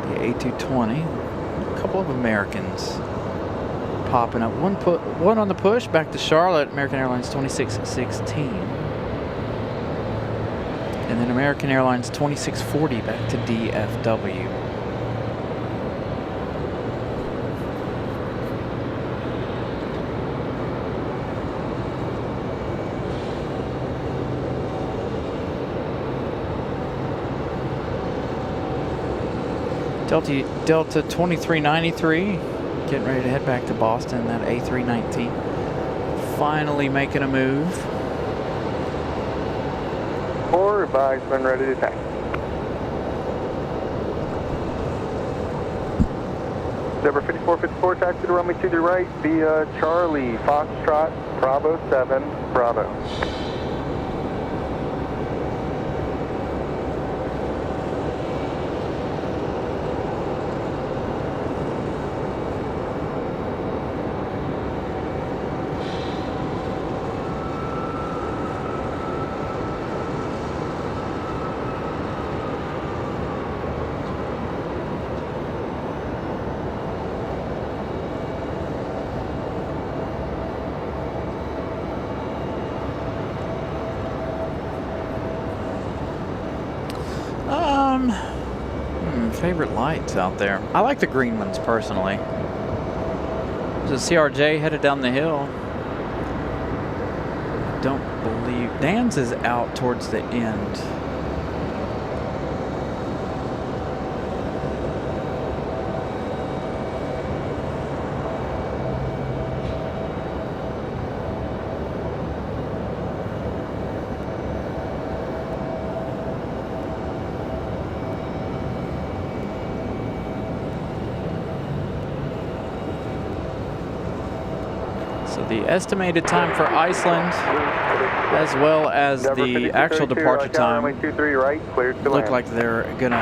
the A220, a couple of Americans popping up. One on the push back to Charlotte, American Airlines 2616, and then American Airlines 2640 back to DFW. Delta 2393, getting ready to head back to Boston, that A319. Finally making a move. 4, advise when ready to taxi. Zebra 5454, taxi to runway 23 right via Charlie, Foxtrot, Bravo 7, Bravo. Favorite lights out there. I like the green ones personally. There's a CRJ headed down the hill. Don't believe Dan's is out towards the end. The estimated time for Iceland, as well as the actual departure time, look like they're gonna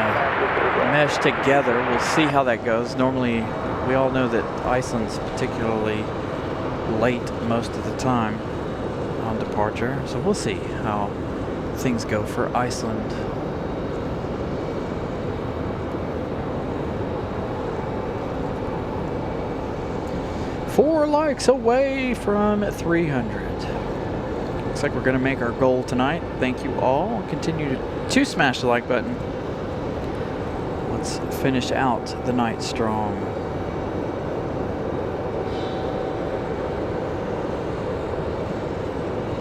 mesh together. We'll see how that goes. Normally, we all know that Iceland's particularly late most of the time on departure, so we'll see how things go for Iceland. 4 likes away from 300. Looks like we're going to make our goal tonight. Thank you all. Continue to smash the like button. Let's finish out the night strong.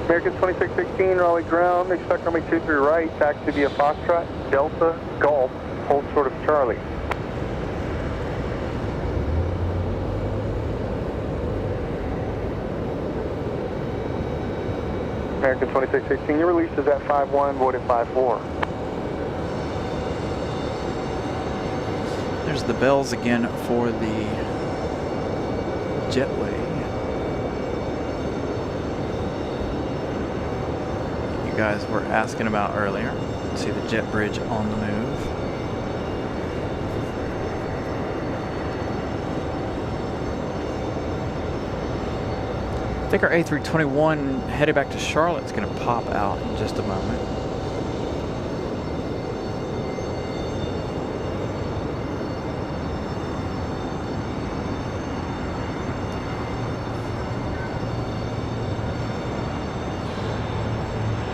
American 2616, Raleigh ground, expect runway 23 right, taxi via Foxtrot, Delta, Golf, hold short of Charlie. American 2616, your release is at 51, void at 54. There's the bells again for the jetway. You guys were asking about earlier. See the jet bridge on the move. I think our A321 headed back to Charlotte is going to pop out in just a moment.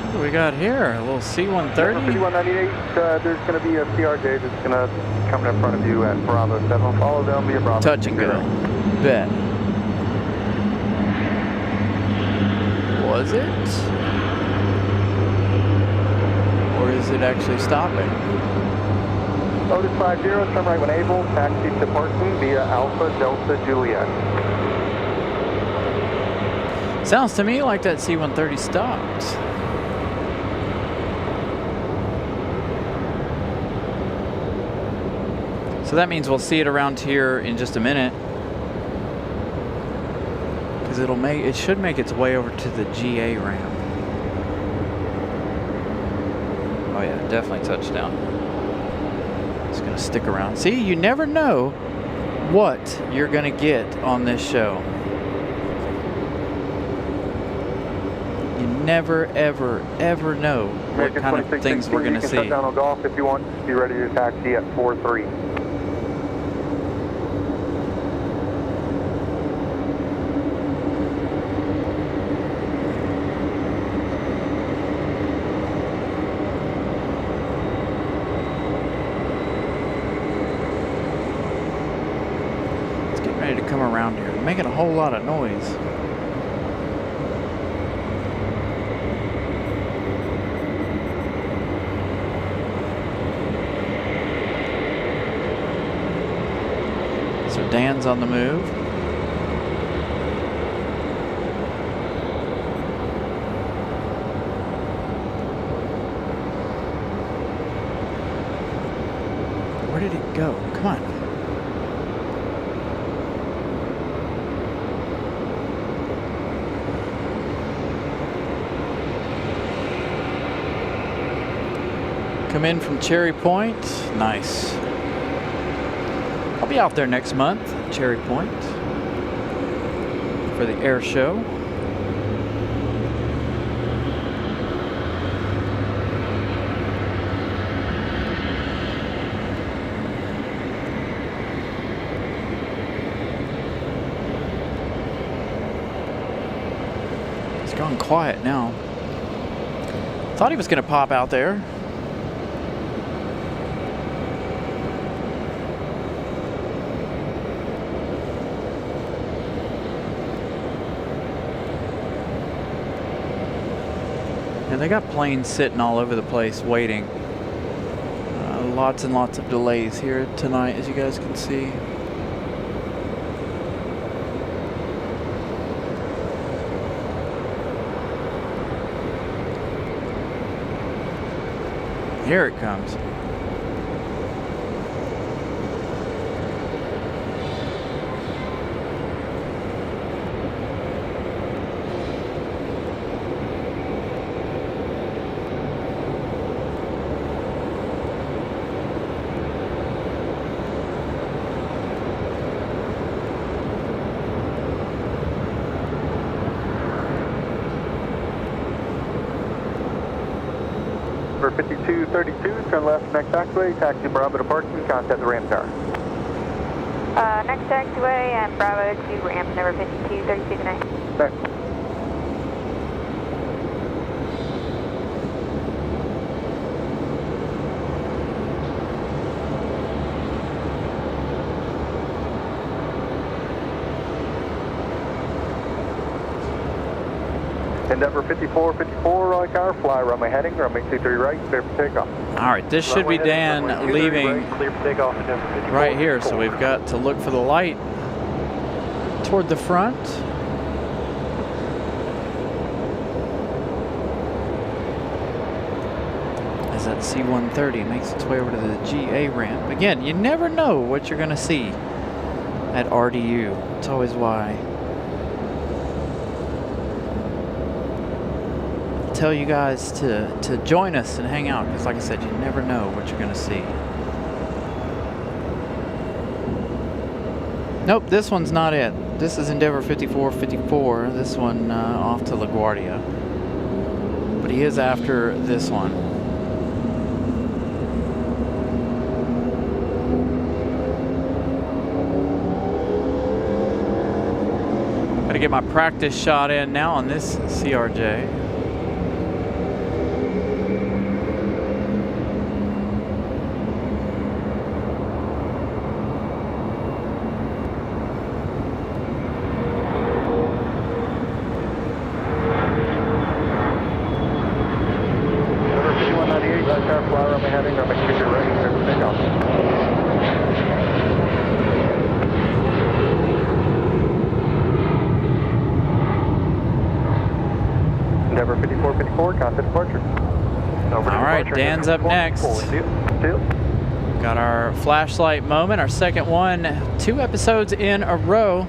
What do we got here? A little C-130? 5198, there's going to be a CRJ that's going to come in front of you at Bravo 7. Follow them via Bravo. Touch and go. Bet. Was it? Or is it actually stopping? Otis 50, turn right when able, taxi to parking via Alpha Delta Juliet. Sounds to me like that C-130 stopped. So that means we'll see it around here in just a minute. Because it should make its way over to the GA ramp. Oh yeah, definitely touchdown. It's gonna stick around. See, you never know what you're gonna get on this show. You never, ever, ever know what kind of things we're gonna see. You can touch down on Golf if you want. Be ready to taxi at 43. To come around here, making a whole lot of noise. So Dan's on the move. Where did it go? Come on. Come in from Cherry Point. Nice. I'll be out there next month, Cherry Point, for the air show. It's gone quiet now. Thought he was going to pop out there. And they got planes sitting all over the place waiting. Lots and lots of delays here tonight, as you guys can see. Here it comes. For 5232, turn left next taxiway, taxi Bravo to parking, contact the ramp tower. Next taxiway and Bravo to ramp number 52, 32 tonight. Right. Endeavor 5454, Raleigh car, fly runway heading, runway 23 right, clear for takeoff. All right, this should be Dan leaving Clear for takeoff, Endeavor 54. right here, so we've got to look for the light toward the front. As that C-130 makes its way over to the GA ramp. Again, you never know what you're going to see at RDU. It's always why I tell you guys to join us and hang out, because like I said, you never know what you're going to see. Nope, this one's not it. This is Endeavor 5454. This one off to LaGuardia. But he is after this one. Gotta get my practice shot in now on this CRJ. Endeavor 5454, contact departure. Over to All right, departure, Dan's up next. Seal. Got our flashlight moment, our second one, 2 episodes in a row.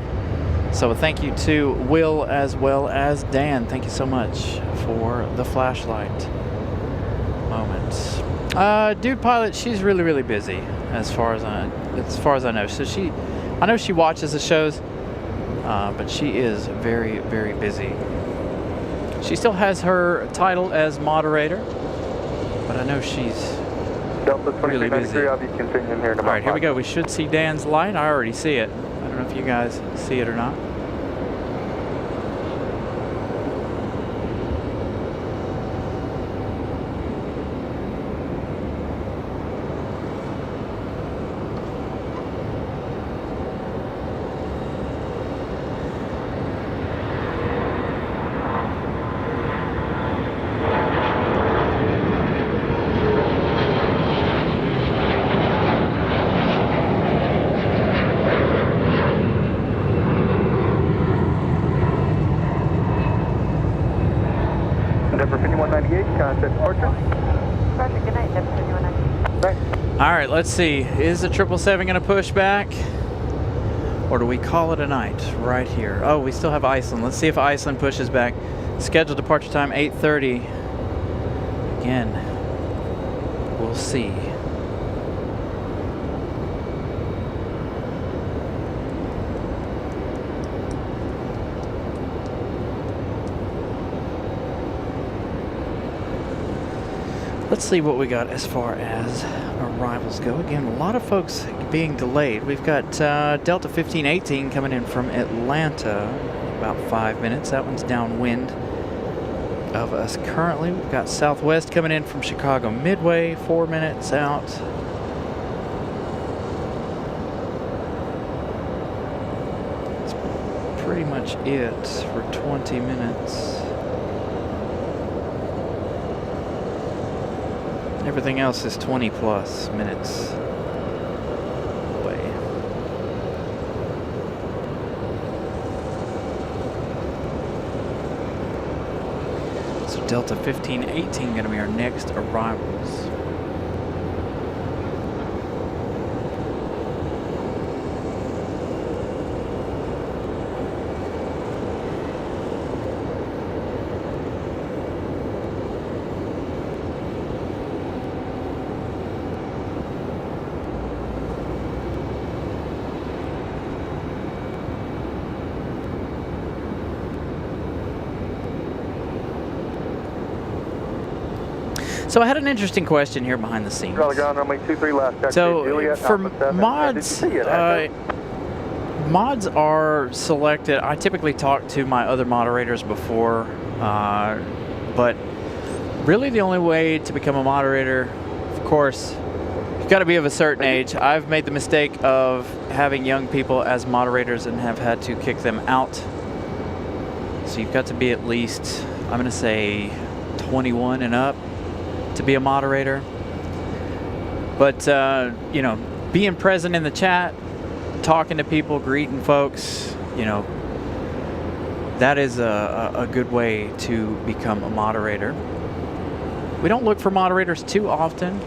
So thank you to Will as well as Dan. Thank you so much for the flashlight moment. Dude Pilot, she's really, really busy as far as I know. So I know she watches the shows, but she is very, very busy. She still has her title as moderator, but I know she's Delta really busy. 2393, I'll be continuing here in All about right, here we 5 go. We should see Dan's light. I already see it. I don't know if you guys see it or not. Endeavor 5198, contact departure. Roger, good night, Endeavor 5198. Right. All right, let's see. Is the 777 going to push back? Or do we call it a night right here? Oh, we still have Iceland. Let's see if Iceland pushes back. Scheduled departure time 8:30. Again, we'll see. Let's see what we got as far as arrivals go. Again, a lot of folks being delayed. We've got Delta 1518 coming in from Atlanta, about 5 minutes. That one's downwind of us currently. We've got Southwest coming in from Chicago Midway, 4 minutes out. That's pretty much it for 20 minutes. Everything else is 20 plus minutes away. So Delta 1518 going to be our next arrivals. So I had an interesting question here behind the scenes. Raleigh ground runway 23 left. So for mods, Mods are selected. I typically talk to my other moderators before, but really the only way to become a moderator, of course, you've got to be of a certain age. I've made the mistake of having young people as moderators and have had to kick them out. So you've got to be at least, I'm going to say 21 and up to be a moderator. But, you know, being present in the chat, talking to people, greeting folks, you know, that is a good way to become a moderator. We don't look for moderators too often.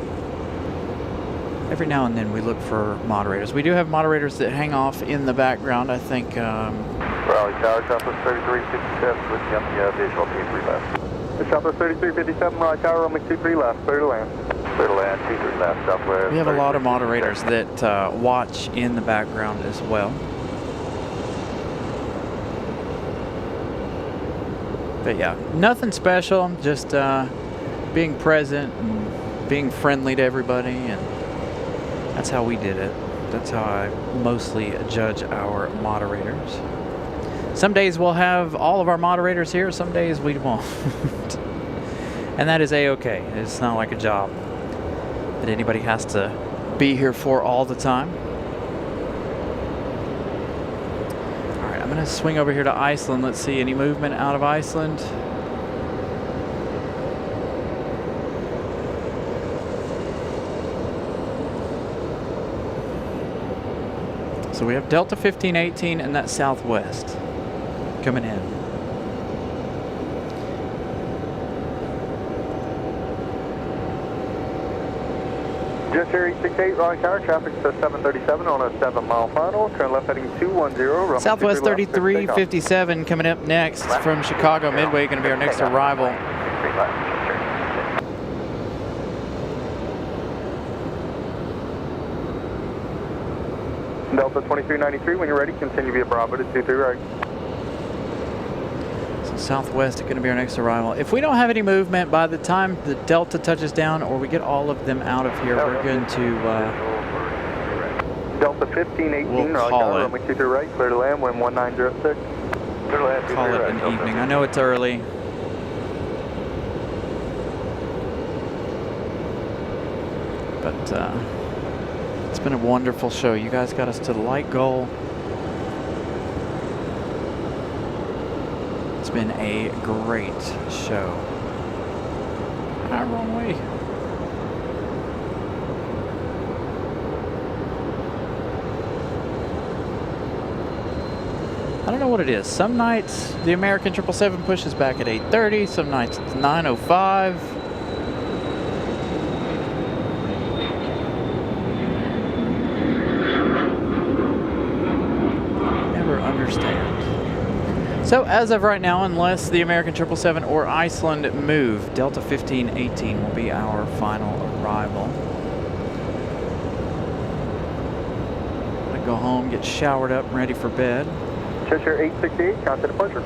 Every now and then we look for moderators. We do have moderators that hang off in the background. I think Raleigh Tower, Southwest 3357 with the visual T3 left. Southwest 3357, Raleigh Tower, runway 23 left, clear to land. Clear to land, 23 left, Southwest. we have a lot of moderators that watch in the background as well. But yeah, nothing special, just being present and being friendly to everybody, and that's how we did it. That's how I mostly judge our moderators. Some days we'll have all of our moderators here, some days we won't. And that is a-okay. It's not like a job that anybody has to be here for all the time. All right, I'm gonna swing over here to Iceland. Let's see, any movement out of Iceland? So we have Delta 1518 and that Southwest coming in. Just here, 868, Raleigh Tower, traffic to 737 on a 7-mile final. Turn left heading 210. Southwest 3357 coming up next from Chicago Midway, going to be our next arrival. Delta 2393, when you're ready, continue via Bravo to 23 right. So Southwest is going to be our next arrival. If we don't have any movement by the time the Delta touches down or we get all of them out of here, we're going to Delta 1518, we'll Raleigh call Tower, it. runway 23 right, clear to land, wind 1906. Clear to land, Call it an evening. I know it's early. But it's been a wonderful show. You guys got us to the light goal. It's been a great show. Ah, wrong way. I don't know what it is. Some nights the American 777 pushes back at 8:30. Some nights it's 9:05. Never understand. So as of right now, unless the American 777 or Iceland move, Delta 1518 will be our final arrival. I'm gonna go home, get showered up, and ready for bed. Cheshire 868, count to departure.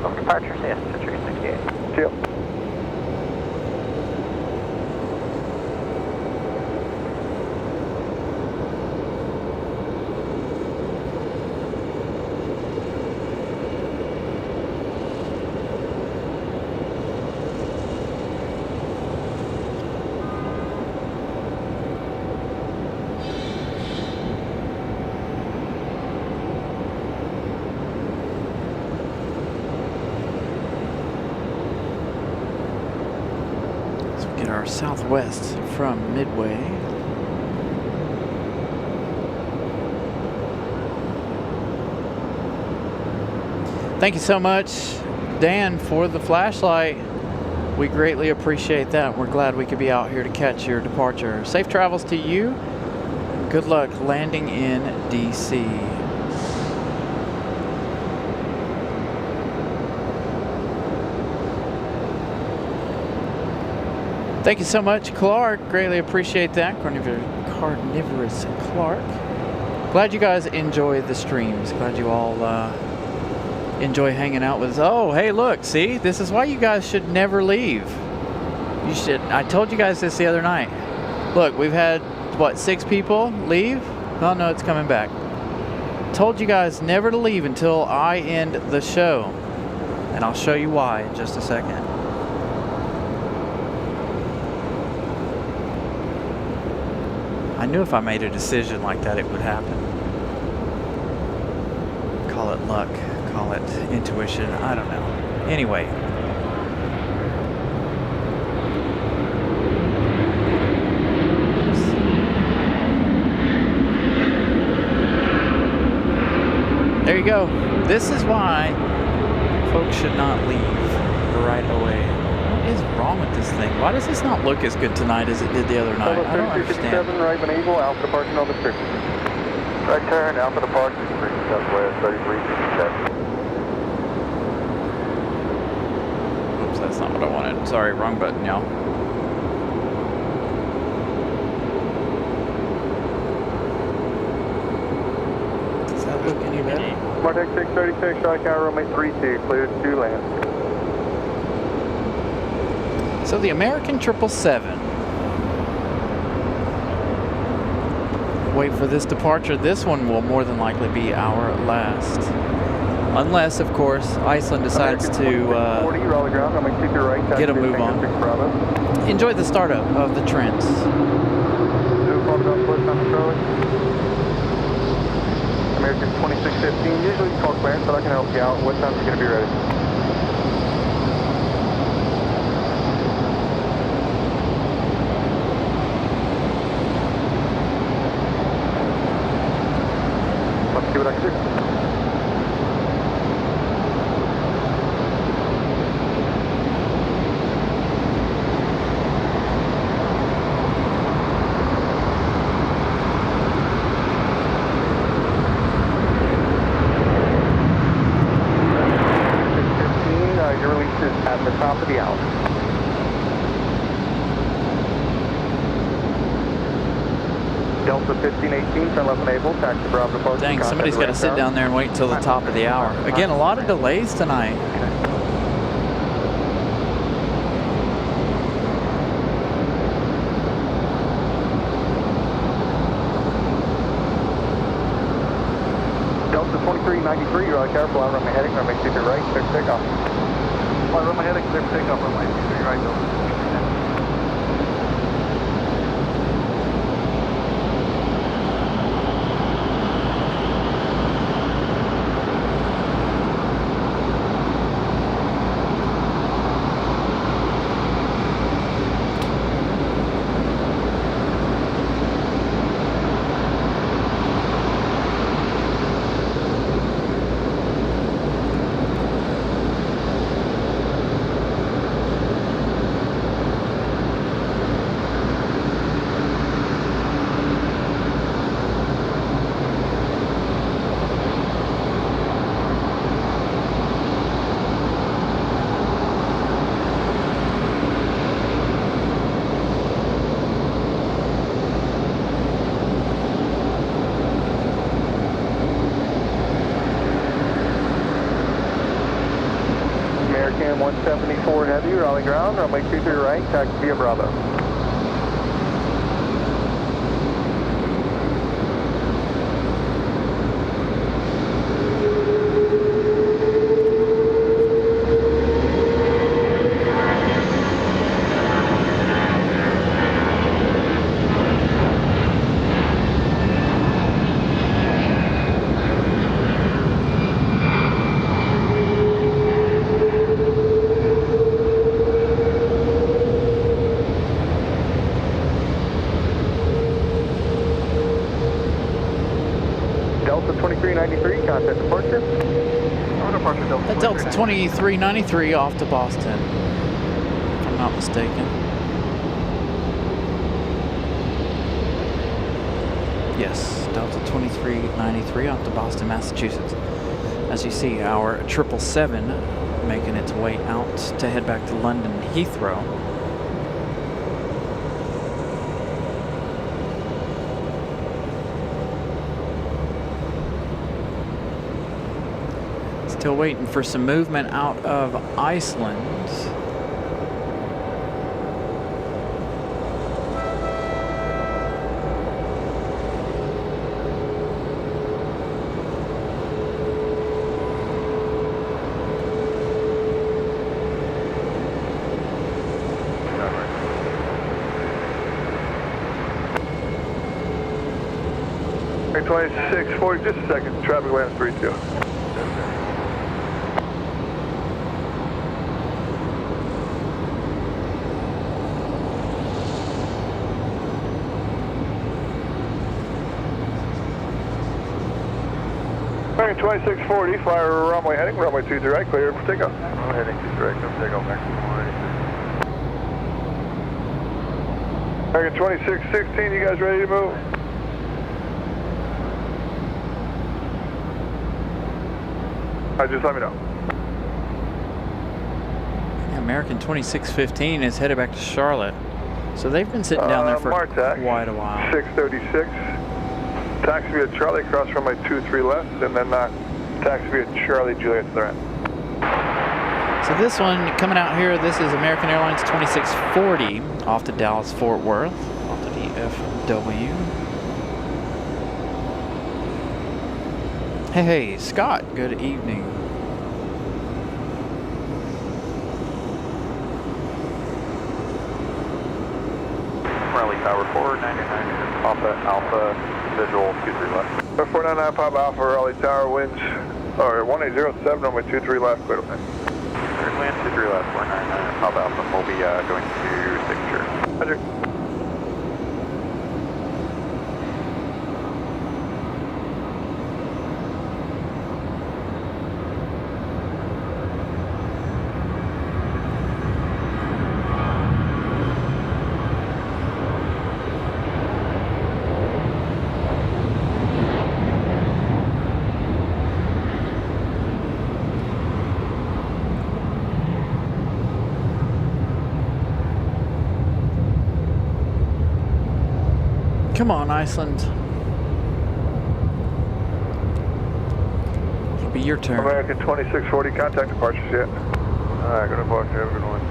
Of departures, yes, Cheshire 868. See you. Our Southwest from Midway. Thank you so much, Dan, for the flashlight. We greatly appreciate that. We're glad we could be out here to catch your departure. Safe travels to you. Good luck landing in DC. Thank you so much, Clark. Greatly appreciate that. Carnivorous Clark. Glad you guys enjoy the streams. Glad you all enjoy hanging out with us. Oh, hey, look, see? This is why you guys should never leave. You should. I told you guys this the other night. Look, we've had, what, 6 people leave? Oh, no, it's coming back. Told you guys never to leave until I end the show. And I'll show you why in just a second. I knew if I made a decision like that, it would happen. Call it luck, call it intuition, I don't know. Anyway. There you go. This is why folks should not leave right away. What is wrong with this thing? Why does this not look as good tonight as it did the other night? I don't understand. Right when able, Alpha departure on the street. Right turn, Alpha departure, southwest 3357. Oops, that's not what I wanted. Sorry, wrong button, y'all. Does that look any better? Martech 636, Charlie Tower, runway 32, cleared to land. So the American 777. Wait for this departure. This one will more than likely be our last. Unless, of course, Iceland decides to get a move on. Enjoy the startup of the Trents. American 2615, usually call clearance, but I can help you out. What time are you going to be ready? Let's see what I can do. At the top of the hour. Delta 1518, turn left enable, taxi Bravo departure. Dang, somebody's got to sit down there and wait until the top of the hour. Again, a lot of delays tonight. Delta 2393, you're out careful, I'll run my heading, runway 23 right, clear for takeoff. I'll run my heading, clear for takeoff, runway 23 right, Delta. American 174 heavy, Raleigh ground, runway 23 right, taxi via Bravo. Delta 2393, contact departure. Departure Delta. Delta 2393 off to Boston, if I'm not mistaken. Yes, Delta 2393 off to Boston, Massachusetts. As you see, our 777 making its way out to head back to London Heathrow. Still waiting for some movement out of Iceland. 2640, just a second. Traffic lands 32. American 2640, fly runway heading, runway 23 right, clear for takeoff. Runway heading 23 right, come takeoff, American 186. American 2616, you guys ready to move? Just let me know. American 2615 is headed back to Charlotte. So they've been sitting down there for Martac, quite a while. 636. Taxi via Charlie, cross runway 23 left, and then taxi via Charlie, Juliet to the right. So this one coming out here, this is American Airlines 2640 off to Dallas Fort Worth, off to DFW. Hey, Scott, good evening. Raleigh Tower 499, Papa Alpha, visual 23 left. 499 Papa Alpha, Raleigh Tower, winds, 1807, runway 23 left, clear to land. Land 23 left, 499 Papa Alpha, we'll be going to signature. Roger. Come on, Iceland. It'll be your turn. American 2640, contact departures yet. Alright, gonna box here, we're going to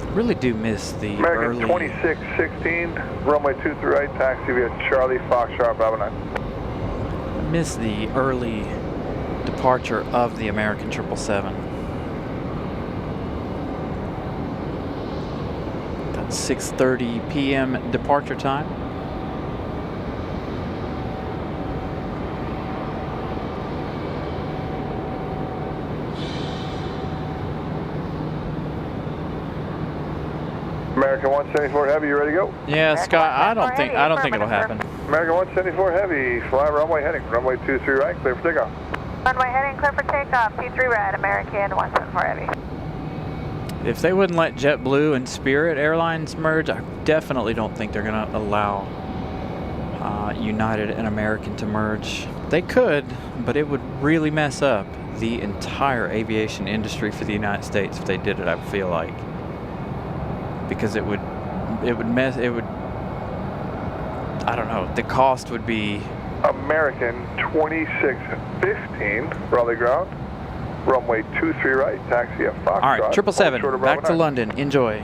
40. Really do miss the American early... 2616, runway 23 right, taxi via Charlie, Foxtrot, Bravo 9. miss the early departure of the American 777. That 6:30 p.m. departure time. American 174 Heavy, you ready to go? Yeah, Scott, I don't think it'll happen. American 174 Heavy, fly runway heading, runway 23 right, clear for takeoff. Runway heading, clear for takeoff, 23 right, American 174 Heavy. If they wouldn't let JetBlue and Spirit Airlines merge, I definitely don't think they're going to allow United and American to merge. They could, but it would really mess up the entire aviation industry for the United States if they did it, I feel like. Because I don't know, the cost would be... American 2615, Raleigh ground, runway 23 right, taxi at Foxtrot. All right, 777, back to London, enjoy.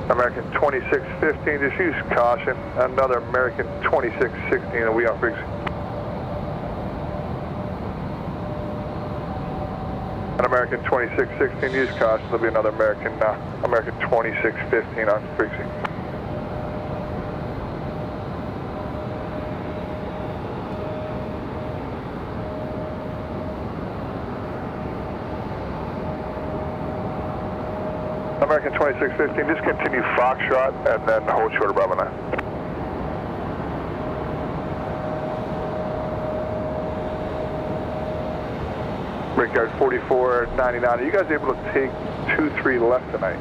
American 2615, just use caution, another American 2616, and we on frequency. An American 2616, use caution, there'll be another American 2615 on frequency. American 2615, just continue Foxtrot and then hold short of Bravo 9. Brickyard 4499, are you guys able to take 23 left tonight?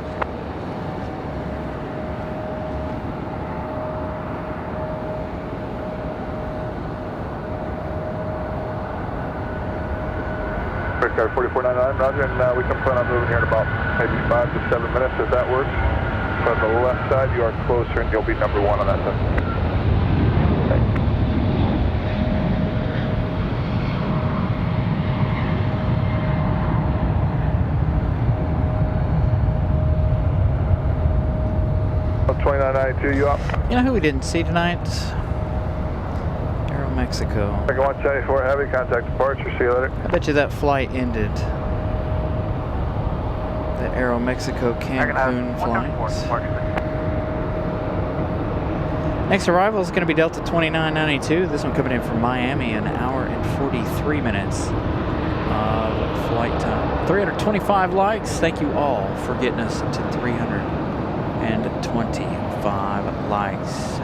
Brickyard 4499, roger, and we can plan on moving here in about maybe 5 to 7 minutes if that works. From the left side, you are closer and you'll be number 1 on that side. Thanks. Up 2992, you up? You know who we didn't see tonight? Mexico. American 174 Heavy, contact departure, see you later. I bet you that flight ended. The Aeromexico Cancun flights. Next arrival is going to be Delta 2992. This one coming in from Miami, an hour and 43 minutes of flight time. 325 likes. Thank you all for getting us to 325 likes.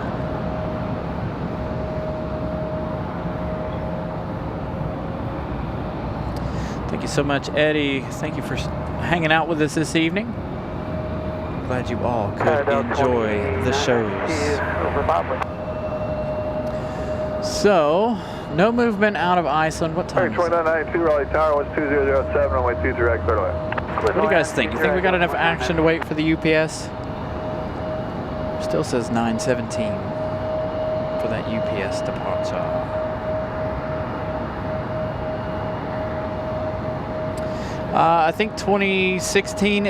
Thank you so much, Eddie. Thank you for hanging out with us this evening. Glad you all could enjoy the shows. So, no movement out of Iceland. What time is it? 2992 Raleigh Tower, 12007, runway 23 right, clear to land. What do you guys think? You think we got enough action to wait for the UPS? Still says 9:17 for that UPS departure. I think 2616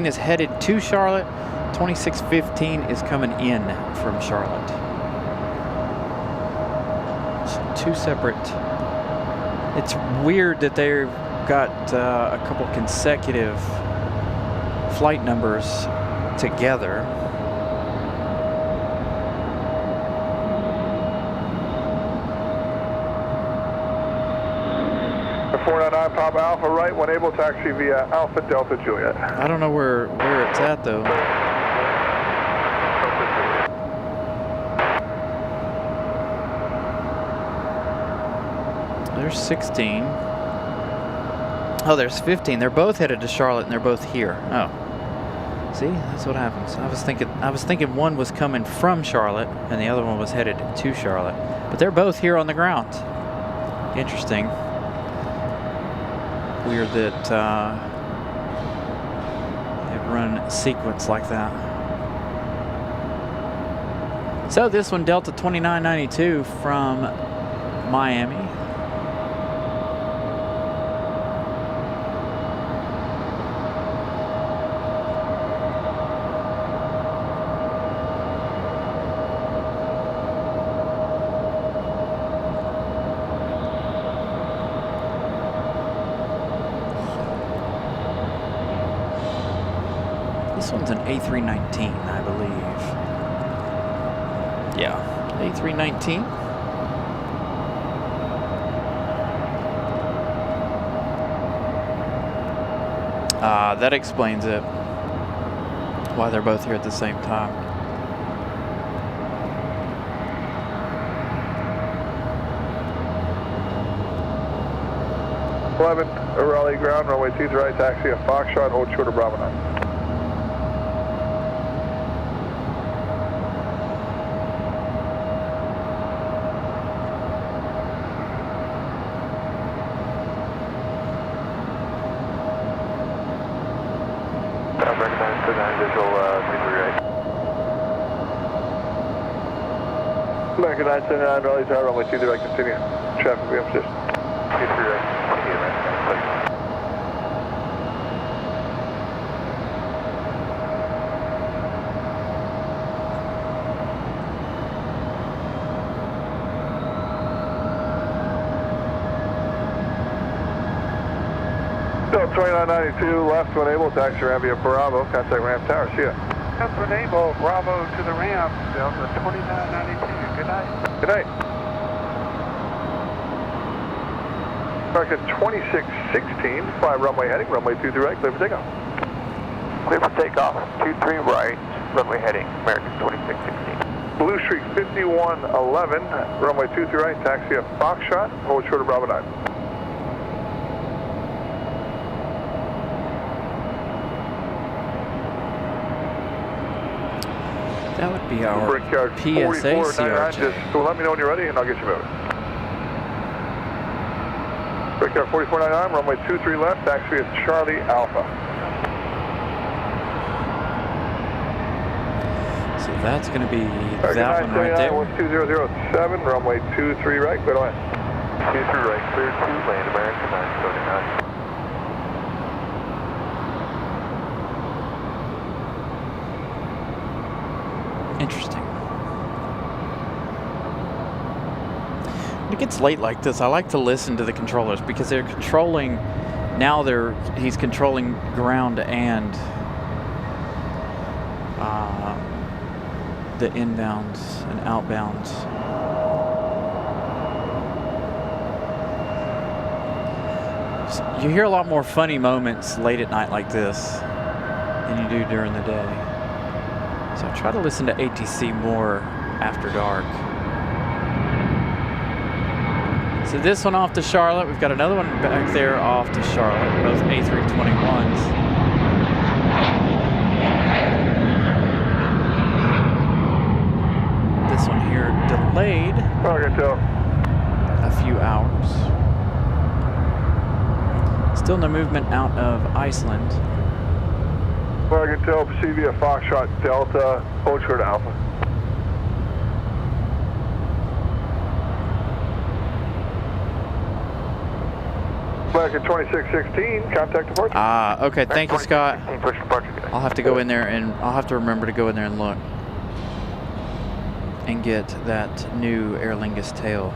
is headed to Charlotte. 2615 is coming in from Charlotte. So two separate. It's weird that they've got a couple consecutive flight numbers together. The 499 Papa Alpha right, when able, taxi via Alpha Delta Juliet. I don't know where it's at though. There's 16. Oh, there's 15. They're both headed to Charlotte and they're both here. Oh. See, that's what happens. I was thinking one was coming from Charlotte and the other one was headed to Charlotte. But they're both here on the ground. Interesting. Weird that they run a sequence like that. So this one, Delta 2992 from Miami. This one's an A319, I believe. Yeah, A319. That explains it. Why they're both here at the same time. Raleigh ground, runway 23 right, taxi a Foxtrot, hold short of Bravo 9. American 979 Raleigh Tower, runway 23 right, continue. Traffic will be up position. 23 right, continue, right. Delta 2992 left when able, taxi ramp via Bravo, contact ramp tower, see ya. That's when able, Bravo to the ramp, Delta 2992. Good night. Good night. American 2616, 5 runway heading, runway 23 right, clear for takeoff. Clear for takeoff, 23 right, runway heading, American 2616. Blue Streak 5111, runway 23 right, taxi a Foxtrot, hold short of Bravo 9. That would be our Brickyard PSA 4499, CRJ. just so let me know when you're ready and I'll get you moving. Brickyard 4499, runway 23 left, taxi at Charlie Alpha. So that's going to be that one right there. 12007, runway 23 right, clear to land. 23 right, clear to land, American 979. Interesting. it gets late like this, I like to listen to the controllers because they're controlling. Now he's controlling ground and the inbounds and outbounds. So you hear a lot more funny moments late at night like this than you do during the day. So I try to listen to ATC more after dark. So this one off to Charlotte. We've got another one back there off to Charlotte, both A321s. This one here delayed a few hours. Still no movement out of Iceland. Well, I can tell, proceed via Foxtrot Delta, hold short Alpha. American 2616, contact departure. Okay, thank you, Scott. Push departure. I'll have to go in there and I'll have to remember to go in there and look and get that new Aer Lingus tail.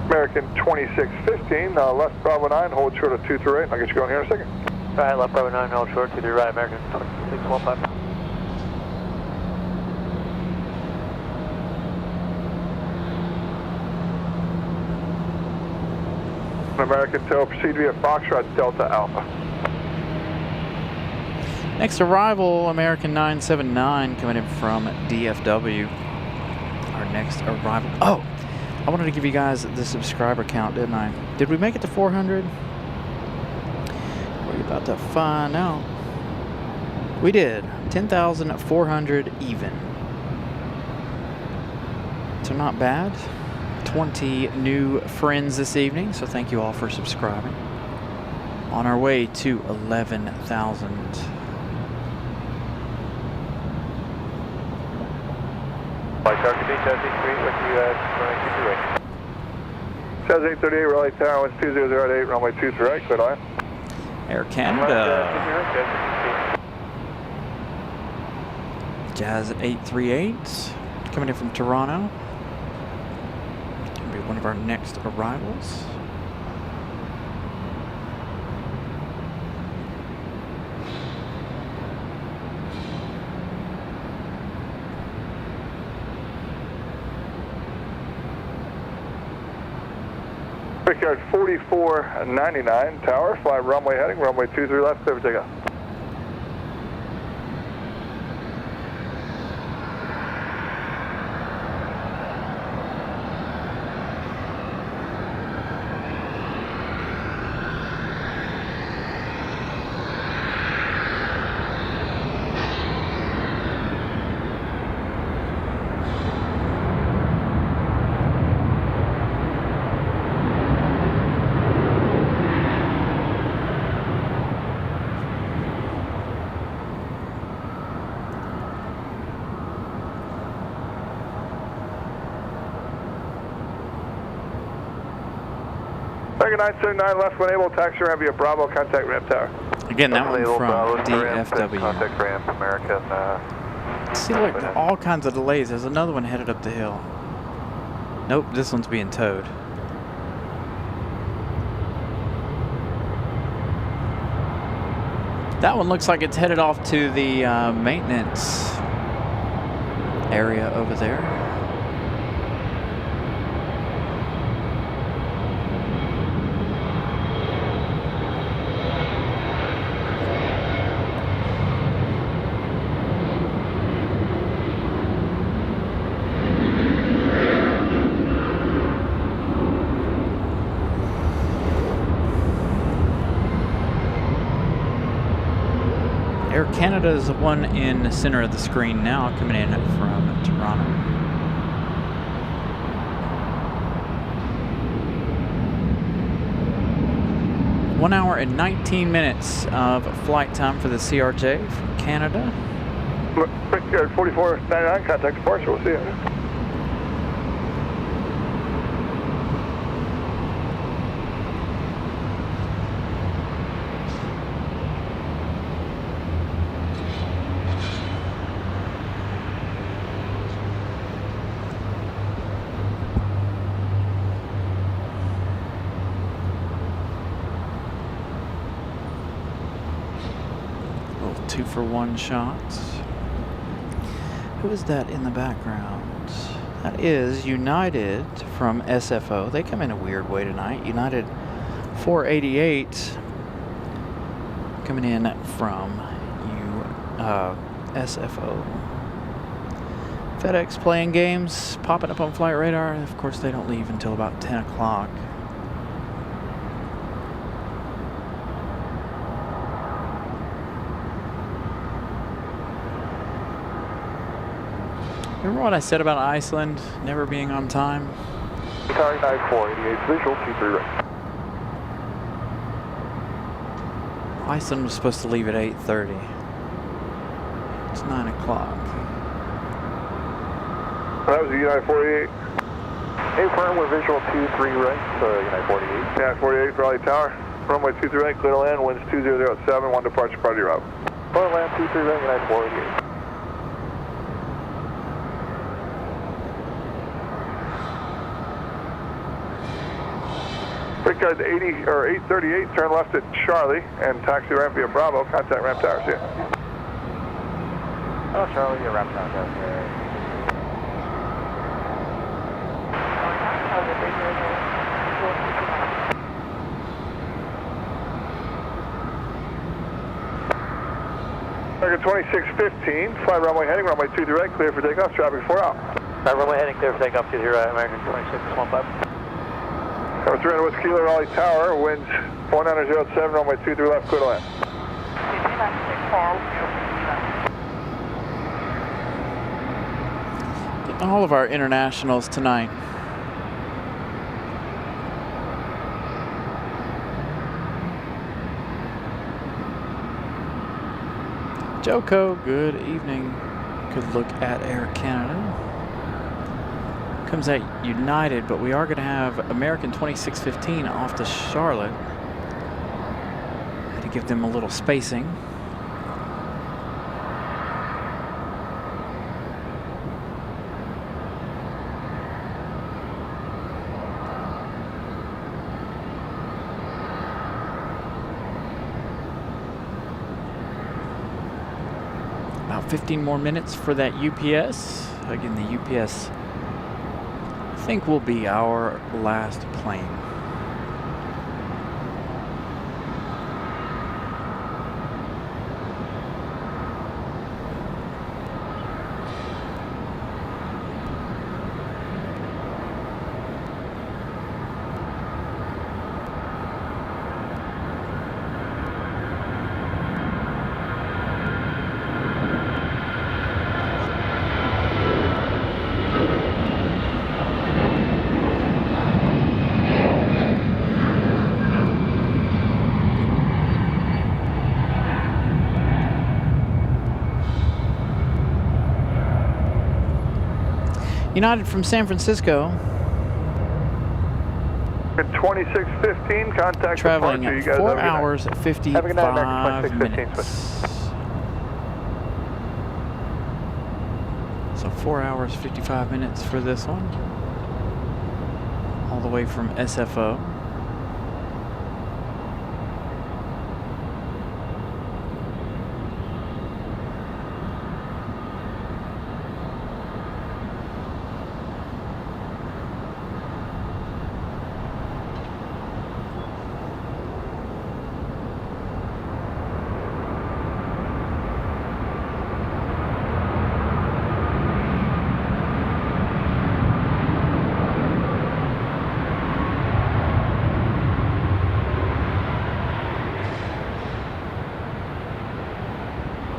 American 2615, left Bravo 9, hold short of 238. I'll get you going here in a second. All right, left Bravo 9, hold short to the right, American 615. American tail, proceed via Foxtrot Delta Alpha. Next arrival, American 979 coming in from DFW. Our next arrival. Oh, I wanted to give you guys the subscriber count, didn't I? Did we make it to 400? We're about to find out. We did. 10,400 even. So not bad. 20 new friends this evening, so thank you all for subscribing. On our way to 11,000. Says 838, Raleigh Tower, 2008, runway 23, clear line. Air Canada. Jazz 838, coming in from Toronto. Gonna be one of our next arrivals. Brickyard 4499, tower, fly runway heading, runway 23 left, clear for takeoff. American 979 left when able, taxi around via Bravo, contact ramp tower. Again, that one from DFW. Contact ramp, American. See, look, all kinds of delays. There's another one headed up the hill. Nope, this one's being towed. That one looks like it's headed off to the maintenance area over there. Air Canada is the one in the center of the screen now, coming in from Toronto. One hour and 19 minutes of flight time for the CRJ from Canada. Brickyard 4499, contact departure, we'll see you. 2-for-1 shots. Who is that in the background? That is United from SFO. They come in a weird way tonight. United 488 coming in from SFO. FedEx playing games, popping up on flight radar. Of course, they don't leave until about 10 o'clock. Remember what I said about Iceland never being on time? Tower United 488, visual 23 right. Iceland was supposed to leave at 8:30. It's 9 o'clock. That was the United 48. Hey, firm, we're visual 23 right, United 48. United 48, Raleigh Tower. Runway 23 right, clear to land, winds 2007, 1 departure, party route. Clear to land 23 right, United 488. Break guide 80 or 838, turn left at Charlie and taxi ramp via Bravo, contact ramp tower, see ya. Oh, Charlie, your ramp tower, guys. American 2615, fly runway heading, runway 23 right, clear for takeoff, traffic 4 out. Runway heading clear for takeoff, 23 right, American 2615. Number 300 West Kilo, Raleigh Tower, winds 4907, runway 23 left, clear to land. Getting all of our internationals tonight. Joko, good evening. Good look at Air Canada. Comes at United, but we are going to have American 2615 off to Charlotte. Had to give them a little spacing. About 15 more minutes for that UPS. Again, the UPS I think will be our last plane. United from San Francisco. 2615, contact Traveling departure. at You guys 4 have a good night. hours, 55 minutes. So 4 hours, 55 minutes for this one. All the way from SFO.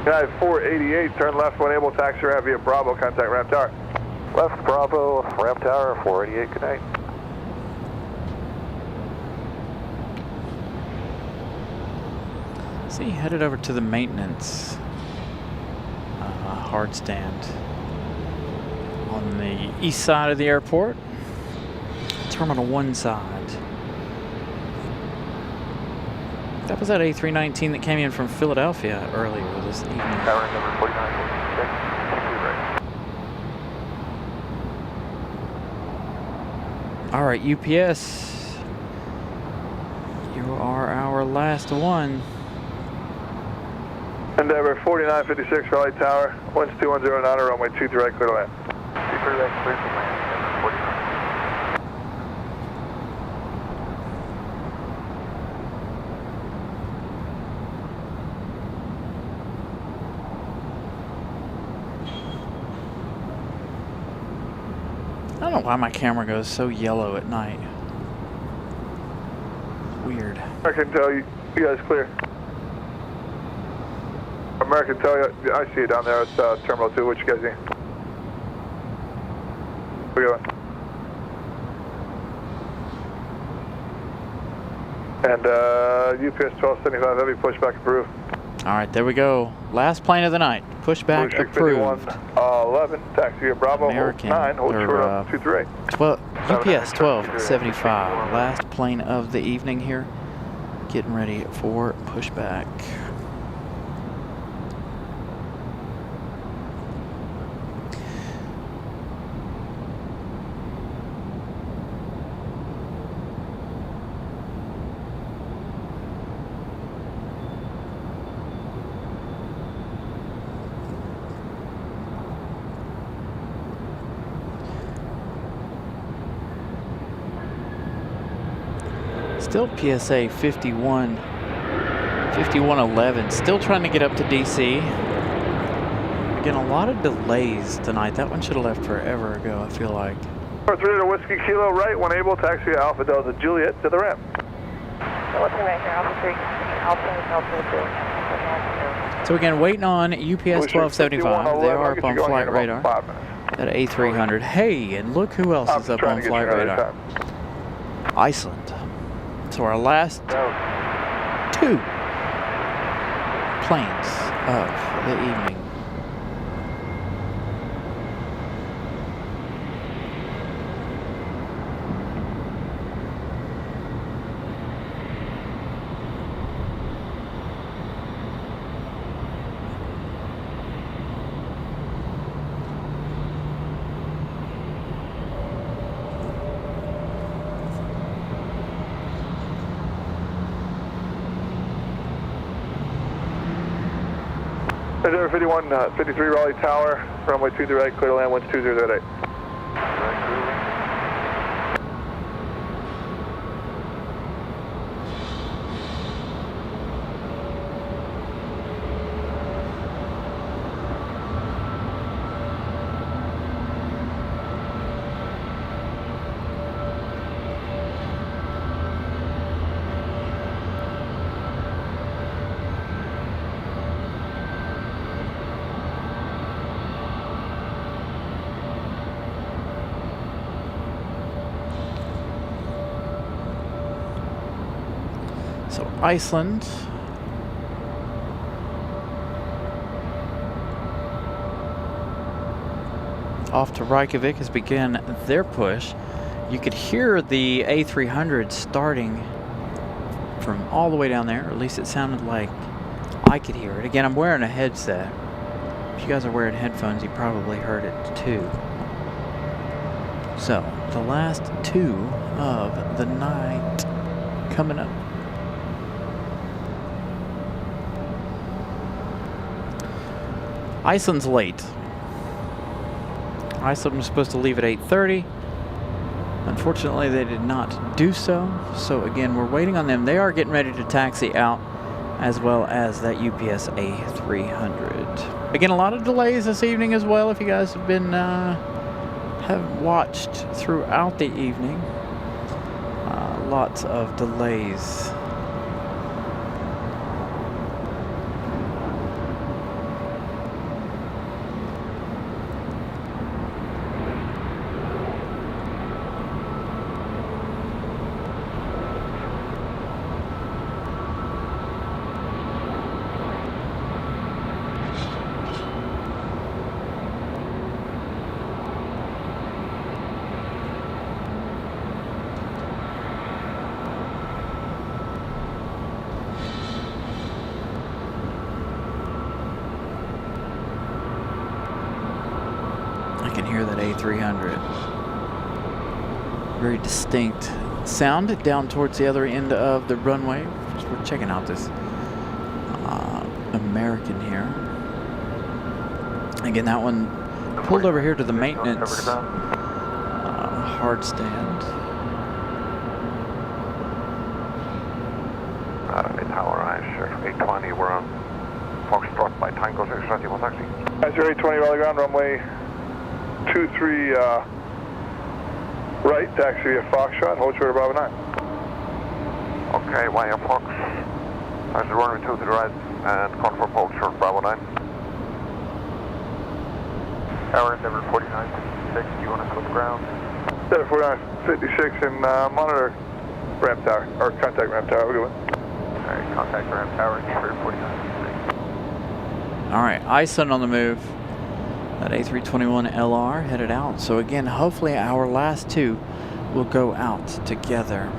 United 488, turn left when able, taxi ramp via Bravo, contact ramp tower. Left Bravo, ramp tower, 488, good night. See, headed over to the maintenance hard stand on the east side of the airport, Terminal 1 side. That was that A319 that came in from Philadelphia earlier this evening. Tower number 4946, right. All right, UPS, you are our last one. Endeavor 4956 Raleigh Tower, winds 210 knot, runway 23 right, clear to land. 23 right, clear to land. 49. I don't know why my camera goes so yellow at night. Weird. I can tell you guys clear. American tell you, I see it down there. It's Terminal 2. What you guys see? We going. And UPS 1275 heavy pushback approved. All right, there we go. Last plane of the night. Pushback approved. 11, taxi via Bravo, American, 9, hold or, short up 238. UPS 1275. Last plane of the evening here. Getting ready for pushback. Still PSA 5111, still trying to get up to DC. Again, a lot of delays tonight. That one should have left forever ago, I feel like. 3 to Whiskey Kilo right, when able, taxi Alpha Delta Juliet to the ramp. What's the right here, Alpha 3, Alpha 2. So again, waiting on UPS 1275. They are up on flight radar. That A300. Hey, and look who else is up on flight radar. Iceland. So our last 2 planes of the evening. Endeavor 53 Raleigh Tower, runway 23 right, clear to land, winds 2008. So Iceland. Off to Reykjavik has begun their push. You could hear the A300 starting from all the way down there, or at least it sounded like I could hear it. Again, I'm wearing a headset. If you guys are wearing headphones, you probably heard it too. So, the last 2 of the night coming up. Iceland's late. Iceland was supposed to leave at 8:30. Unfortunately, they did not do so. So again, we're waiting on them. They are getting ready to taxi out, as well as that UPS A300. Again, a lot of delays this evening as well. If you guys have been have watched throughout the evening, lots of delays. I can hear that A300. Very distinct sound down towards the other end of the runway. So we're checking out this American here. Again, that one pulled over here to the maintenance hard stand. Raleigh Tower, Icer 820, we're on Foxtrot by Tango 620, what taxi? Icer 820, Raleigh ground, runway 23 right, taxi via Foxtrot, hold short of Bravo 9. Okay, via Fox. Icer runway 2 to the right, and confirm hold short Bravo 9. Tower Endeavour 4956, do you want to flip ground? Endeavour 4956 and monitor ramp tower, or contact ramp tower, we're good. Alright, contact ramp tower, Endeavour 4956. All right, Iceland on the move. That A321LR headed out. So again, hopefully our last two will go out together.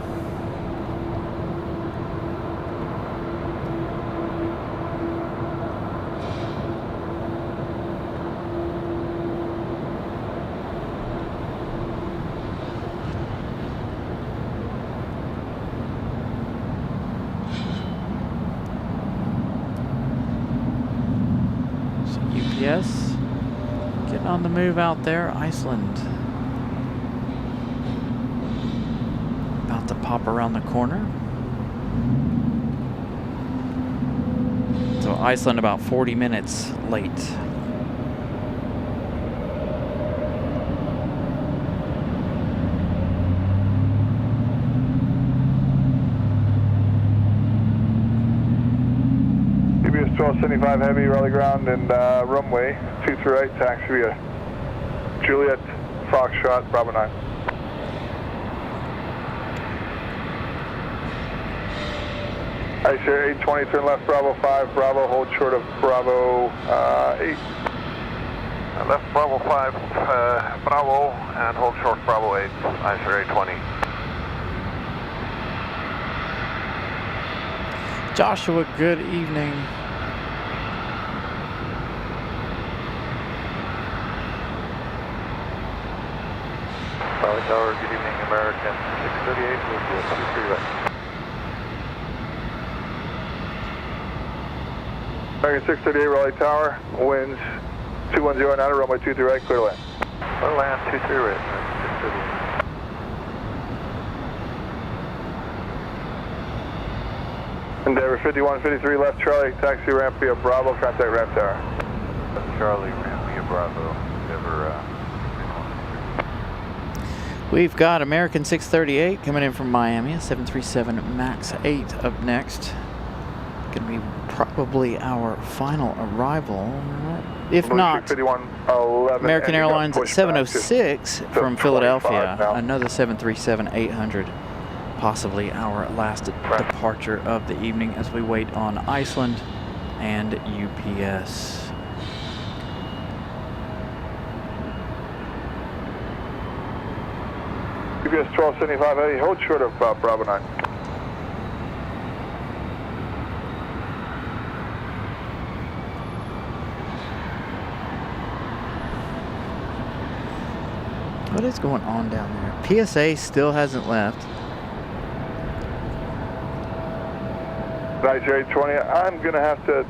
UPS getting on the move out there. Iceland about to pop around the corner. So Iceland about 40 minutes late. UPS 1275 Heavy, Raleigh ground, and runway 23 right, taxi via Juliet, Foxtrot, Bravo 9. Icer 820, turn left, Bravo 5, Bravo, hold short of Bravo 8. Left Bravo 5, Bravo, and hold short Bravo 8, Icer 820. Joshua, good evening. Raleigh Tower, good evening, American 638, with you 23 right. American 638, Raleigh Tower, winds 210 9, runway 23 right, clear to land. Clear land 23 right, American 638. Endeavour 5153 left, Charlie, taxi ramp via Bravo, contact ramp tower. Charlie, ramp via Bravo, Endeavour. We've got American 638 coming in from Miami, a 737 MAX 8 up next. Going to be probably our final arrival. If not, 5111, American Airlines at 706 from Philadelphia, another 737-800, possibly our last departure of the evening as we wait on Iceland and UPS. UPS 1275, hey, hold short of Bravo 9. What is going on down there? PSA still hasn't left. Icer 820, I'm going to have to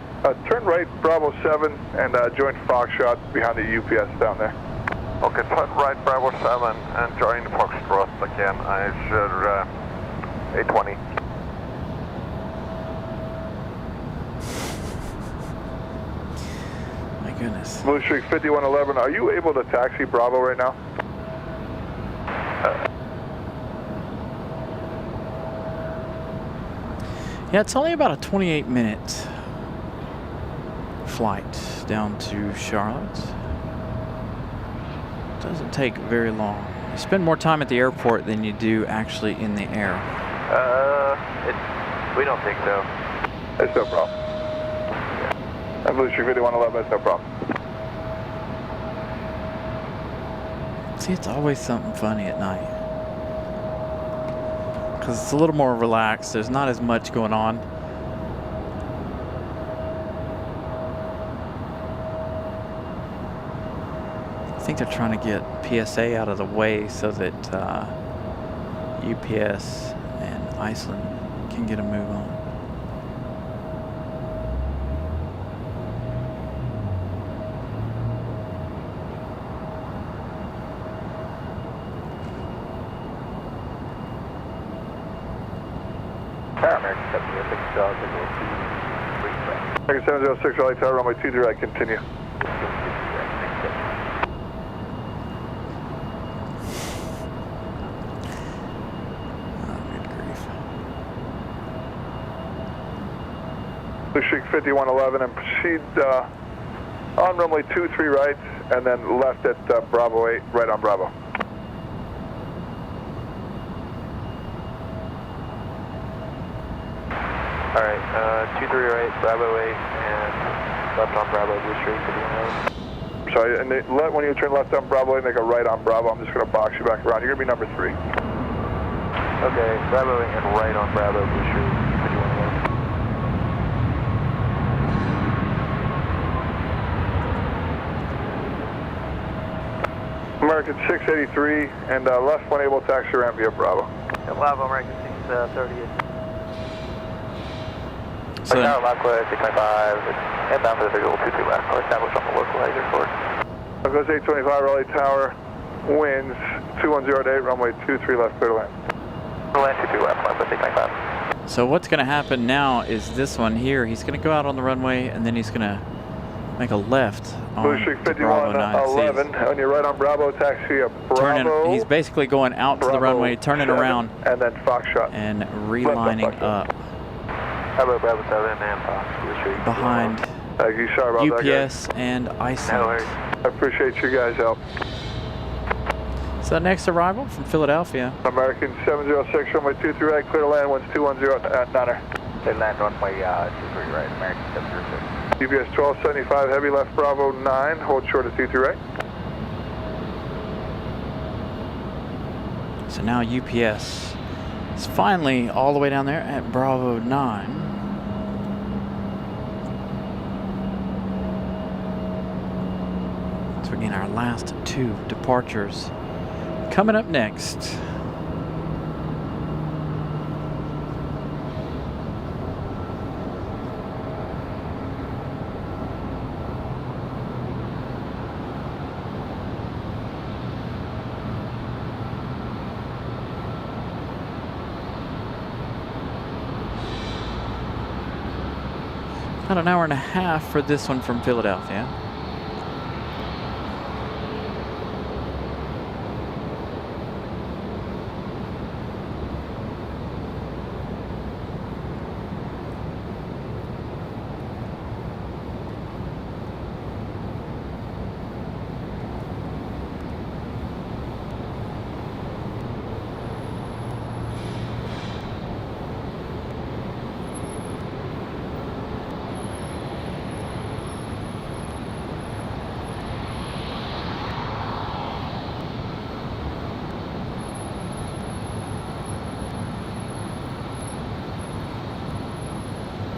turn right Bravo 7 and join Foxtrot behind the UPS down there. Okay, turn right Bravo 7 and join Foxtrot again, Icer 820. My goodness. Blue Streak 5111, are you able to taxi Bravo right now? Yeah, it's only about a 28-minute flight down to Charlotte. Doesn't take very long. You spend more time at the airport than you do actually in the air. We don't think so. It's no problem. And Blue Streak 5111, it's no problem. See, it's always something funny at night. Because it's a little more relaxed. There's not as much going on. I think they're trying to get PSA out of the way so that UPS and Iceland can get a move on. Tower, American 706, visual 23 right. American 706, Raleigh Tower, runway 23 right, continue. Blue Streak 5111 and proceed on runway 23 right and then left at Bravo 8, right on Bravo. Alright, 23 right, Bravo 8, and left on Bravo, Blue Streak 5111. Sorry, and when you turn left on Bravo 8, make a right on Bravo. I'm just going to box you back around. You're going to be number 3. Okay, Bravo 8 and right on Bravo, Blue Streak 5111. American 683 and left when able taxi ramp via Bravo. Live American 638. So Tower, Lockwood 625, inbound for the visual 23 left. I'll establish on the local laser court. Goes 825 Raleigh Tower, winds 210 runway 23 left, clear to land. Land 23 left, Lockwood 625. So what's going to happen now is this one here. He's going to go out on the runway, and then he's going to make a left Blue on Streak Bravo 5111. 9. On your right on Bravo, taxi up Bravo. He's basically going out to the runway, turning 7, around, and then Foxtrot. and relining up Hello, Bravo 7 and Fox, Blue Streak. behind Thank you. Sorry about that, UPS and IC. No worries. guys. I appreciate you guys' help. So next arrival from Philadelphia. American 706, runway 23 right, clear to land, winds 210 at Niner. They land runway 23 right, American 706. UPS 1275, heavy left Bravo 9, hold short at 23 right. So now UPS is finally all the way down there at Bravo 9. So again, our last 2 departures coming up next. About an hour and a half for this one from Philadelphia.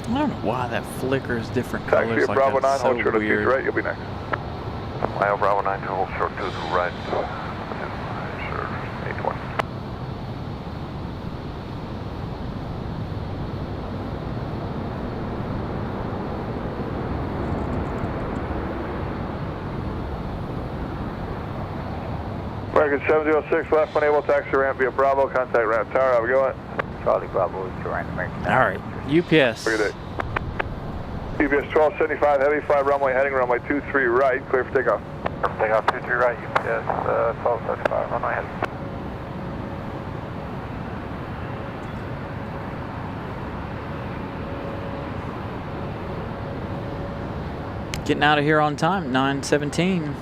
I don't know why that flickers different Taxi colors at like Bravo 9, that. It's hold so short at 23 weird. right, you'll be next. Mile Bravo 9 to hold short to the right. Sure, 820. American 706, left when able taxi ramp via Bravo, contact ramp tower, have a go. Charlie Bravo 2 right, American. All right, UPS. Good day. UPS 1275, heavy 5 runway, heading runway 23 right, clear for takeoff. Takeoff 23 right, UPS 1275, runway heading. Getting out of here on time, 9:17.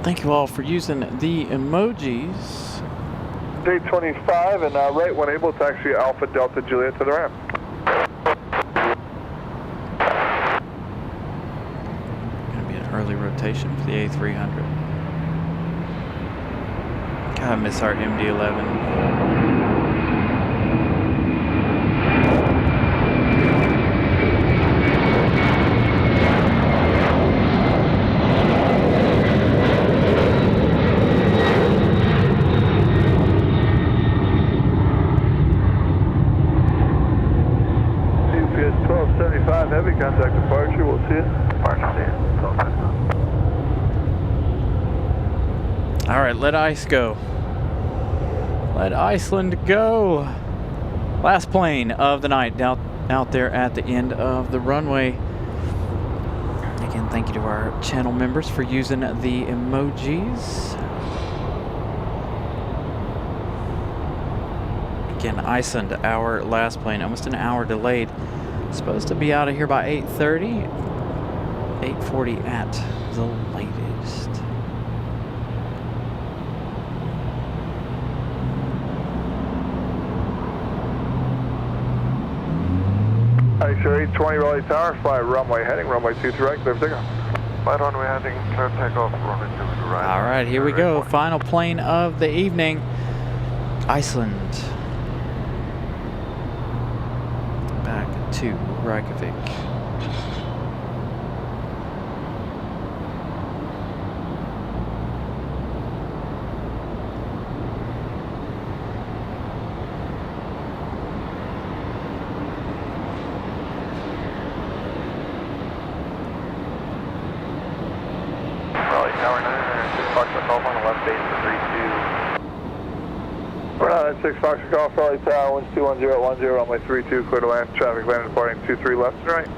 Thank you all for using the emojis. Day 25 and right when able, taxi Alpha Delta Juliet to the ramp. Gonna be an early rotation for the A300. God, I miss our MD-11. Heavy contact departure, we'll see you. All right, let ice go. Let Iceland go. Last plane of the night out there at the end of the runway. Again, thank you to our channel members for using the emojis. Again, Iceland, our last plane, almost an hour delayed. Supposed to be out of here by 8:30, 8:40 at the latest. Sure, 820 Raleigh Tower, fly runway heading, runway 23 right, clear for takeoff. Fly runway heading, clear takeoff, runway 23 right. All right, here we go. Final plane of the evening, Iceland. Back to Reykjavik. Raleigh Tower 9, 6 Fox Golf on the left base for 32. We're not at 6 Fox Golf, Raleigh Tower, winds 21010, runway 32, clear to land, traffic landing departing 23 left and right. 32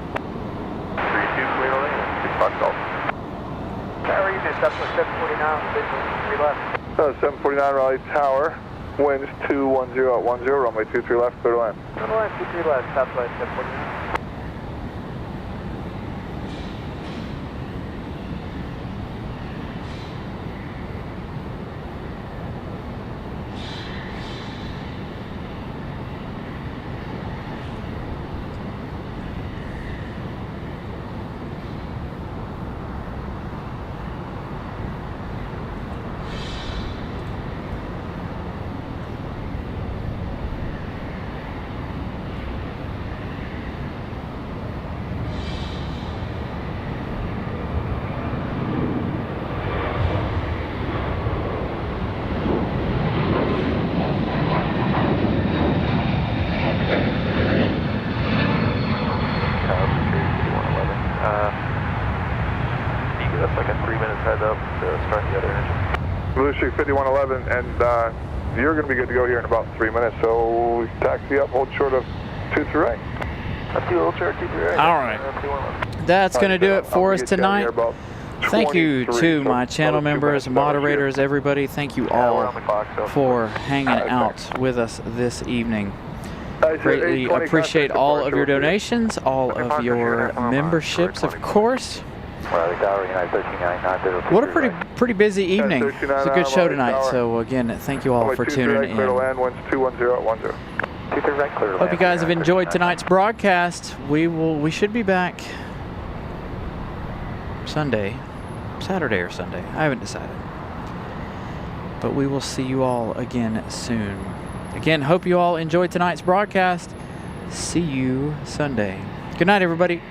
clear to land, 6 Fox Golf. Tower unit, that's what 749, visual 3 left. 749 Raleigh Tower, winds 21010, runway 23 left, clear to land. Clear to land, 23 left, southwest 749. That's like a 3-minute head up to start the other engine. Blue Streak 5111, and you're going to be good to go here in about 3 minutes, so taxi up, hold short of 23 right. Up to hold short, 23 right. All right. That's going to do it for us tonight. Thank you to my channel members, moderators, everybody. Thank you all for hanging out with us this evening. Greatly appreciate all of your donations, all of your memberships, of course. What a pretty busy evening. It's a good show tonight. So again, thank you all for tuning in. Hope you guys have enjoyed tonight's broadcast. We should be back Saturday or Sunday. I haven't decided. But we will see you all again soon. Again, hope you all enjoyed tonight's broadcast. See you Sunday. Good night, everybody.